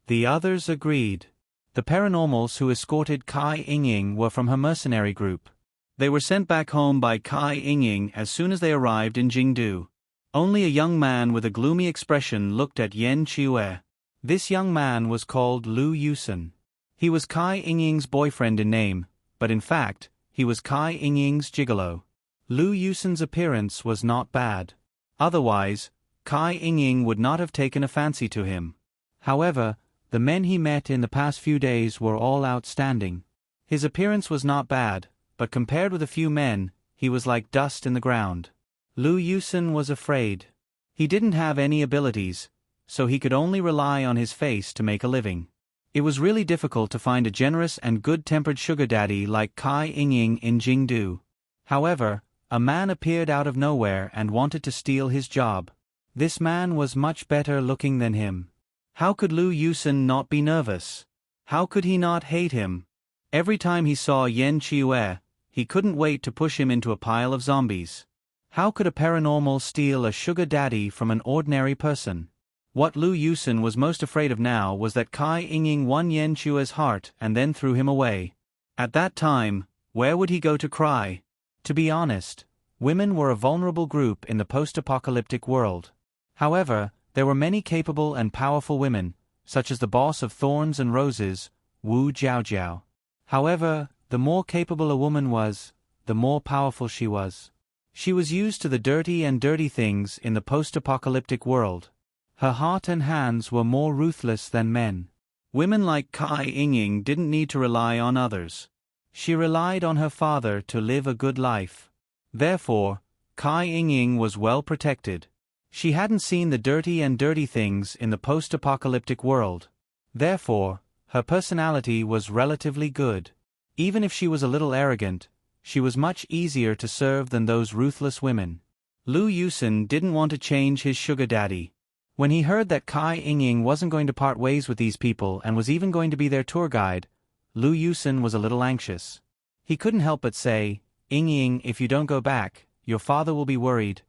The others agreed. The paranormals who escorted Kai Yingying were from her mercenary group. They were sent back home by Kai Yingying as soon as they arrived in Jingdu. Only a young man with a gloomy expression looked at Yan Qiue. This young man was called Lu Yusen. He was Kai Yingying's boyfriend in name, but in fact, he was Kai Yingying's gigolo. Lu Yusen's appearance was not bad. Otherwise, Kai Yingying would not have taken a fancy to him. However, the men he met in the past few days were all outstanding. His appearance was not bad, but compared with a few men, he was like dust in the ground. Lu Yusen was afraid. He didn't have any abilities, so he could only rely on his face to make a living. It was really difficult to find a generous and good-tempered sugar daddy like Kai Yingying in Jingdu. However, a man appeared out of nowhere and wanted to steal his job. This man was much better looking than him. How could Lu Yusen not be nervous? How could he not hate him? Every time he saw Yan Qiue, he couldn't wait to push him into a pile of zombies. How could a paranormal steal a sugar daddy from an ordinary person? What Lu Yusen was most afraid of now was that Kai Yingying won Yan Qiue's heart and then threw him away. At that time, where would he go to cry? To be honest, women were a vulnerable group in the post-apocalyptic world. However, there were many capable and powerful women, such as the boss of Thorns and Roses, Wu Jiaojiao. However, the more capable a woman was, the more powerful she was. She was used to the dirty things in the post-apocalyptic world. Her heart and hands were more ruthless than men. Women like Kai Yingying didn't need to rely on others. She relied on her father to live a good life. Therefore, Kai Yingying was well protected. She hadn't seen the dirty things in the post-apocalyptic world. Therefore, her personality was relatively good. Even if she was a little arrogant, she was much easier to serve than those ruthless women. Lu Yusen didn't want to change his sugar daddy. When he heard that Kai Yingying wasn't going to part ways with these people and was even going to be their tour guide, Lu Yusen was a little anxious. He couldn't help but say, "Yingying, if you don't go back, your father will be worried.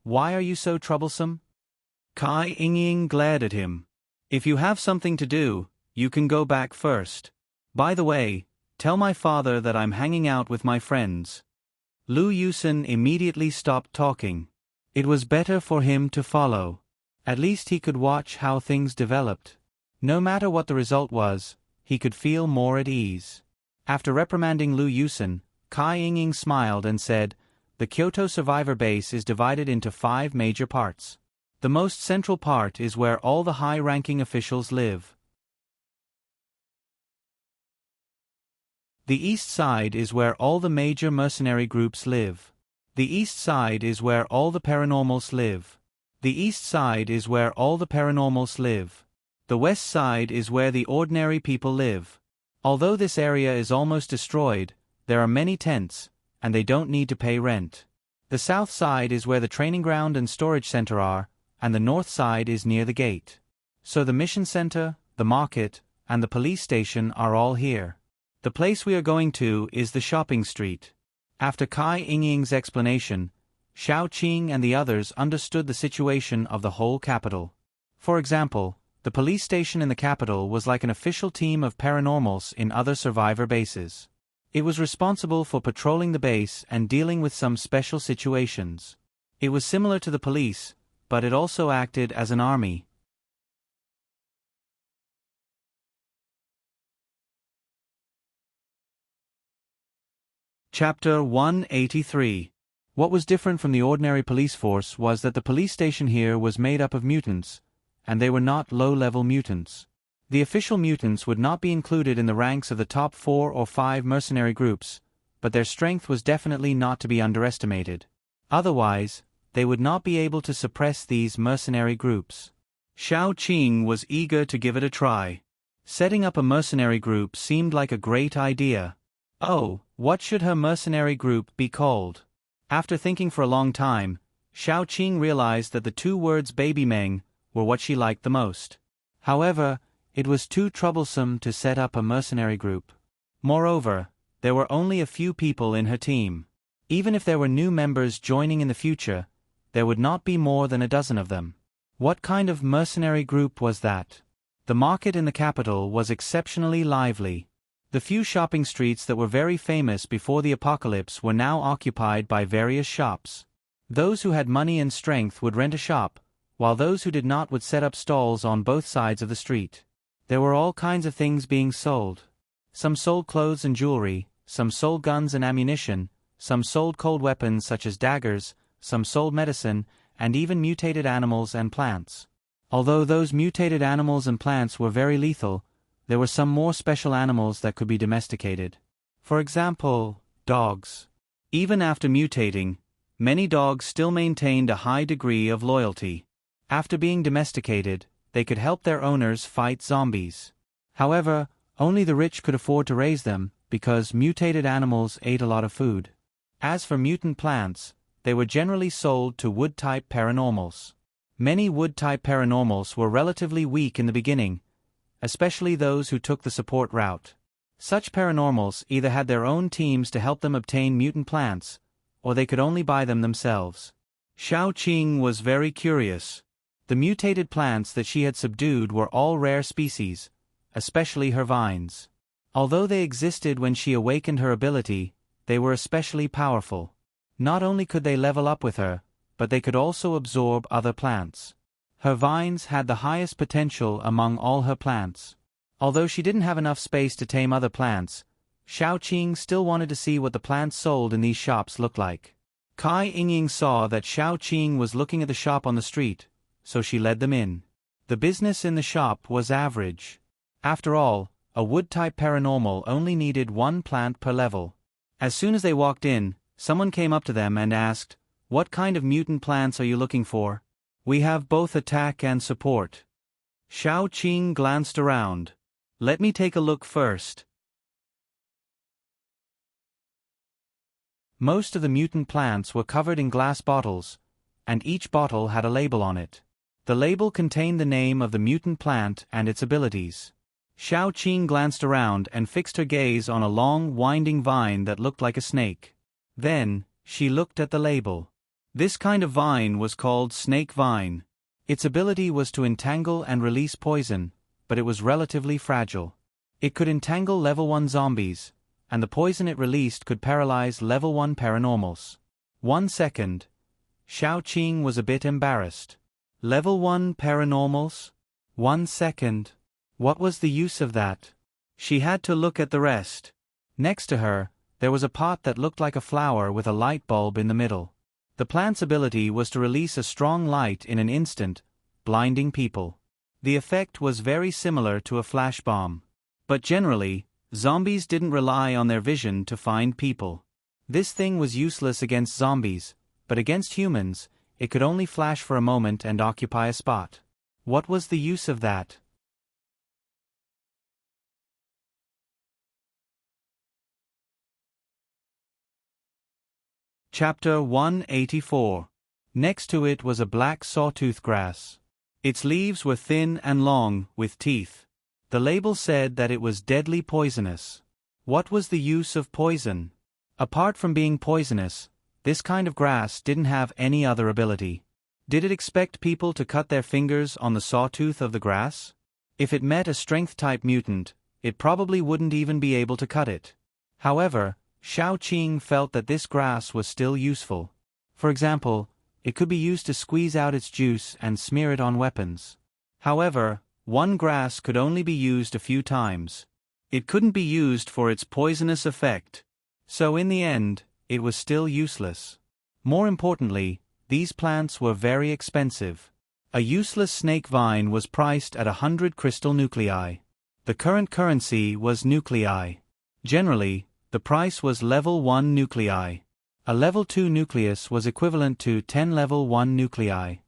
Why are you so troublesome?" Kai Yingying glared at him. "If you have something to do, you can go back first. By the way, tell my father that I'm hanging out with my friends." Lu Yusen immediately stopped talking. It was better for him to follow. At least he could watch how things developed. No matter what the result was, he could feel more at ease. After reprimanding Lu Yusen, Kai Yingying smiled and said, "The Kyoto survivor base is divided into 5 major parts. The most central part is where all the high-ranking officials live. The east side is where all the major mercenary groups live. The east side is where all the paranormals live. The east side is where all the paranormals live. The west side is where the ordinary people live. Although this area is almost destroyed, there are many tents, and they don't need to pay rent. The south side is where the training ground and storage center are, and the north side is near the gate. So the mission center, the market, and the police station are all here. The place we are going to is the shopping street." After Kai Yingying's explanation, Xiao Qing and the others understood the situation of the whole capital. For example, the police station in the capital was like an official team of paranormals in other survivor bases. It was responsible for patrolling the base and dealing with some special situations. It was similar to the police, but it also acted as an army. Chapter 183. What was different from the ordinary police force was that the police station here was made up of mutants, and they were not low-level mutants. The official mutants would not be included in the ranks of the top 4 or 5 mercenary groups, but their strength was definitely not to be underestimated. Otherwise, they would not be able to suppress these mercenary groups. Xiao Qing was eager to give it a try. Setting up a mercenary group seemed like a great idea. Oh, what should her mercenary group be called? After thinking for a long time, Xiao Qing realized that the 2 words baby Meng were what she liked the most. However, it was too troublesome to set up a mercenary group. Moreover, there were only a few people in her team. Even if there were new members joining in the future, there would not be more than a dozen of them. What kind of mercenary group was that? The market in the capital was exceptionally lively. The few shopping streets that were very famous before the apocalypse were now occupied by various shops. Those who had money and strength would rent a shop, while those who did not would set up stalls on both sides of the street. There were all kinds of things being sold. Some sold clothes and jewelry, some sold guns and ammunition, some sold cold weapons such as daggers, some sold medicine, and even mutated animals and plants. Although those mutated animals and plants were very lethal, there were some more special animals that could be domesticated. For example, dogs. Even after mutating, many dogs still maintained a high degree of loyalty. After being domesticated, they could help their owners fight zombies. However, only the rich could afford to raise them, because mutated animals ate a lot of food. As for mutant plants, they were generally sold to wood-type paranormals. Many wood-type paranormals were relatively weak in the beginning, especially those who took the support route. Such paranormals either had their own teams to help them obtain mutant plants, or they could only buy them themselves. Xiao Qing was very curious. The mutated plants that she had subdued were all rare species, especially her vines. Although they existed when she awakened her ability, they were especially powerful. Not only could they level up with her, but they could also absorb other plants. Her vines had the highest potential among all her plants. Although she didn't have enough space to tame other plants, Xiao Qing still wanted to see what the plants sold in these shops looked like. Kai Yingying saw that Xiao Qing was looking at the shop on the street, so she led them in. The business in the shop was average. After all, a wood-type paranormal only needed 1 plant per level. As soon as they walked in, someone came up to them and asked, "What kind of mutant plants are you looking for?" "We have both attack and support." Xiao Qing glanced around. "Let me take a look first." Most of the mutant plants were covered in glass bottles, and each bottle had a label on it. The label contained the name of the mutant plant and its abilities. Xiao Qing glanced around and fixed her gaze on a long, winding vine that looked like a snake. Then, she looked at the label. This kind of vine was called snake vine. Its ability was to entangle and release poison, but it was relatively fragile. It could entangle level 1 zombies, and the poison it released could paralyze level 1 paranormals. 1 second. Xiao Qing was a bit embarrassed. Level 1 paranormals? 1 second. What was the use of that? She had to look at the rest. Next to her, there was a pot that looked like a flower with a light bulb in the middle. The plant's ability was to release a strong light in an instant, blinding people. The effect was very similar to a flash bomb. But generally, zombies didn't rely on their vision to find people. This thing was useless against zombies, but against humans, it could only flash for a moment and occupy a spot. What was the use of that? Chapter 184. Next to it was a black sawtooth grass. Its leaves were thin and long, with teeth. The label said that it was deadly poisonous. What was the use of poison? Apart from being poisonous, this kind of grass didn't have any other ability. Did it expect people to cut their fingers on the sawtooth of the grass? If it met a strength-type mutant, it probably wouldn't even be able to cut it. However, Xiao Qing felt that this grass was still useful. For example, it could be used to squeeze out its juice and smear it on weapons. However, one grass could only be used a few times. It couldn't be used for its poisonous effect. So in the end, it was still useless. More importantly, these plants were very expensive. A useless snake vine was priced at 100 crystal nuclei. The current currency was nuclei. Generally, the price was level 1 nuclei. A level 2 nucleus was equivalent to 10 level 1 nuclei.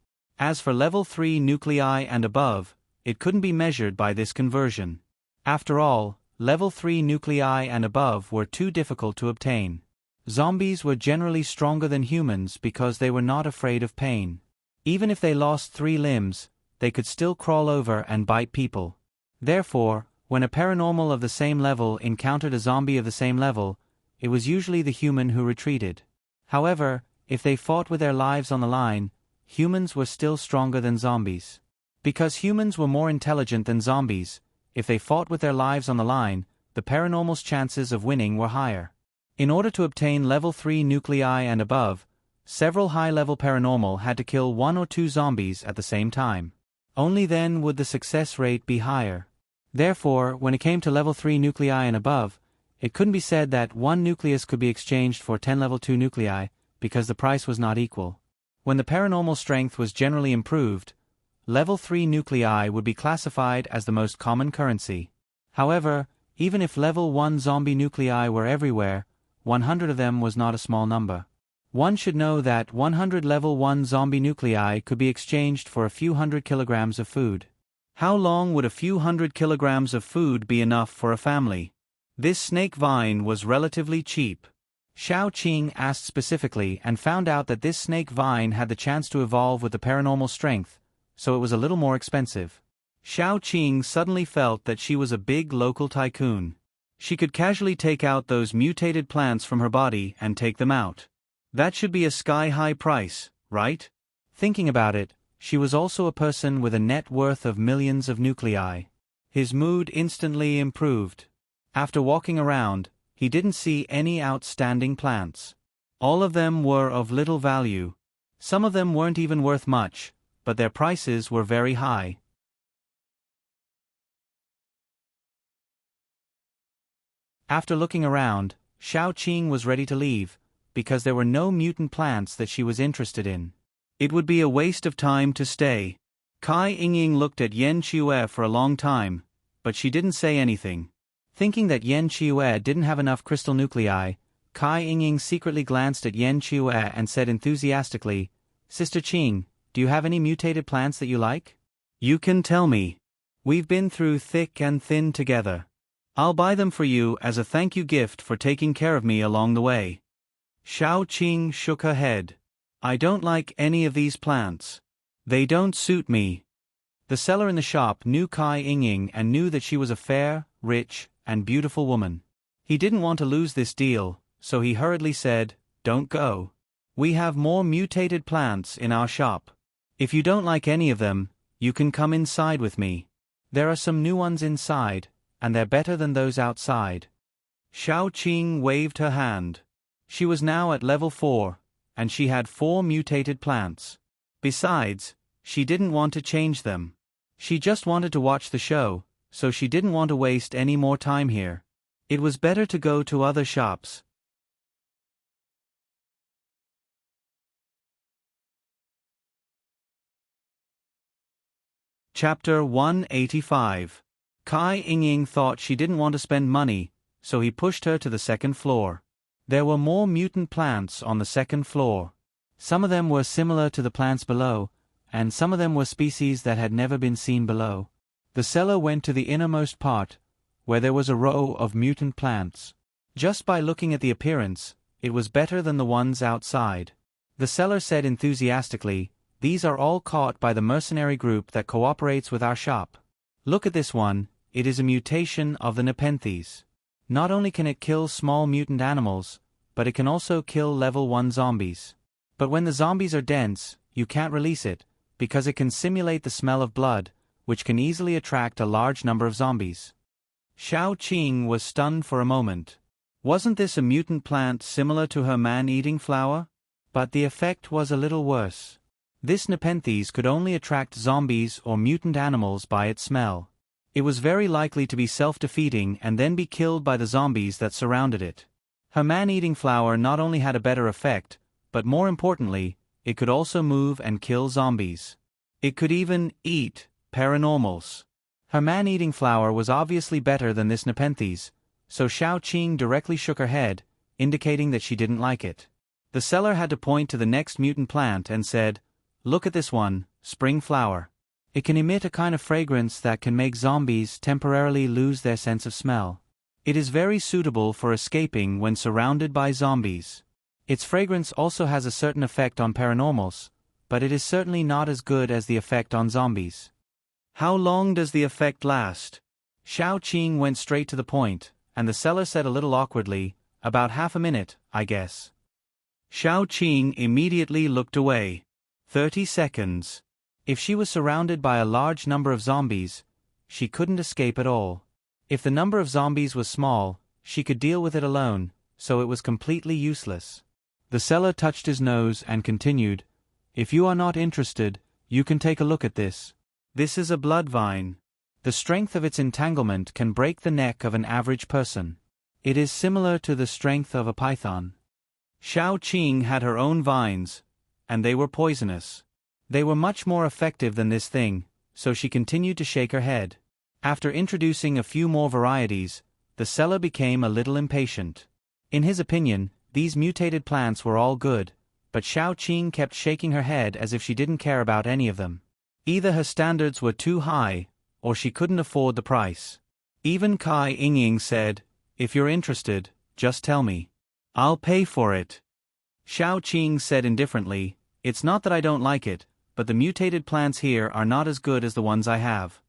As for level 3 nuclei and above, it couldn't be measured by this conversion. After all, level 3 nuclei and above were too difficult to obtain. Zombies were generally stronger than humans because they were not afraid of pain. Even if they lost 3 limbs, they could still crawl over and bite people. Therefore, when a paranormal of the same level encountered a zombie of the same level, it was usually the human who retreated. However, if they fought with their lives on the line, humans were still stronger than zombies. Because humans were more intelligent than zombies, if they fought with their lives on the line, the paranormal's chances of winning were higher. In order to obtain level 3 nuclei and above, several high-level paranormal had to kill 1 or 2 zombies at the same time. Only then would the success rate be higher. Therefore, when it came to level 3 nuclei and above, it couldn't be said that 1 nucleus could be exchanged for 10 level 2 nuclei, because the price was not equal. When the paranormal strength was generally improved, level 3 nuclei would be classified as the most common currency. However, even if level 1 zombie nuclei were everywhere, 100 of them was not a small number. One should know that 100 level 1 zombie nuclei could be exchanged for a few hundred kilograms of food. How long would a few hundred kilograms of food be enough for a family? This snake vine was relatively cheap. Xiao Qing asked specifically and found out that this snake vine had the chance to evolve with the paranormal strength, so it was a little more expensive. Xiao Qing suddenly felt that she was a big local tycoon. She could casually take out those mutated plants from her body and take them out. That should be a sky-high price, right? Thinking about it, she was also a person with a net worth of millions of nuclei. His mood instantly improved. After walking around, he didn't see any outstanding plants. All of them were of little value. Some of them weren't even worth much, but their prices were very high. After looking around, Xiao Qing was ready to leave, because there were no mutant plants that she was interested in. It would be a waste of time to stay. Kai Yingying looked at Yan Qiue for a long time, but she didn't say anything. Thinking that Yan Qiue didn't have enough crystal nuclei, Kai Yingying secretly glanced at Yan Qiue and said enthusiastically, "Sister Qing, do you have any mutated plants that you like? You can tell me. We've been through thick and thin together. I'll buy them for you as a thank you gift for taking care of me along the way." Xiao Qing shook her head. "I don't like any of these plants. They don't suit me." The seller in the shop knew Kai Yingying and knew that she was a fair, rich, and beautiful woman. He didn't want to lose this deal, so he hurriedly said, "Don't go. We have more mutated plants in our shop. If you don't like any of them, you can come inside with me. There are some new ones inside, and they're better than those outside." Xiao Qing waved her hand. She was now at level 4, and she had 4 mutated plants. Besides, she didn't want to change them. She just wanted to watch the show, so she didn't want to waste any more time here. It was better to go to other shops. Chapter 185. Kai Yingying thought she didn't want to spend money, so he pushed her to the second floor. There were more mutant plants on the second floor. Some of them were similar to the plants below, and some of them were species that had never been seen below. The seller went to the innermost part, where there was a row of mutant plants. Just by looking at the appearance, it was better than the ones outside. The seller said enthusiastically, "These are all caught by the mercenary group that cooperates with our shop. Look at this one, it is a mutation of the Nepenthes. Not only can it kill small mutant animals, but it can also kill level 1 zombies. But when the zombies are dense, you can't release it, because it can simulate the smell of blood, which can easily attract a large number of zombies." Xiao Qing was stunned for a moment. Wasn't this a mutant plant similar to her man-eating flower? But the effect was a little worse. This Nepenthes could only attract zombies or mutant animals by its smell. It was very likely to be self-defeating and then be killed by the zombies that surrounded it. Her man-eating flower not only had a better effect, but more importantly, it could also move and kill zombies. It could even eat paranormals. Her man-eating flower was obviously better than this Nepenthes, so Xiao Qing directly shook her head, indicating that she didn't like it. The seller had to point to the next mutant plant and said, "Look at this one, spring flower. It can emit a kind of fragrance that can make zombies temporarily lose their sense of smell. It is very suitable for escaping when surrounded by zombies. Its fragrance also has a certain effect on paranormals, but it is certainly not as good as the effect on zombies." "How long does the effect last?" Xiao Qing went straight to the point, and the seller said a little awkwardly, "About half a minute, I guess." Xiao Qing immediately looked away. 30 seconds. If she was surrounded by a large number of zombies, she couldn't escape at all. If the number of zombies was small, she could deal with it alone, so it was completely useless. The seller touched his nose and continued, "If you are not interested, you can take a look at this. This is a blood vine. The strength of its entanglement can break the neck of an average person. It is similar to the strength of a python." Xiao Qing had her own vines, and they were poisonous. They were much more effective than this thing, so she continued to shake her head. After introducing a few more varieties, the seller became a little impatient. In his opinion, these mutated plants were all good, but Xiao Qing kept shaking her head as if she didn't care about any of them. Either her standards were too high, or she couldn't afford the price. Even Kai Yingying said, "If you're interested, just tell me. I'll pay for it." Xiao Qing said indifferently, "It's not that I don't like it, but the mutated plants here are not as good as the ones I have."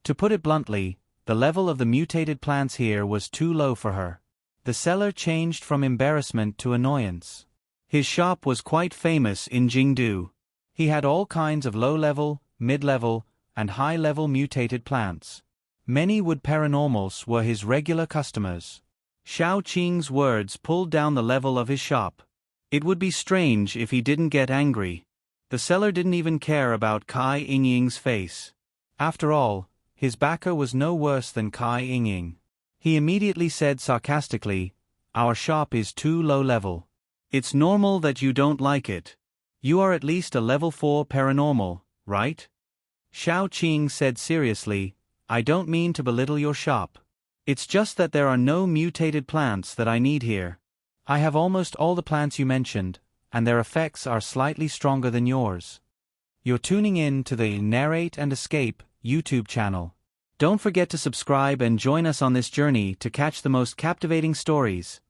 To put it bluntly, the level of the mutated plants here was too low for her. The seller changed from embarrassment to annoyance. His shop was quite famous in Jingdu. He had all kinds of low-level, mid-level, and high-level mutated plants. Many wood paranormals were his regular customers. Xiao Qing's words pulled down the level of his shop. It would be strange if he didn't get angry. The seller didn't even care about Kai Yingying's face. After all, his backer was no worse than Kai Yingying. He immediately said sarcastically, "Our shop is too low level. It's normal that you don't like it. You are at least a level 4 paranormal, right?" Xiao Qing said seriously, "I don't mean to belittle your shop. It's just that there are no mutated plants that I need here. I have almost all the plants you mentioned, and their effects are slightly stronger than yours." You're tuning in to the Narrate and Escape YouTube channel. Don't forget to subscribe and join us on this journey to catch the most captivating stories.